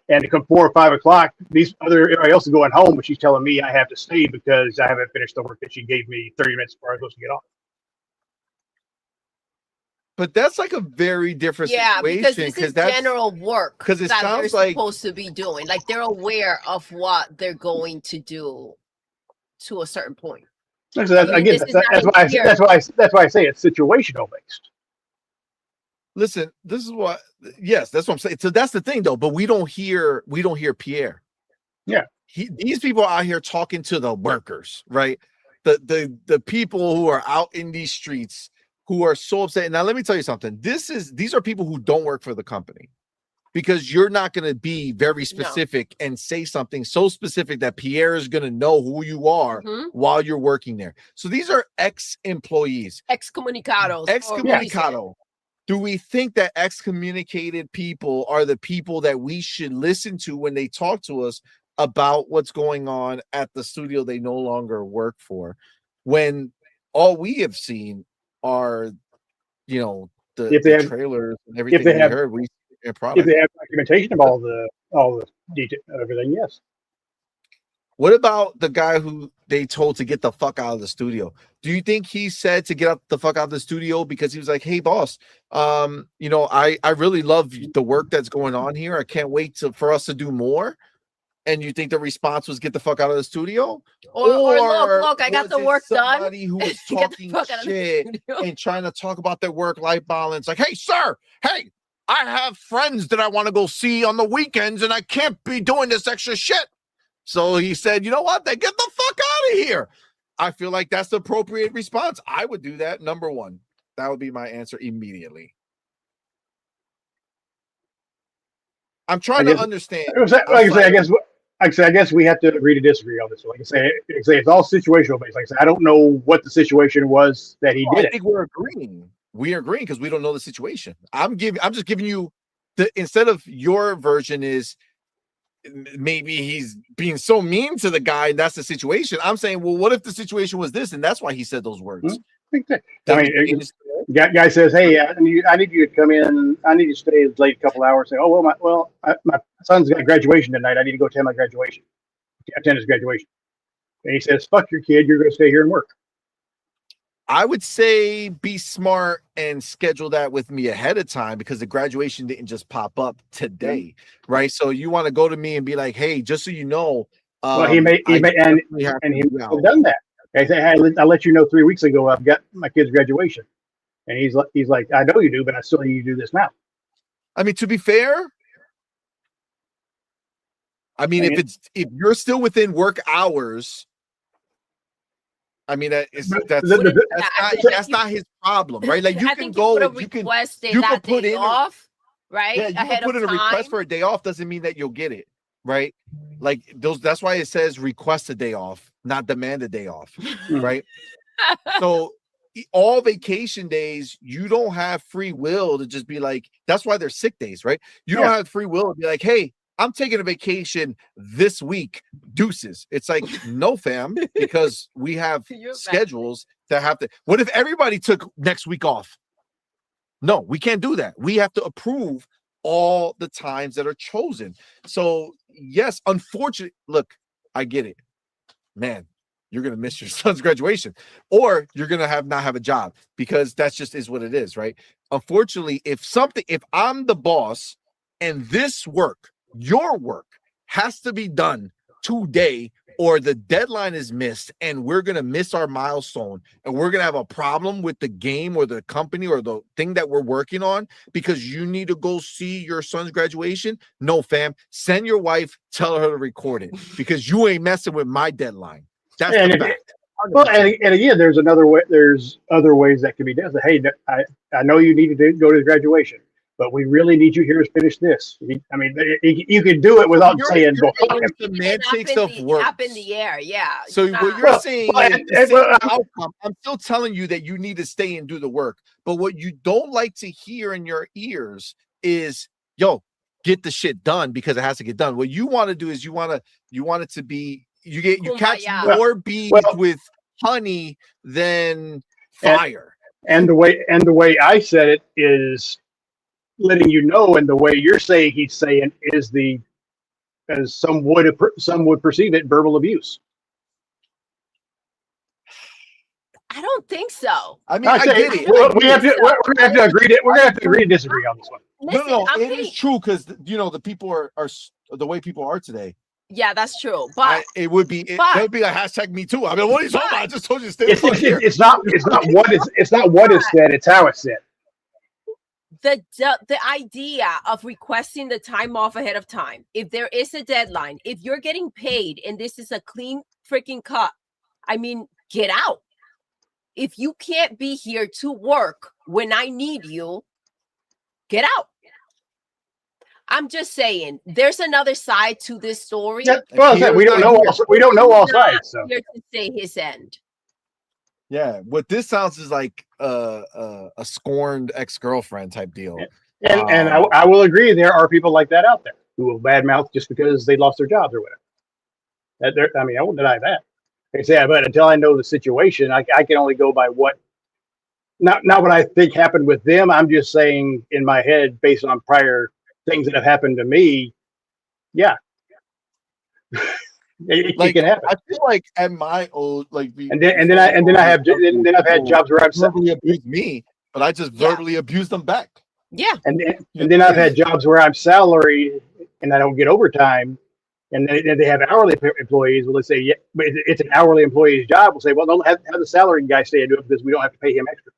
and to come 4 or 5 o'clock, everybody else is going home, but she's telling me I have to stay because I haven't finished the work that she gave me 30 minutes before I was supposed to get off. But that's like a very different situation. Because this is general work. Because it that sounds they're like supposed to be doing. Like they're aware of what they're going to do to a certain point. So that's why I say it's situational based. listen, this is what yes, that's what I'm saying. So that's the thing though, but we don't hear Pierre. Yeah. These people out here talking to the workers, right? The people who are out in these streets who are so upset. Now let me tell you something. These are people who don't work for the company. Because you're not going to be very specific and say something so specific that Pierre is going to know who you are while you're working there. So these are ex-employees. Excommunicados. Excommunicado. Do we think that excommunicated people are the people that we should listen to when they talk to us about what's going on at the studio they no longer work for? When all we have seen are, the trailers and everything we heard. If they have documentation of all the detail, everything, yes. What about the guy who they told to get the fuck out of the studio? Do you think he said to get the fuck out of the studio because he was like, "Hey, boss, I really love the work that's going on here. I can't wait for us to do more." And you think the response was get the fuck out of the studio? Or look, I got the work done. Somebody who was talking shit and trying to talk about their work-life balance, like, "Hey, sir, hey, I have friends that I want to go see on the weekends and I can't be doing this extra shit." So he said, "You know what? Then get the fuck out of here." I feel like that's the appropriate response. I would do that. Number one, that would be my answer immediately. I'm trying to understand. I guess we have to agree to disagree on this. Like I say, it's all situational based. Like I say, I don't know what the situation was that he did. I think we're agreeing. We are agreeing because we don't know the situation. I'm just giving you instead of your version is maybe he's being so mean to the guy and that's the situation. I'm saying, well, what if the situation was this and that's why he said those words? Guy says, "Hey, I need you to come in. I need you to stay late a couple hours." Say, "Oh my son's got graduation tonight. I need to go attend my graduation. Attend his graduation." And he says, "Fuck your kid. You're going to stay here and work." I would say be smart and schedule that with me ahead of time because the graduation didn't just pop up today, right? So you want to go to me and be like, "Hey, just so you know." He may have done that. I say, "Hey, I let you know 3 weeks ago I've got my kid's graduation," and he's like, "I know you do, but I still need you to do this now." I mean, to be fair, if you're still within work hours. I mean, that's not his problem, right? Like you can go, you can put in off, right? Yeah, you can put in a request for a day off. Doesn't mean that you'll get it, right? Like that's why it says request a day off, not demand a day off, right? So all vacation days, you don't have free will to just be like. That's why they're sick days, right? You don't have free will to be like, "Hey, I'm taking a vacation this week, deuces." It's like, no, fam, because we have schedules that have to. What if everybody took next week off? No, we can't do that. We have to approve all the times that are chosen. So, yes, unfortunately, look, I get it. Man, you're going to miss your son's graduation or you're going to not have a job because that's just is what it is, right? Unfortunately, if I'm the boss and this work, your work has to be done today or the deadline is missed and we're going to miss our milestone and we're going to have a problem with the game or the company or the thing that we're working on because you need to go see your son's graduation. No, fam, send your wife, tell her to record it because you ain't messing with my deadline. That's the fact. Well, and again, there's another way. There's other ways that can be done. Hey, I know you need to go to the graduation, but we really need you here to finish this. I mean, you can do it without saying the semantics of work. Up in the air, yeah. So what you're saying is the outcome. I'm still telling you that you need to stay and do the work. But what you don't like to hear in your ears is, get the shit done because it has to get done. What you want to do is you want it to be you catch more bees with honey than fire. And the way I said it is letting you know, and the way you're saying he's saying is as some would perceive it, verbal abuse. I don't think so. I mean, I get it. We're gonna have to agree to disagree on this one. Listen, No, it is true because the people are the way people are today. Yeah, that's true. But it would be a hashtag me too. I mean, what are you talking about? I just told you to stay here. It's not what is said, it's how it's said. The idea of requesting the time off ahead of time, if there is a deadline, if you're getting paid and this is a clean freaking cut, I mean, get out. If you can't be here to work when I need you, get out. I'm just saying, there's another side to this story. Yeah, well, we don't know all sides. So. Here to say his end. Yeah, what this sounds is like a scorned ex-girlfriend type deal. And I will agree, there are people like that out there who will badmouth just because they lost their jobs or whatever. I mean, I won't deny that. Like I say, but until I know the situation, I can only go by what, not what I think happened with them. I'm just saying in my head, based on prior things that have happened to me. Yeah. It can happen. I feel like at my old and then I've had jobs where I've verbally abused me, but I just verbally abused them back. Yeah. And then I've had jobs where I'm salaried and I don't get overtime. And then they have hourly employees. Well, let's say, yeah, but it's an hourly employee's job. We'll say, well, don't have the salaried guy stay and do it because we don't have to pay him extra.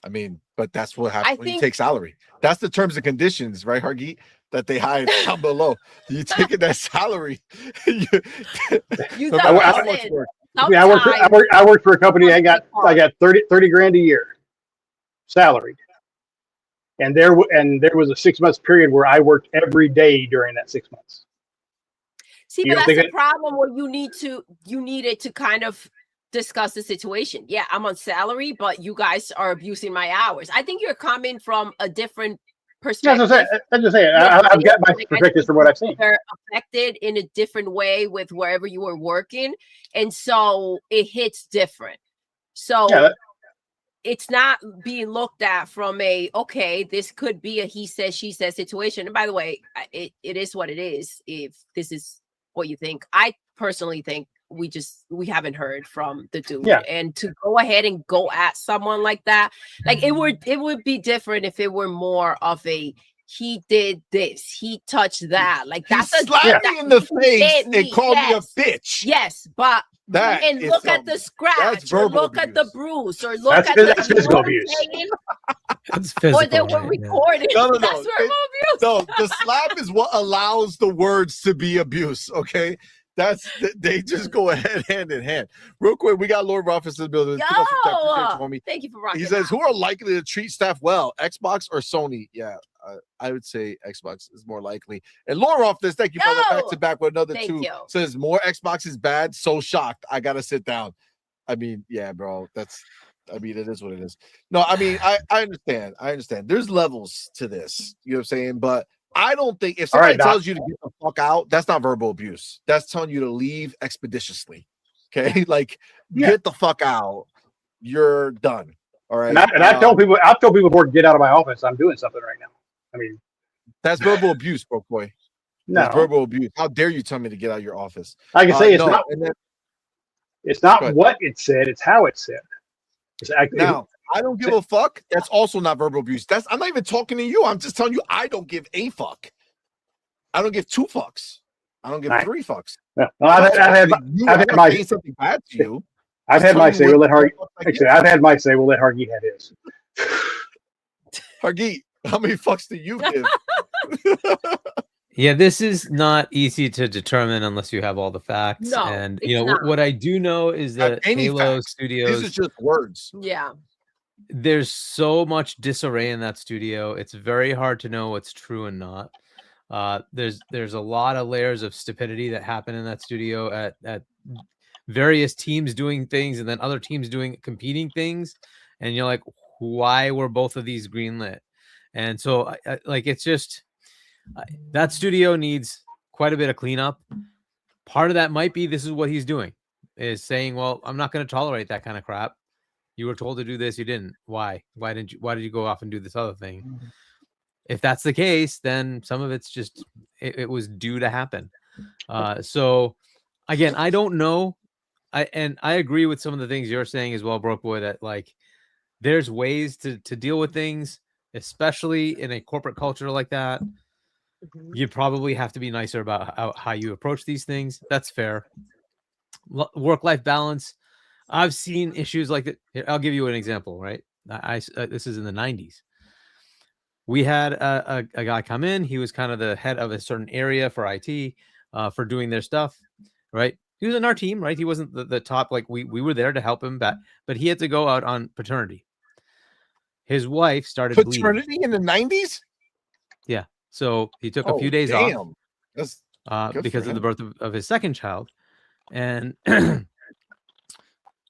I mean, but that's what happens when you take salary. That's the terms and conditions, right, Hargeet? That they hide down below. You taking that salary. I worked for a company. I got 30 grand a year, salaried. And there was a 6 months period where I worked every day during that 6 months. See, but that's the problem where you needed to kind of discuss the situation. Yeah, I'm on salary, but you guys are abusing my hours. I think you're coming from a different perspective. That's just saying. I've got my perspectives from what I've seen. They're affected in a different way with wherever you were working, and so it hits different. So it's not being looked at from this could be a he says, she says situation. And by the way, it is what it is. If this is what you think, I personally think we haven't heard from the dude. Yeah. And to go ahead and go at someone like that, like it would be different if it were more of a he did this, he touched that. Like that's a slap me in the face and call me a bitch. Yes, but that and look at the scratch, or look at the bruise, or look at that's physical abuse. That's physical. Or they were recorded. No. That's verbal abuse. No, the slap is what allows the words to be abuse. Okay. They just go ahead hand in hand. Real quick, we got Lord Ruffus in the building. Thank you for rocking. He says, "Who are likely to treat staff well, Xbox or Sony?" Yeah, I would say Xbox is more likely. And Lord Ruffus, thank you, brother. Back to back with another two. Says more Xbox is bad. So shocked. I gotta sit down. I mean, yeah, bro. It is what it is. No, I mean, I understand. There's levels to this. You know what I'm saying? But I don't think if somebody tells you to get the fuck out, that's not verbal abuse. That's telling you to leave expeditiously. Okay, get the fuck out. You're done. All right. And I tell people before get out of my office. I'm doing something right now. I mean, that's verbal abuse, bro, boy. No, that's verbal abuse. How dare you tell me to get out of your office? I can say it's not what it said; it's how it said. Now, I don't give a fuck. That's also not verbal abuse. I'm not even talking to you. I'm just telling you I don't give a fuck. I don't give two fucks. I don't give three fucks. No, I've had my say something bad to you. I've had my say. We'll let Hargeet. I've had my say. We'll let Hargeet have his. Hargeet, how many fucks do you give? Yeah, this is not easy to determine unless you have all the facts. No, and what I do know is that Halo Studios. These are just words. Yeah. There's so much disarray in that studio. It's very hard to know what's true and not. There's a lot of layers of stupidity that happen in that studio at various teams doing things and then other teams doing competing things. And you're like, why were both of these greenlit? And so it's just that studio needs quite a bit of cleanup. Part of that might be this is what he's doing. is saying, well, I'm not going to tolerate that kind of crap. You were told to do this, you didn't. Why did you go off and do this other thing? If that's the case, then some of it's just it was due to happen. So again, I don't know. I agree with some of the things you're saying as well, Broke Boy, that like there's ways to deal with things, especially in a corporate culture like that. You probably have to be nicer about how you approach these things. That's fair. Work-life balance. I've seen issues like that. Here, I'll give you an example, right? This is in the 90s. We had a guy come in. He was kind of the head of a certain area for IT, for doing their stuff, right? He was in our team, right? He wasn't the top, like we were there to help him back, but he had to go out on paternity. His wife started paternity bleeding. in the 90s. Yeah. So he took a few days off. That's because of the birth of his second child. And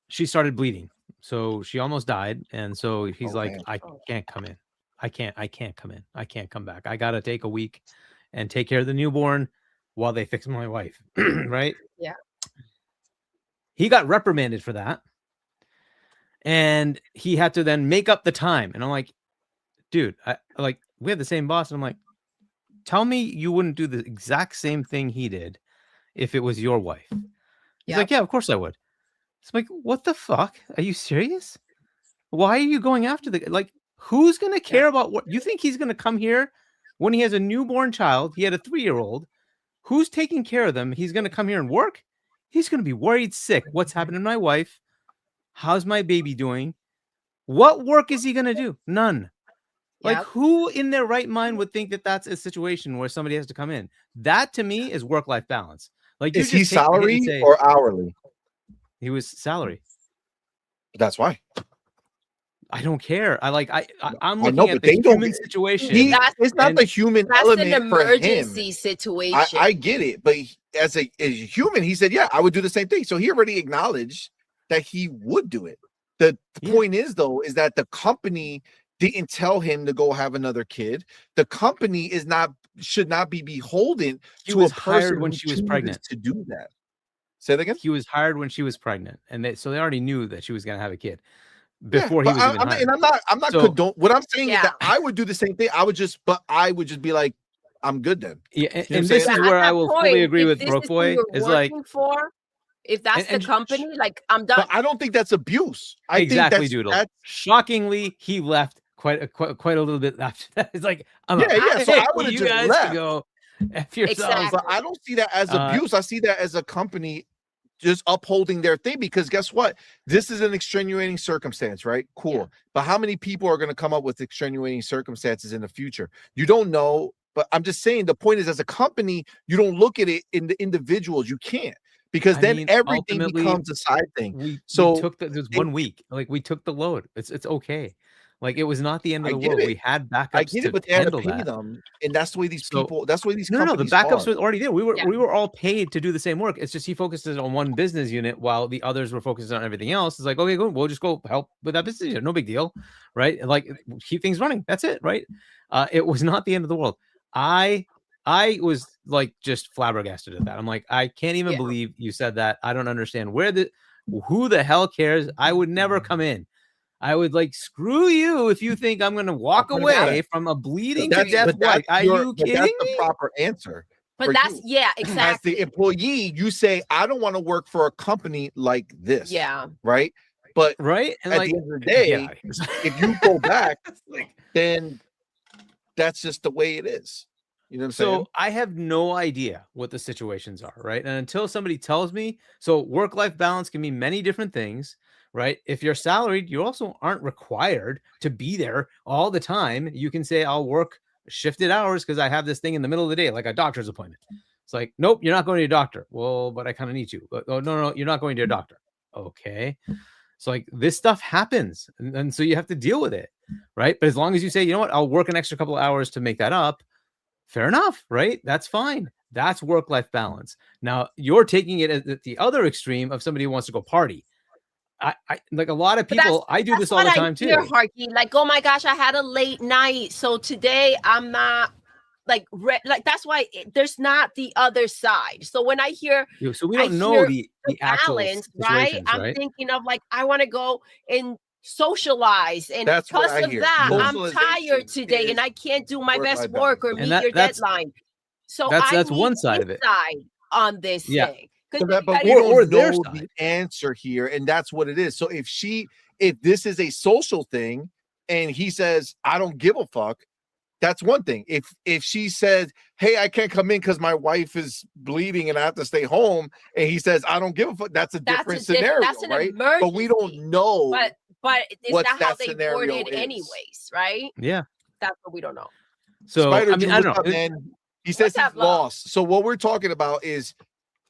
she started bleeding. So she almost died. And so he's like, man. I can't come in. I can't come in. I can't come back. I got to take a week and take care of the newborn while they fix my wife. Right? Yeah. He got reprimanded for that. And he had to then make up the time. And I'm like, dude, we had the same boss. And I'm like, tell me you wouldn't do the exact same thing he did if it was your wife. He's like, yeah, of course I would. It's like, what the fuck? Are you serious? Why are you going after who's going to care about what you think he's going to come here when he has a newborn child? He had a 3-year-old. Who's taking care of them? He's going to come here and work. He's going to be worried sick. What's happening to my wife? How's my baby doing? What work is he going to do? None. Like, who in their right mind would think that that's a situation where somebody has to come in? That to me is work-life balance. Like, is he salary or hourly? He was salary. That's why. I don't care. I'm looking at the human situation. It's not the human element an emergency for him. situation. I get it, but as a human, he said, "Yeah, I would do the same thing." So he already acknowledged that he would do it. The point is, though, is that the company didn't tell him to go have another kid. The company should not be beholden to a person when she was pregnant to do that. Say that again. He was hired when she was pregnant, and so they already knew that she was going to have a kid before he was even hired. And I'm not what I'm saying is that I would do the same thing. I would just be like, I'm good then. Yeah, and this is where I will fully agree with Broke Boy. Is like, if that's the company, like, I'm done. But I don't think that's abuse. Exactly, Doodle. Shockingly, he left quite a little bit after that. It's like, so I would have just left. To go F yourselves. Exactly. But I don't see that as abuse. I see that as a company just upholding their thing, because guess what? This is an extenuating circumstance, right? Cool. Yeah. But how many people are going to come up with extenuating circumstances in the future? You don't know. But I'm just saying, the point is, as a company, you don't look at it in the individuals. You can't, because everything becomes a side thing. We took it was 1 week. Like, we took the load. It's okay. Like, it was not the end of the world. We had backups. I get it, but they had to pay them, and that's the way these people. That's the way these. No, the backups were already there. We were all paid to do the same work. It's just he focused on one business unit while the others were focused on everything else. It's like, okay, good. We'll just go help with that business unit. No big deal, right? Like, keep things running. That's it, right? It was not the end of the world. I was like just flabbergasted at that. I'm like, I can't even believe you said that. I don't understand who the hell cares? I would never come in. I would screw you if you think I'm going to walk away from a bleeding to death wife. Are you kidding me? That's the proper answer. But that's exactly. As the employee, you say, I don't want to work for a company like this. Yeah. Right. But and at the end of the day, if you go back, then that's just the way it is. You know what I'm saying? So I have no idea what the situations are, right? And until somebody tells me, so work-life balance can mean many different things. Right. If you're salaried, you also aren't required to be there all the time. You can say, I'll work shifted hours because I have this thing in the middle of the day, like a doctor's appointment. It's like, nope, you're not going to your doctor. Well, but I kind of need you. But, oh, no, you're not going to your doctor. Okay. So this stuff happens. And so you have to deal with it. Right. But as long as you say, you know what, I'll work an extra couple of hours to make that up. Fair enough. Right. That's fine. That's work-life balance. Now you're taking it at the other extreme of somebody who wants to go party. I like a lot of people. I do this all the time too. Harky, like, oh my gosh, I had a late night, so today I'm not like that's why there's not the other side. So when I hear, so we don't know the actual balance, right? I'm thinking of like, I want to go and socialize, and That's what because I of hear. that, I'm Socialization tired today and I can't do my best work-life work or balance. meet your deadline. So that's I one need side of it. insight on this thing. So but we don't know the answer here, and that's what it is. So if this is a social thing, and he says, I don't give a fuck, that's one thing. If she says, hey, I can't come in because my wife is bleeding and I have to stay home, and he says, I don't give a fuck, that's a different scenario, that's an right? emergency. But we don't know. But is what that how that they scenario word it is. anyways, right? Yeah. That's what we don't know. So Spider, I mean, I don't know. man. He says he's lost. So what we're talking about is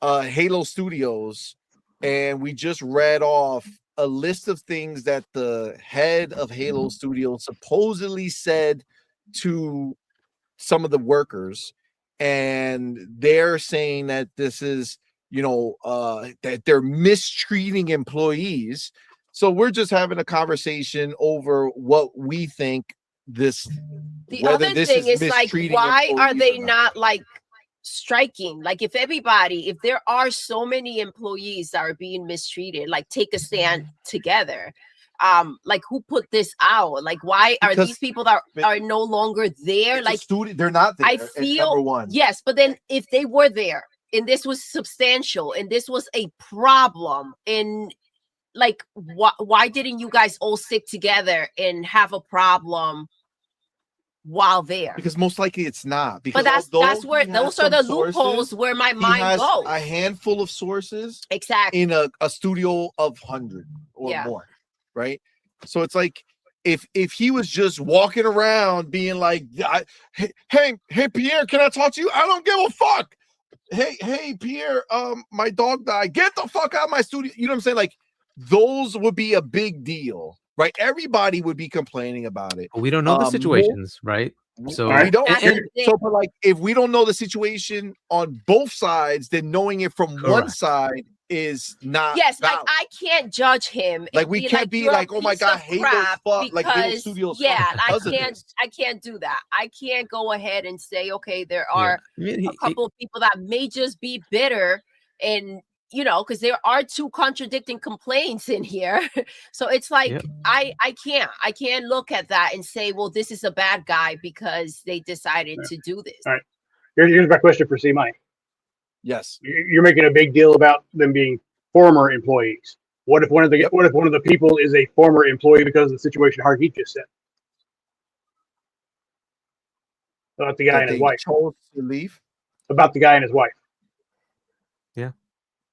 Halo Studios, and we just read off a list of things that the head of Halo Studios supposedly said to some of the workers, and they're saying that this is, that they're mistreating employees. So we're just having a conversation over what we think this. The other thing is like, why are they not like striking? Like, if there are so many employees that are being mistreated, like take a stand together. Like, who put this out? Like, why are these people that are no longer there? Like, they're not there. I feel number one. Yes, but then if they were there and this was substantial and this was a problem, and like, why didn't you guys all stick together and have a problem while there? Because most likely it's not. Because but that's where those are the loopholes where my mind goes. A handful of sources, exactly, in a studio of 100 or more, right? So it's like if he was just walking around being like, hey Pierre, can I talk to you? I don't give a fuck. Hey Pierre, my dog died. Get the fuck out of my studio. You know what I'm saying? Like, those would be a big deal, right? Everybody would be complaining about it. We don't know the situations, right? So we don't. But like, if we don't know the situation on both sides, then knowing it from one side is not. Yes, valid. like I can't judge him. Like, we can't be like, oh my god, Halo fuck, like Halo Studios. Yeah, I can't do that. I can't go ahead and say, okay, there are a couple of people that may just be bitter, and because there are two contradicting complaints in here. So it's like, I can't look at that and say, well, this is a bad guy because they decided to do this. All right. Here's my question for CMoney. Yes. You're making a big deal about them being former employees. What if one of the people is a former employee because of the situation Hargeet just said? About the guy and his wife. Chose to leave? About the guy and his wife. Yeah.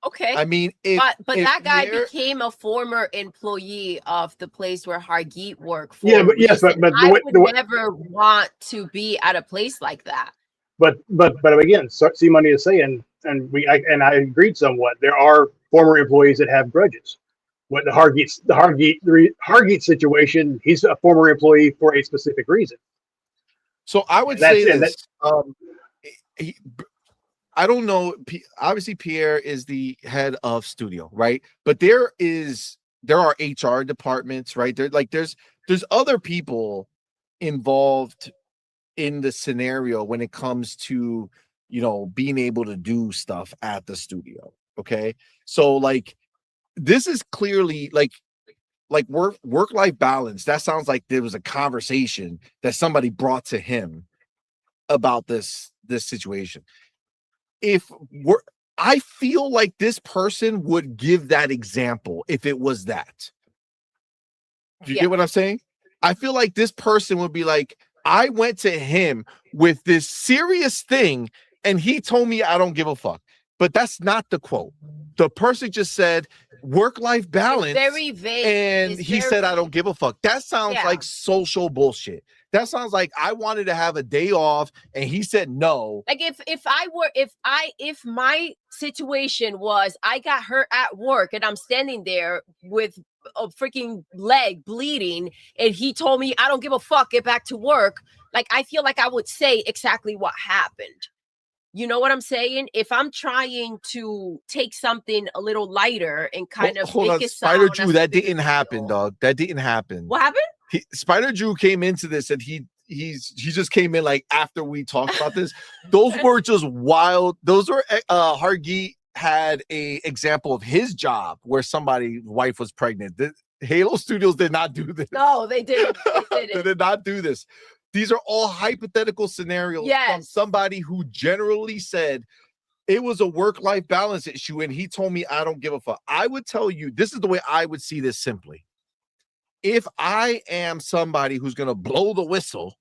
Okay. I mean, but that guy became a former employee of the place where Hargeet worked. Yeah, but I would never want to be at a place like that. But again, CMoney is saying, and I agreed somewhat. There are former employees that have grudges. What the Hargeet situation, he's a former employee for a specific reason. So I would say this. I don't know. Obviously, Pierre is the head of studio, right? But there are HR departments, right? There's other people involved in the scenario when it comes to being able to do stuff at the studio. Okay, so like, this is clearly like work-life balance. That sounds like there was a conversation that somebody brought to him about this situation. I feel like this person would give that example if it was that. Do you get what I'm saying? I feel like this person would be like, I went to him with this serious thing and he told me I don't give a fuck. But that's not the quote. The person just said work-life balance. It's very vague. And he said, I don't give a fuck. That sounds like social bullshit. That sounds like I wanted to have a day off and he said no. Like, if my situation was I got hurt at work and I'm standing there with a freaking leg bleeding and he told me I don't give a fuck, get back to work, like, I feel like I would say exactly what happened. You know what I'm saying? If I'm trying to take something a little lighter and kind of make it sound Spider Drew, that didn't happen, dog. That didn't happen. What happened? Spider Drew came into this and he just came in like after we talked about this. Those were just wild. Those were Hargeet had a example of his job where somebody's wife was pregnant. Halo Studios did not do this. No, they didn't. They did not do this. These are all hypothetical scenarios from somebody who generally said it was a work-life balance issue, and he told me I don't give a fuck. I would tell you, this is the way I would see this simply. If I am somebody who's going to blow the whistle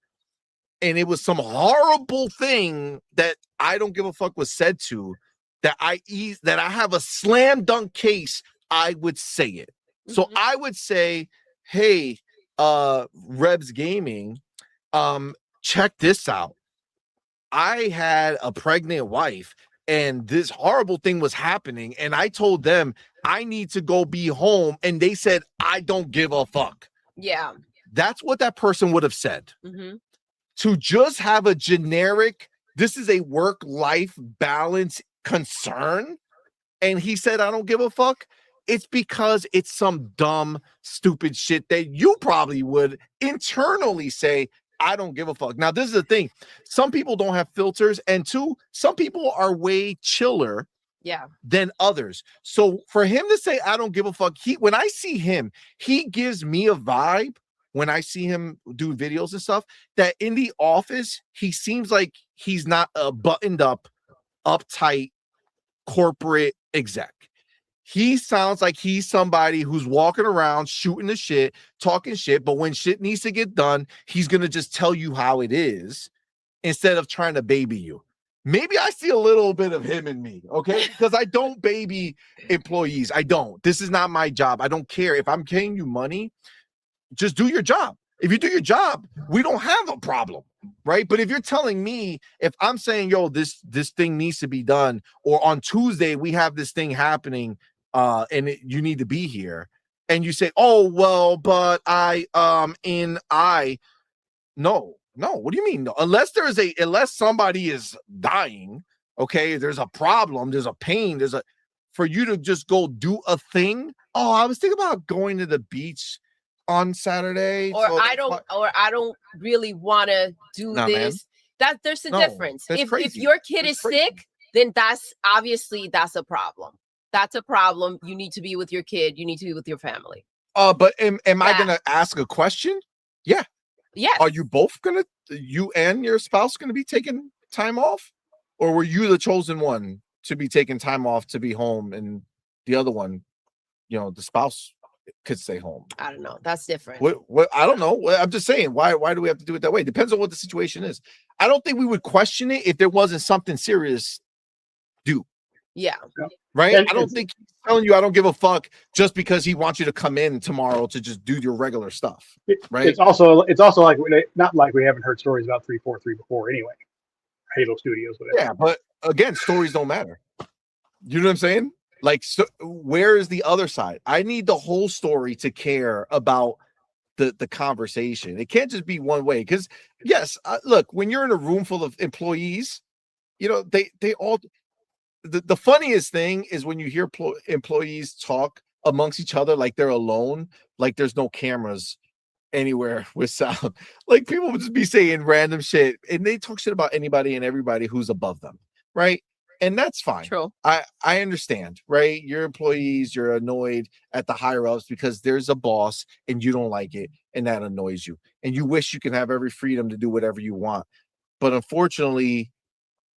and it was some horrible thing that I don't give a fuck was said to, that I have a slam dunk case, I would say it. So I would say, hey, Rebs Gaming, check this out. I had a pregnant wife and this horrible thing was happening, and I told them I need to go be home, and they said I don't give a fuck. Yeah, that's what that person would have said. To just have a generic, this is a work-life balance concern, and he said I don't give a fuck. It's because it's some dumb, stupid shit that you probably would internally say, I don't give a fuck. Now, this is the thing. Some people don't have filters, and two, some people are way chiller than others. So for him to say, I don't give a fuck, when I see him, he gives me a vibe when I see him do videos and stuff, that in the office, he seems like he's not a buttoned up, uptight corporate exec. He sounds like he's somebody who's walking around shooting the shit, talking shit, but when shit needs to get done, he's going to just tell you how it is instead of trying to baby you. Maybe I see a little bit of him in me, okay? Because I don't baby employees. I don't. This is not my job. I don't care. If I'm paying you money, just do your job. If you do your job, we don't have a problem, right? But if you're telling me, if I'm saying, yo, this thing needs to be done, or on Tuesday we have this thing happening, you need to be here, and you say, oh well, but no, what do you mean? No, unless somebody is dying, okay, there's a problem, there's a pain, for you to just go do a thing. Oh, I was thinking about going to the beach on Saturday, or I don't really want to do this. Man. That there's a difference. If your kid is sick, then that's a problem. That's a problem. You need to be with your kid. You need to be with your family. But am I gonna ask a question? Yeah. Yes. Are you both you and your spouse gonna be taking time off, or were you the chosen one to be taking time off to be home, and the other one, the spouse could stay home? I don't know. That's different. What I don't know. I'm just saying, why do we have to do it that way? Depends on what the situation is. I don't think we would question it if there wasn't something serious due. Yeah. Right? I don't think he's telling you I don't give a fuck just because he wants you to come in tomorrow to just do your regular stuff. Right? It's also like not like we haven't heard stories about 343 before anyway. Halo Studios, whatever. Yeah, but again, stories don't matter. You know what I'm saying? Like, so where is the other side? I need the whole story to care about the conversation. It can't just be one way. Because yes, look, when you're in a room full of employees, they all. The funniest thing is when you hear employees talk amongst each other like they're alone, like there's no cameras anywhere with sound. Like people would just be saying random shit, and they talk shit about anybody and everybody who's above them, right? And that's fine. True. I understand, right? Your employees, you're annoyed at the higher ups because there's a boss and you don't like it, and that annoys you, and you wish you can have every freedom to do whatever you want, but unfortunately,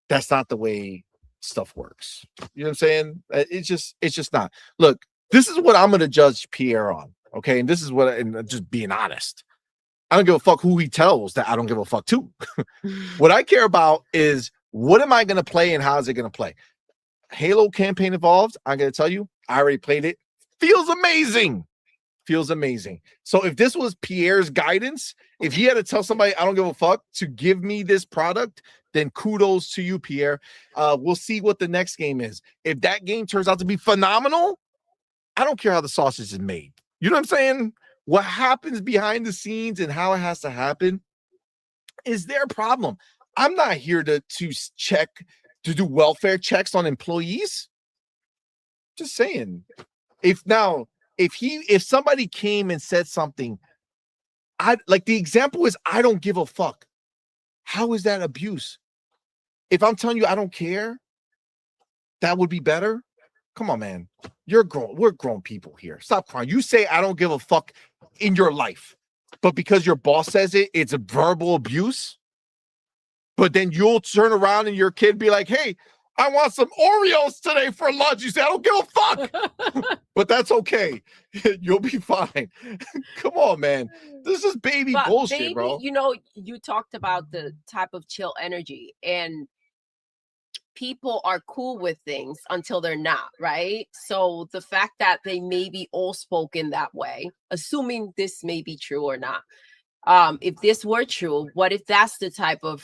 that's not the way stuff works. You know what I'm saying? It's just not. Look, this is what I'm going to judge Pierre on, okay? And this is and just being honest. I don't give a fuck who he tells that I don't give a fuck to. What I care about is what am I going to play and how is it going to play? Halo Campaign Evolved, I'm going to tell you, I already played it. Feels amazing. So if this was Pierre's guidance, if he had to tell somebody I don't give a fuck to give me this product, then kudos to you, Pierre. We'll see what the next game is. If that game turns out to be phenomenal, I don't care how the sausage is made. You know what I'm saying? What happens behind the scenes and how it has to happen is their problem. I'm not here to do welfare checks on employees. Just saying. If somebody came and said something I like the example is I don't give a fuck. How is that abuse? If I'm telling you I don't care, that would be better. Come on, man. You're grown. We're grown people here. Stop crying. You say I don't give a fuck in your life, but because your boss says it, it's a verbal abuse. But then you'll turn around and your kid be like, hey, I want some Oreos today for lunch. You say, I don't give a fuck. But that's okay. You'll be fine. Come on, man. This is baby bullshit, bro. You know, you talked about the type of chill energy, and people are cool with things until they're not, right? So the fact that they may be all spoken that way, assuming this may be true or not, if this were true, what if that's the type of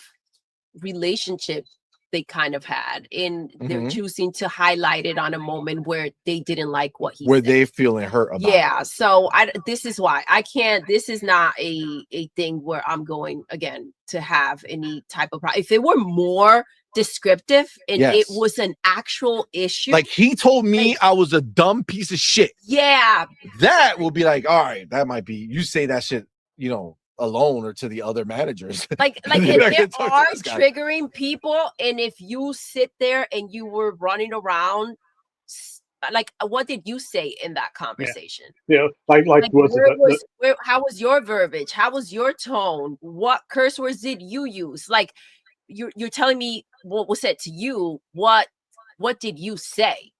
relationship they kind of had, and they're choosing to highlight it on a moment where they didn't like what he said. They feeling hurt about it. So this is why I can't, this is not a thing where I'm going again to have any type of problem. If it were more descriptive and it was an actual issue, like he told me like, I was a dumb piece of shit, that will be like, all right, that might be, you say that shit, you know, alone or to the other managers. Like if there are triggering people, and if you sit there and you were running around, like what did you say in that conversation? How was your verbiage? How was your tone? What curse words did you use? Like you're telling me what was said to you. What did you say?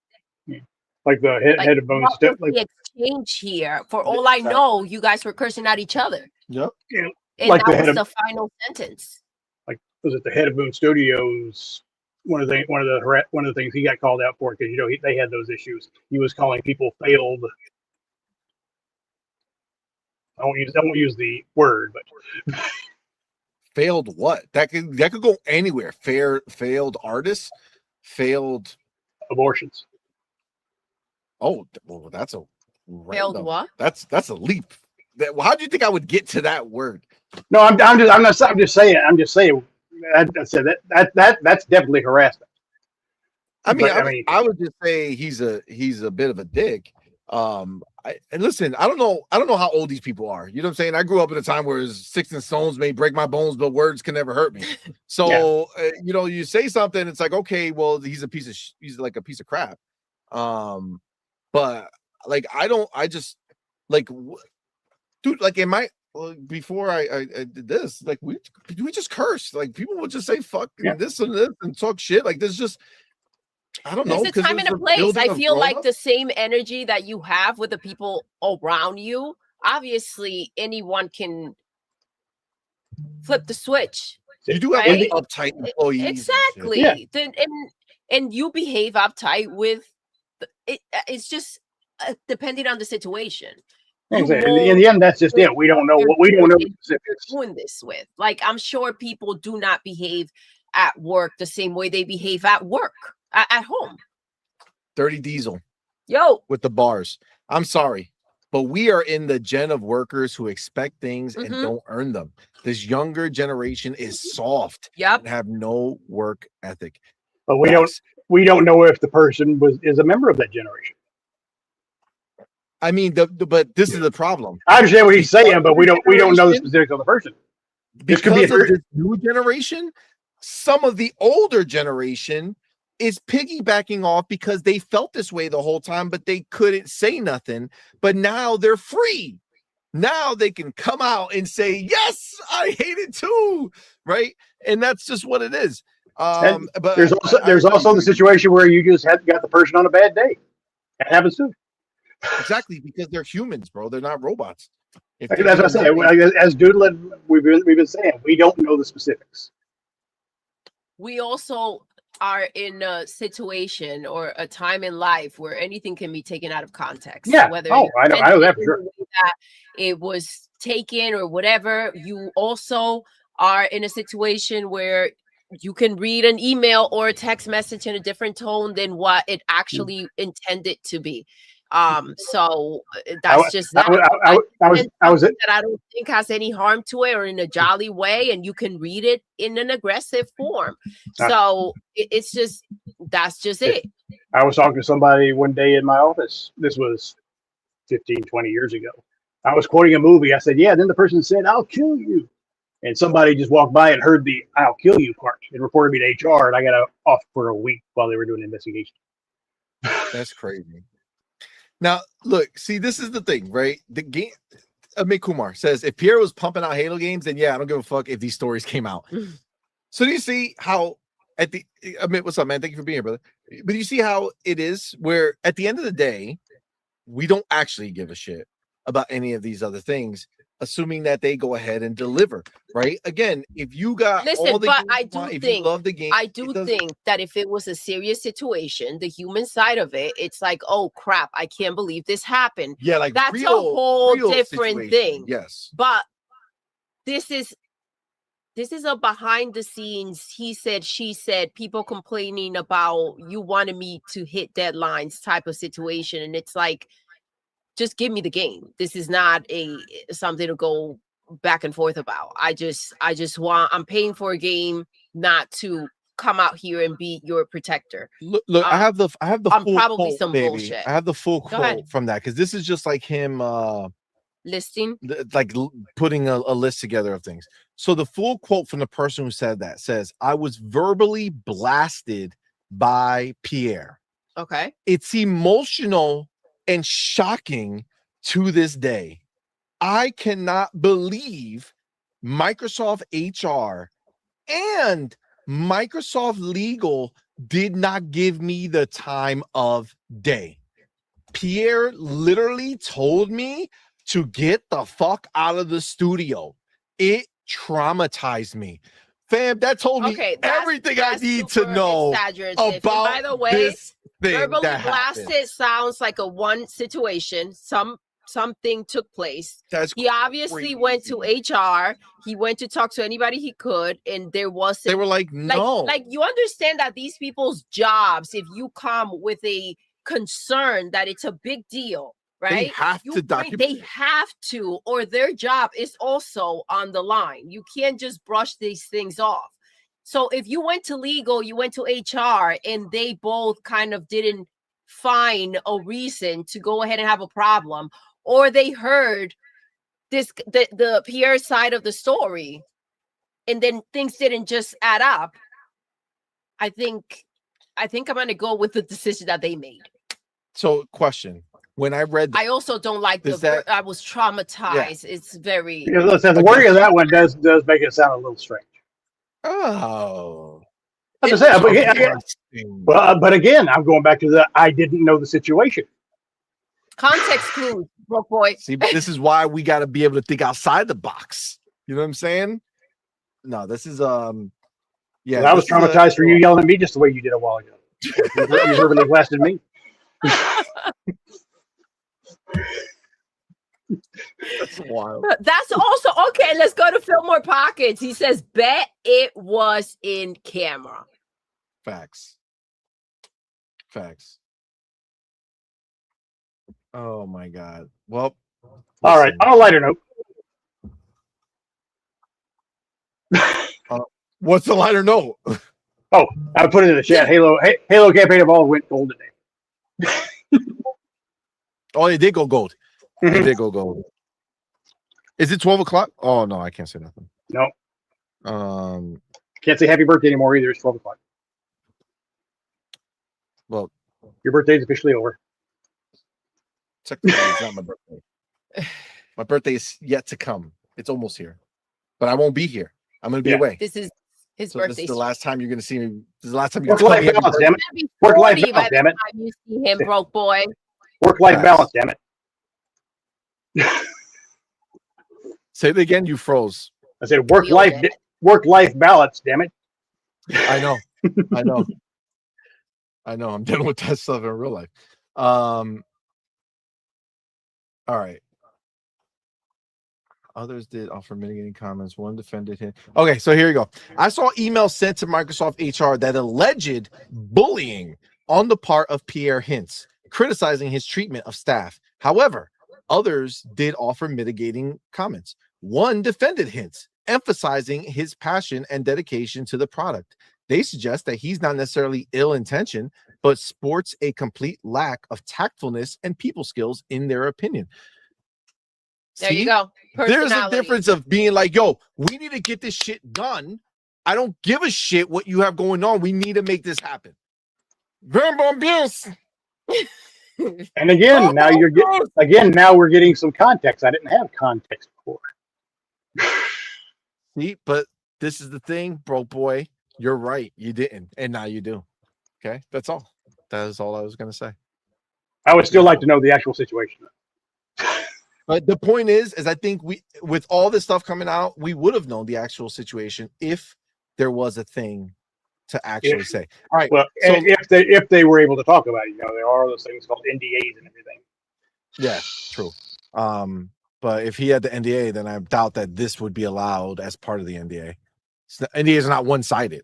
Like the head of bone stuff. Like the exchange here. For all I know, you guys were cursing at each other. Yep. Yeah. And like that was the final sentence. Like, was it the head of Boone Studios? One of the things he got called out for, because they had those issues. He was calling people failed. I won't use the word, but failed what? That could go anywhere. Failed artists, failed abortions. Oh, well, that's a failed random, what? That's a leap. How do you think I would get to that word? No, I'm just saying. That's definitely harassment. I mean, I would just say he's a bit of a dick. And listen, I don't know how old these people are. You know what I'm saying? I grew up in a time where sticks and stones may break my bones, but words can never hurt me. So you say something, it's like, okay, well, he's like a piece of crap. But like dude, like before I did this, like we just curse. Like people would just say fuck this and this and talk shit. Like there's just, I don't know. There's a time and a place. I feel like the same energy that you have with the people around you, obviously anyone can flip the switch. You do have uptight employees. Exactly. And you behave uptight with it. It's just depending on the situation. Exactly. In the end, that's just it. We don't know what we don't know. Doing this with, like, I'm sure people do not behave at work the same way they behave at work at home. Dirty Diesel, yo, with the bars. I'm sorry, but we are in the gen of workers who expect things and don't earn them. This younger generation is soft. And have no work ethic. But we don't know if the person is a member of that generation. I mean, but this is the problem. I understand what he's saying, but we don't know the specifics of the person. This could be a new generation. Some of the older generation is piggybacking off because they felt this way the whole time, but they couldn't say nothing. But now they're free. Now they can come out and say, "Yes, I hate it too," right? And that's just what it is. But there's also the situation where you just got the person on a bad day. That happens too. Exactly, because they're humans, bro. They're not robots. That's what I say. As Doodle and we've been saying, we don't know the specifics. We also are in a situation or a time in life where anything can be taken out of context. Yeah. Whether I know that for sure. That it was taken or whatever. You also are in a situation where you can read an email or a text message in a different tone than what it actually intended to be. So that's just that. I don't think has any harm to it or in a jolly way, and you can read it in an aggressive form. So it's just, that's just it. I was talking to somebody one day in my office. This was 15, 20 years ago. I was quoting a movie. I said, yeah. Then the person said, I'll kill you. And somebody just walked by and heard the I'll kill you part and reported me to HR. And I got off for a week while they were doing an investigation. That's crazy. Now, look, see, this is the thing, right? The game, Amit Kumar says, if Pierre was pumping out Halo games, then yeah, I don't give a fuck if these stories came out. So do you see how at the Amit, what's up, man? Thank you for being here, brother. But you see how it is where at the end of the day, we don't actually give a shit about any of these other things, assuming that they go ahead and deliver, right? Again, if you got all the but games if you love the game, I do think that if it was a serious situation, the human side of it, it's like, oh crap, I can't believe this happened. Yeah, like that's a whole different thing. Yes, but this is a behind the scenes, he said, she said, people complaining about you wanted me to hit deadlines type of situation, and it's like, just give me the game. This is not something to go back and forth about. I just want, I'm paying for a game, not to come out here and be your protector. Look, I have the I'm full probably quote, some baby. bullshit. I have the full Go ahead. quote from that because this is just like him listing, putting a list together of things. So the full quote from the person who said that says, I was verbally blasted by Pierre. Okay. It's emotional and shocking to this day. I cannot believe Microsoft HR and Microsoft Legal did not give me the time of day. Pierre literally told me to get the fuck out of the studio. It traumatized me. Fam, that told me everything I need to know about by the way, this thing. Verbally blasted happened. Sounds like a one situation. Something took place. He obviously went to HR. He went to talk to anybody he could, and there wasn't. They were like, no. Like you understand that these people's jobs, if you come with a concern that it's a big deal, right? They have to document. They have to, or their job is also on the line. You can't just brush these things off. So if you went to legal, you went to HR, and they both kind of didn't find a reason to go ahead and have a problem, or they heard the Pierre side of the story, and then things didn't just add up, I think I'm going to go with the decision that they made. So, question: when I read, I also don't like I was traumatized. Yeah. It's very. Listen, the wording of that one does make it sound a little strange. Oh, as I said, but again, I'm going back to the I didn't know the situation. Context clues, broke boy. See, but this is why we got to be able to think outside the box. You know what I'm saying? No, this is yeah. Well, I was traumatized for you yelling at me just the way you did a while ago. You verbally blasted me. That's wild. That's also okay. Let's go to Fillmore Pockets. He says, bet it was in camera. Facts. Oh my god. Well, all right. On a lighter note. What's the lighter note? Oh, I put it in the chat. Halo campaign of all went gold today. Oh, it did go gold. It did go gold. Is it 12 o'clock? Oh no, I can't say nothing. No. Can't say happy birthday anymore either. It's 12 o'clock. Well, your birthday is officially over. Technically, it's not my birthday. My birthday is yet to come. It's almost here, but I won't be here. I'm going to be away. This is his birthday. This is the last time you're going to see me. This is the last time you're Work-life balance, damn it. Work-life balance, damn it. You see him, broke boy. Work-life balance, damn it. Say it again. You froze. I said work-life balance, damn it. I know. I'm dealing with that stuff in real life. All right. Others did offer mitigating comments. One defended him. Okay, so here you go. I saw emails sent to Microsoft HR that alleged bullying on the part of Pierre Hintz, criticizing his treatment of staff. However, others did offer mitigating comments. One defended Hintz, emphasizing his passion and dedication to the product. They suggest that he's not necessarily ill-intentioned, but sports a complete lack of tactfulness and people skills in their opinion. There you go. There's a difference of being like, yo, we need to get this shit done. I don't give a shit what you have going on. We need to make this happen. And again, now now we're getting some context. I didn't have context before. See, but this is the thing, bro, boy. You're right. You didn't, and now you do. Okay, that's all. That is all I was gonna say. I would still like to know the actual situation. But the point is I think with all this stuff coming out, we would have known the actual situation if there was a thing to actually say. All right. Well, so, if they were able to talk about it, there are those things called NDAs and everything. Yeah, true. But if he had the NDA, then I doubt that this would be allowed as part of the NDA. So the NDA is not one-sided.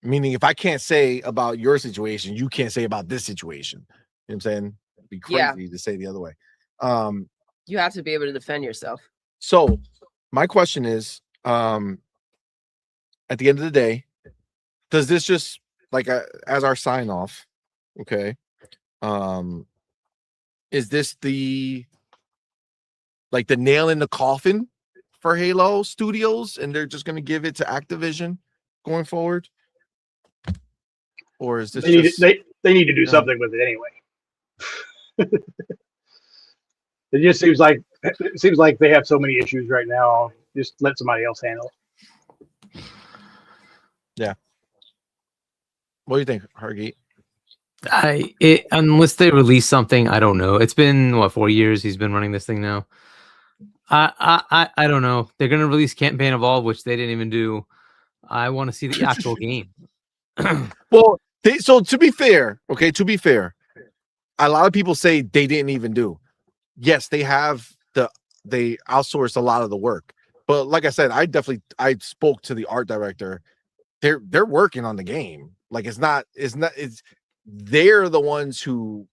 Meaning, if I can't say about your situation, you can't say about this situation. You know what I'm saying? It'd be crazy to say the other way. You have to be able to defend yourself. So my question is, at the end of the day, does this just as our sign off? Okay. Is this the nail in the coffin for Halo Studios, and they're just going to give it to Activision going forward? Or is this they need to do something with it anyway. It just seems like they have so many issues right now. Just let somebody else handle it. Yeah. What do you think, Hargeet? Unless they release something, I don't know. It's been 4 years he's been running this thing now. I don't know. They're gonna release Campaign Evolve, which they didn't even do. I want to see the actual game. Well, so to be fair, a lot of people say they didn't even do. Yes, they outsourced a lot of the work, but like I said, I spoke to the art director. They're working on the game. Like they're the ones who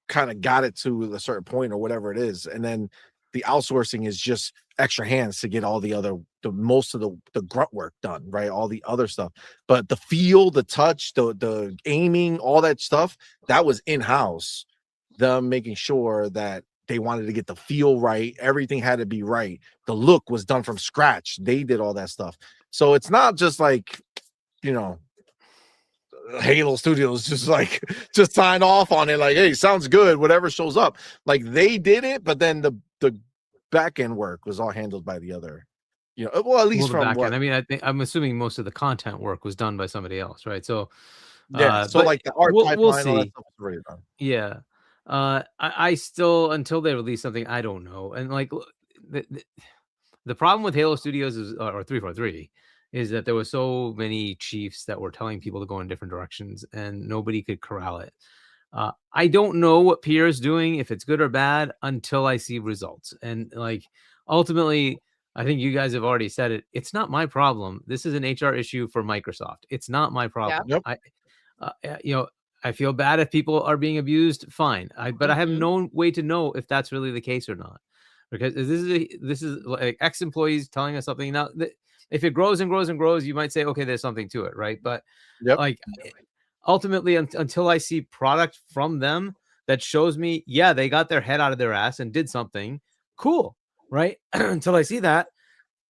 kind of got it to a certain point or whatever it is, and then the outsourcing is just extra hands to get all the most of the grunt work done, right? All the other stuff, but the feel, the touch, the aiming, all that stuff, that was in-house. Them making sure that they wanted to get the feel right, everything had to be right. The look was done from scratch. They did all that stuff, so it's not just like Halo Studios just sign off on it like, hey, sounds good, whatever shows up. Like they did it, but then the back end work was all handled by the other, at least from back what end. I mean, I'm assuming most of the content work was done by somebody else, right? So yeah, so like the art pipeline, we'll all see. that stuff was already done. Yeah. I still, until they release something, I don't know. And the problem with Halo Studios or 343 is that there were so many chiefs that were telling people to go in different directions and nobody could corral it. I don't know what Pierre is doing, if it's good or bad, until I see results. And ultimately, I think you guys have already said it. It's not my problem. This is an HR issue for Microsoft. It's not my problem. Yep. I feel bad if people are being abused. Fine. But I have no way to know if that's really the case or not, because this is like ex-employees telling us something. Now, if it grows and grows and grows, you might say, okay, there's something to it, right? But ultimately, until I see product from them that shows me, yeah, they got their head out of their ass and did something cool, right? Until I see that,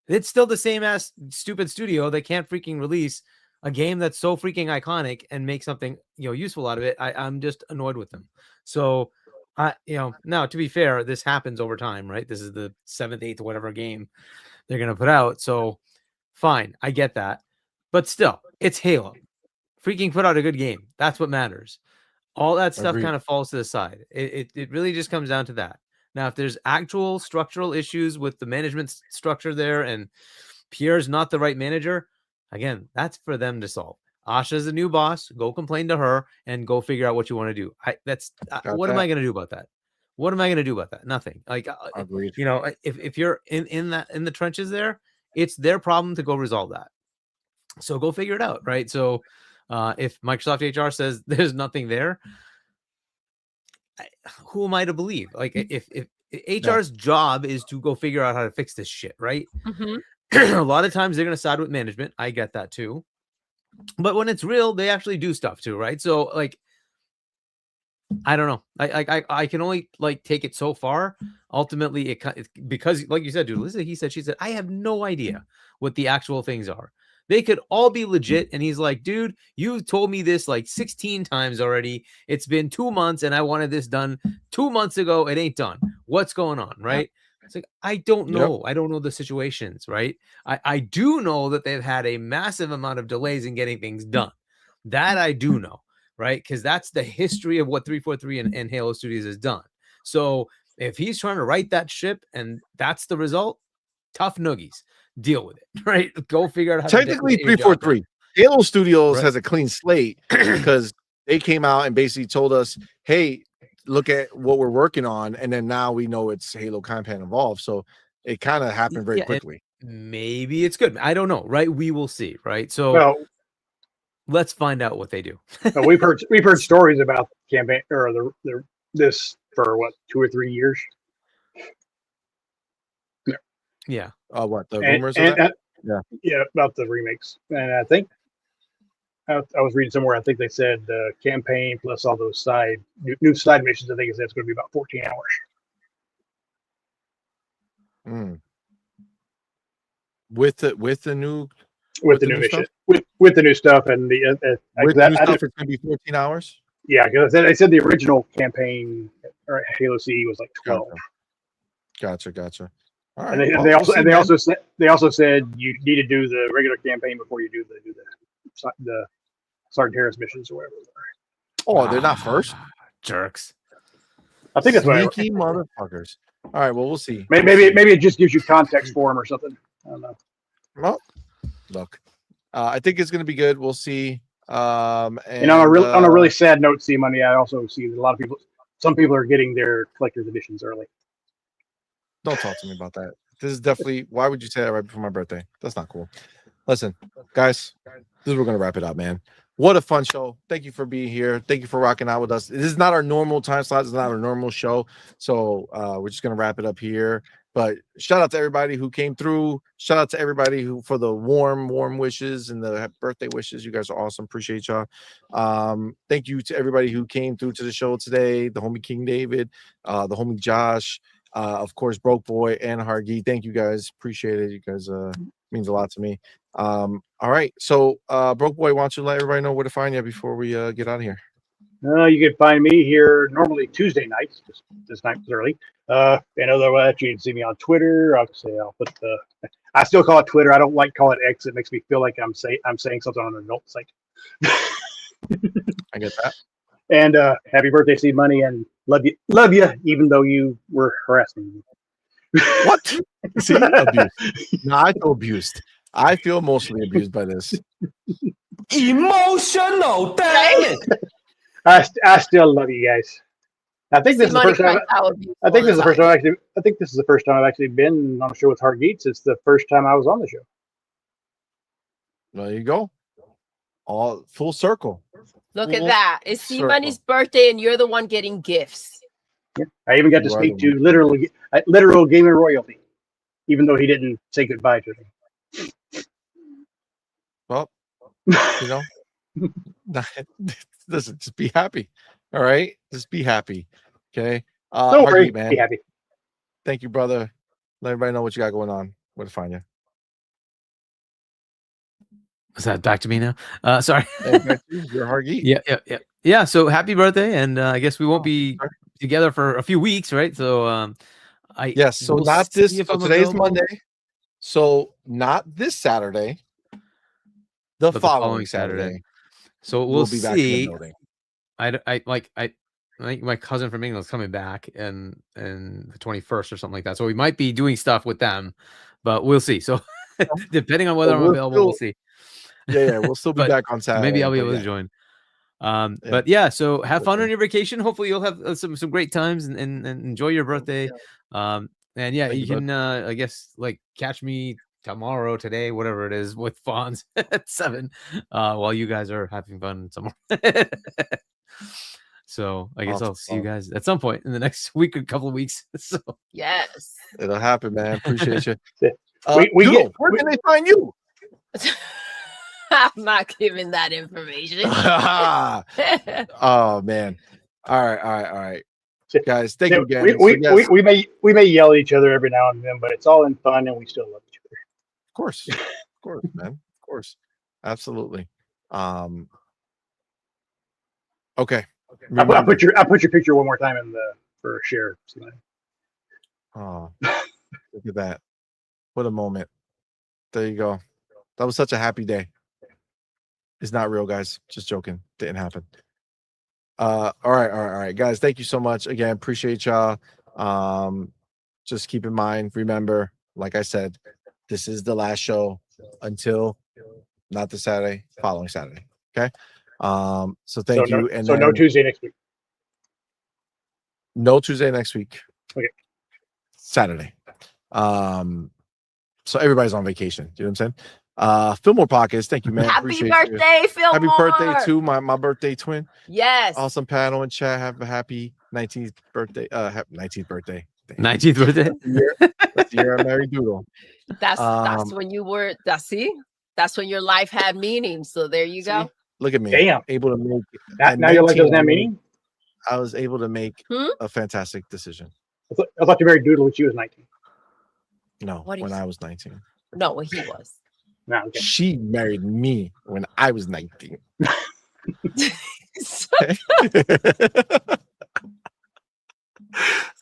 it's still the same ass stupid studio that can't freaking release a game that's so freaking iconic and make something useful out of it. I'm just annoyed with them. So now, to be fair, this happens over time, right? This is the 7th, 8th, whatever game they're gonna put out. So fine, I get that, but still, it's Halo. Freaking put out a good game. That's what matters. All that stuff kind of falls to the side. It really just comes down to that. Now, if there's actual structural issues with the management structure there and Pierre's not the right manager, again, that's for them to solve. Asha's the new boss. Go complain to her and go figure out what you want to do. What am I going to do about that? What am I going to do about that? Nothing. Agreed. If you're in the trenches there, it's their problem to go resolve that. So go figure it out, right? So if Microsoft HR says there's nothing there, who am I to believe? If HR's job is to go figure out how to fix this shit, right? Mm-hmm. A lot of times they're going to side with management. I get that too. But when it's real, they actually do stuff too, right? So I don't know. I can only like take it so far. Ultimately, it because like you said, dude, listen, he said, she said, I have no idea what the actual things are. They could all be legit. And he's like, dude, you told me this like 16 times already. It's been 2 months and I wanted this done 2 months ago. It ain't done. What's going on? Right. It's like, I don't know. I don't know the situations. Right. I do know that they've had a massive amount of delays in getting things done. That I do know. Right. Because that's the history of what 343 and Halo Studios has done. So if he's trying to right that ship and that's the result, tough noogies. Deal with it, right? Go figure out how technically 343 Halo Studios has a clean slate because they came out and basically told us, hey, look at what we're working on, and then now we know it's Halo content involved, so it kind of happened very quickly. Maybe it's good. I don't know, right? We will see, right? So let's find out what they do. we've heard stories about campaign or this for what 2 or 3 years. Yeah. What the rumors? Yeah, about the remakes, and I think I was reading somewhere. I think they said campaign plus all those new side missions. I think it's going to be about 14 hours. With the new mission, with the new stuff and the with the new stuff, it's going to be 14 hours. Yeah, because I said the original campaign or Halo CE was like 12. Gotcha. All and right. they also said you need to do the regular campaign before you do the Sergeant Harris missions or whatever. Oh, they're not first? Jerks. I think that's what sneaky motherfuckers. All right, well, we'll see. Maybe it just gives you context for them or something. I don't know. Well, look, I think it's going to be good. We'll see. And on a really sad note, CMoney, I also see that some people are getting their collector's editions early. Don't talk to me about that. This is definitely, why would you say that right before my birthday? That's not cool. Listen, guys, this is we're going to wrap it up, man. What a fun show. Thank you for being here. Thank you for rocking out with us. This is not our normal time slot. It's not our normal show. So we're just going to wrap it up here. But shout out to everybody who came through. Shout out to everybody who for the warm wishes and the birthday wishes. You guys are awesome. Appreciate y'all. Thank you to everybody who came through to the show today. The homie King David, the homie Josh, of course, Broke Boy and Hargi. Thank you guys. Appreciate it. You guys means a lot to me. All right. So Broke Boy, why don't you let everybody know where to find you before we get out of here? You can find me here normally Tuesday nights. This night was early. And otherwise, you can see me on Twitter. I'll put I still call it Twitter. I don't like calling it X. It makes me feel like I'm saying something on an adult site. I get that. And happy birthday, CMoney, and love you, even though you were harassing me. What? See, abused. No, I feel abused. I feel emotionally abused by this. Emotional, damn it! I still love you guys. I think this is the first time. I think this is the first time I've actually been on a show with Hargeets. It's the first time I was on the show. There you go. All full circle. Look at that. It's CMoney's birthday and you're the one getting gifts. Yeah. I even got to speak to literal gaming royalty, even though he didn't say goodbye to me. Well, you know, listen, just be happy. All right, just be happy. Okay. Don't worry, man. Be happy. Thank you, brother. Let everybody know what you got going on. Where to find you. Is that back to me now? Sorry. You're Hargi. Yeah. So happy birthday, and I guess we won't be together for a few weeks, right? So So not this. So today's Monday. So not this Saturday. The following Saturday. So we'll be back in the building. I think my cousin from England is coming back and the 21st or something like that. So we might be doing stuff with them, but we'll see. So depending on whether I'm available, we'll see. Yeah, we'll still be back on Saturday. Maybe I'll be able to join. But yeah, so have fun on your vacation. Hopefully you'll have some great times and enjoy your birthday. And yeah, you can I guess like catch me today, whatever it is, with Fonz at 7 while you guys are having fun somewhere. So I guess I'll see you guys at some point in the next week, a couple of weeks. So yes, it'll happen, man. Appreciate you. Doodle, where can they find you? I'm not giving that information. Oh man. All right. So, Guys, thank you again. We may yell at each other every now and then, but it's all in fun, and we still love each other. Of course, man. Of course, absolutely. Okay. I put your picture one more time for share. Oh, look at that! What a moment. There you go. That was such a happy day. It's not real, guys. Just joking. Didn't happen. All right, guys. Thank you so much again. Appreciate y'all. Just keep in mind, remember, like I said, this is the last show until not the Saturday, following Saturday. Okay. So thank you. And no Tuesday next week. No Tuesday next week. Okay. Saturday. So everybody's on vacation. You know what I'm saying? Fillmore Pockets. Thank you, man. Happy birthday, Fillmore. Happy birthday to my birthday twin. Yes. Awesome panel and chat. Have a happy 19th birthday. 19th birthday. 19th birthday. That's the year I married Doodle. That's when you were. That's when your life had meaning. So there you go. Look at me. Damn. Able to make now your life doesn't have meaning. I was able to make a fantastic decision. I thought you married Doodle when she was 19. No, when I was 19. No, when he was. No, okay. She married me when I was 19.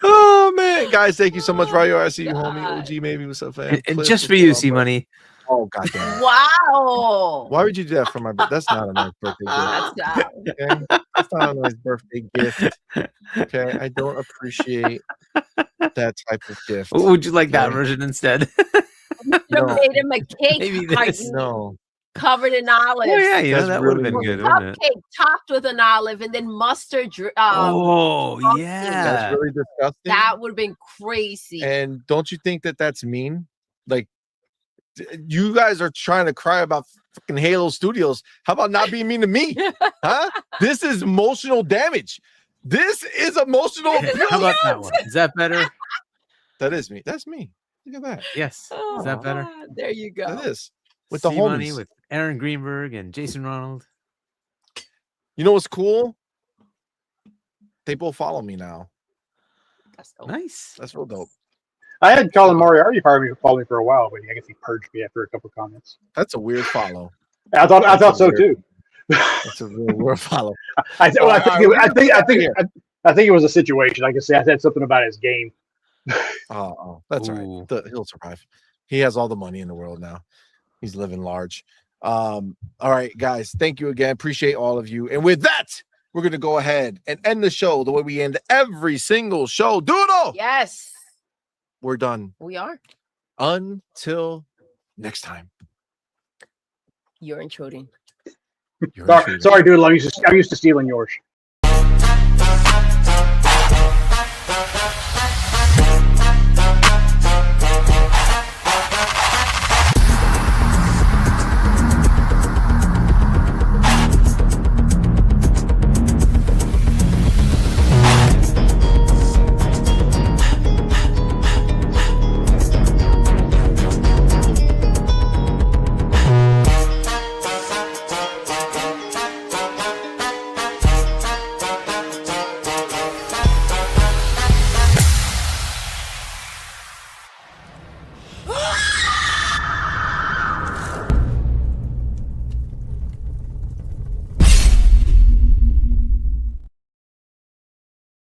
Oh man, guys, thank you so much, Ryo. I see you, homie. OG, maybe what's up, fam? And just for you, CMoney. Oh goddamn! Wow. Why would you do that for my birthday? That's not a nice birthday gift. Okay? That's not a nice birthday gift. Okay, I don't appreciate that type of gift. Would you like that version instead? You should have made him a cake. Maybe this. No. Covered in olives. Oh yeah, you know, that would have been Or good, wouldn't it? cupcake topped with an olive and then mustard. Oh frosting. yeah, That's really disgusting. That would have been crazy. And don't you think that that's mean? Like, you guys are trying to cry about fucking Halo Studios. How about not being mean to me? Huh? This is emotional damage. This is emotional. How about that one? Is that better? That is me. That's me. Look at that. Yes. Oh, Is that better? God. There you go. That is. With the C-Money, homies. with Aaron Greenberg and Jason Ronald. You know what's cool? They both follow me now. That's dope. Nice. That's real dope. I had Colin Moriarty follow me for a while, but I guess he purged me after a couple of comments. That's a weird follow. I thought so too. That's a real weird follow. I think it was a situation. Like I say, I said something about his game. Oh, that's all right. He'll survive. He has all the money in the world now. He's living large. All right, guys. Thank you again. Appreciate all of you. And with that, we're going to go ahead and end the show the way we end every single show. Doodle! Yes. We're done. We are. Until next time. You're intruding. Sorry, Doodle. I'm used to stealing yours.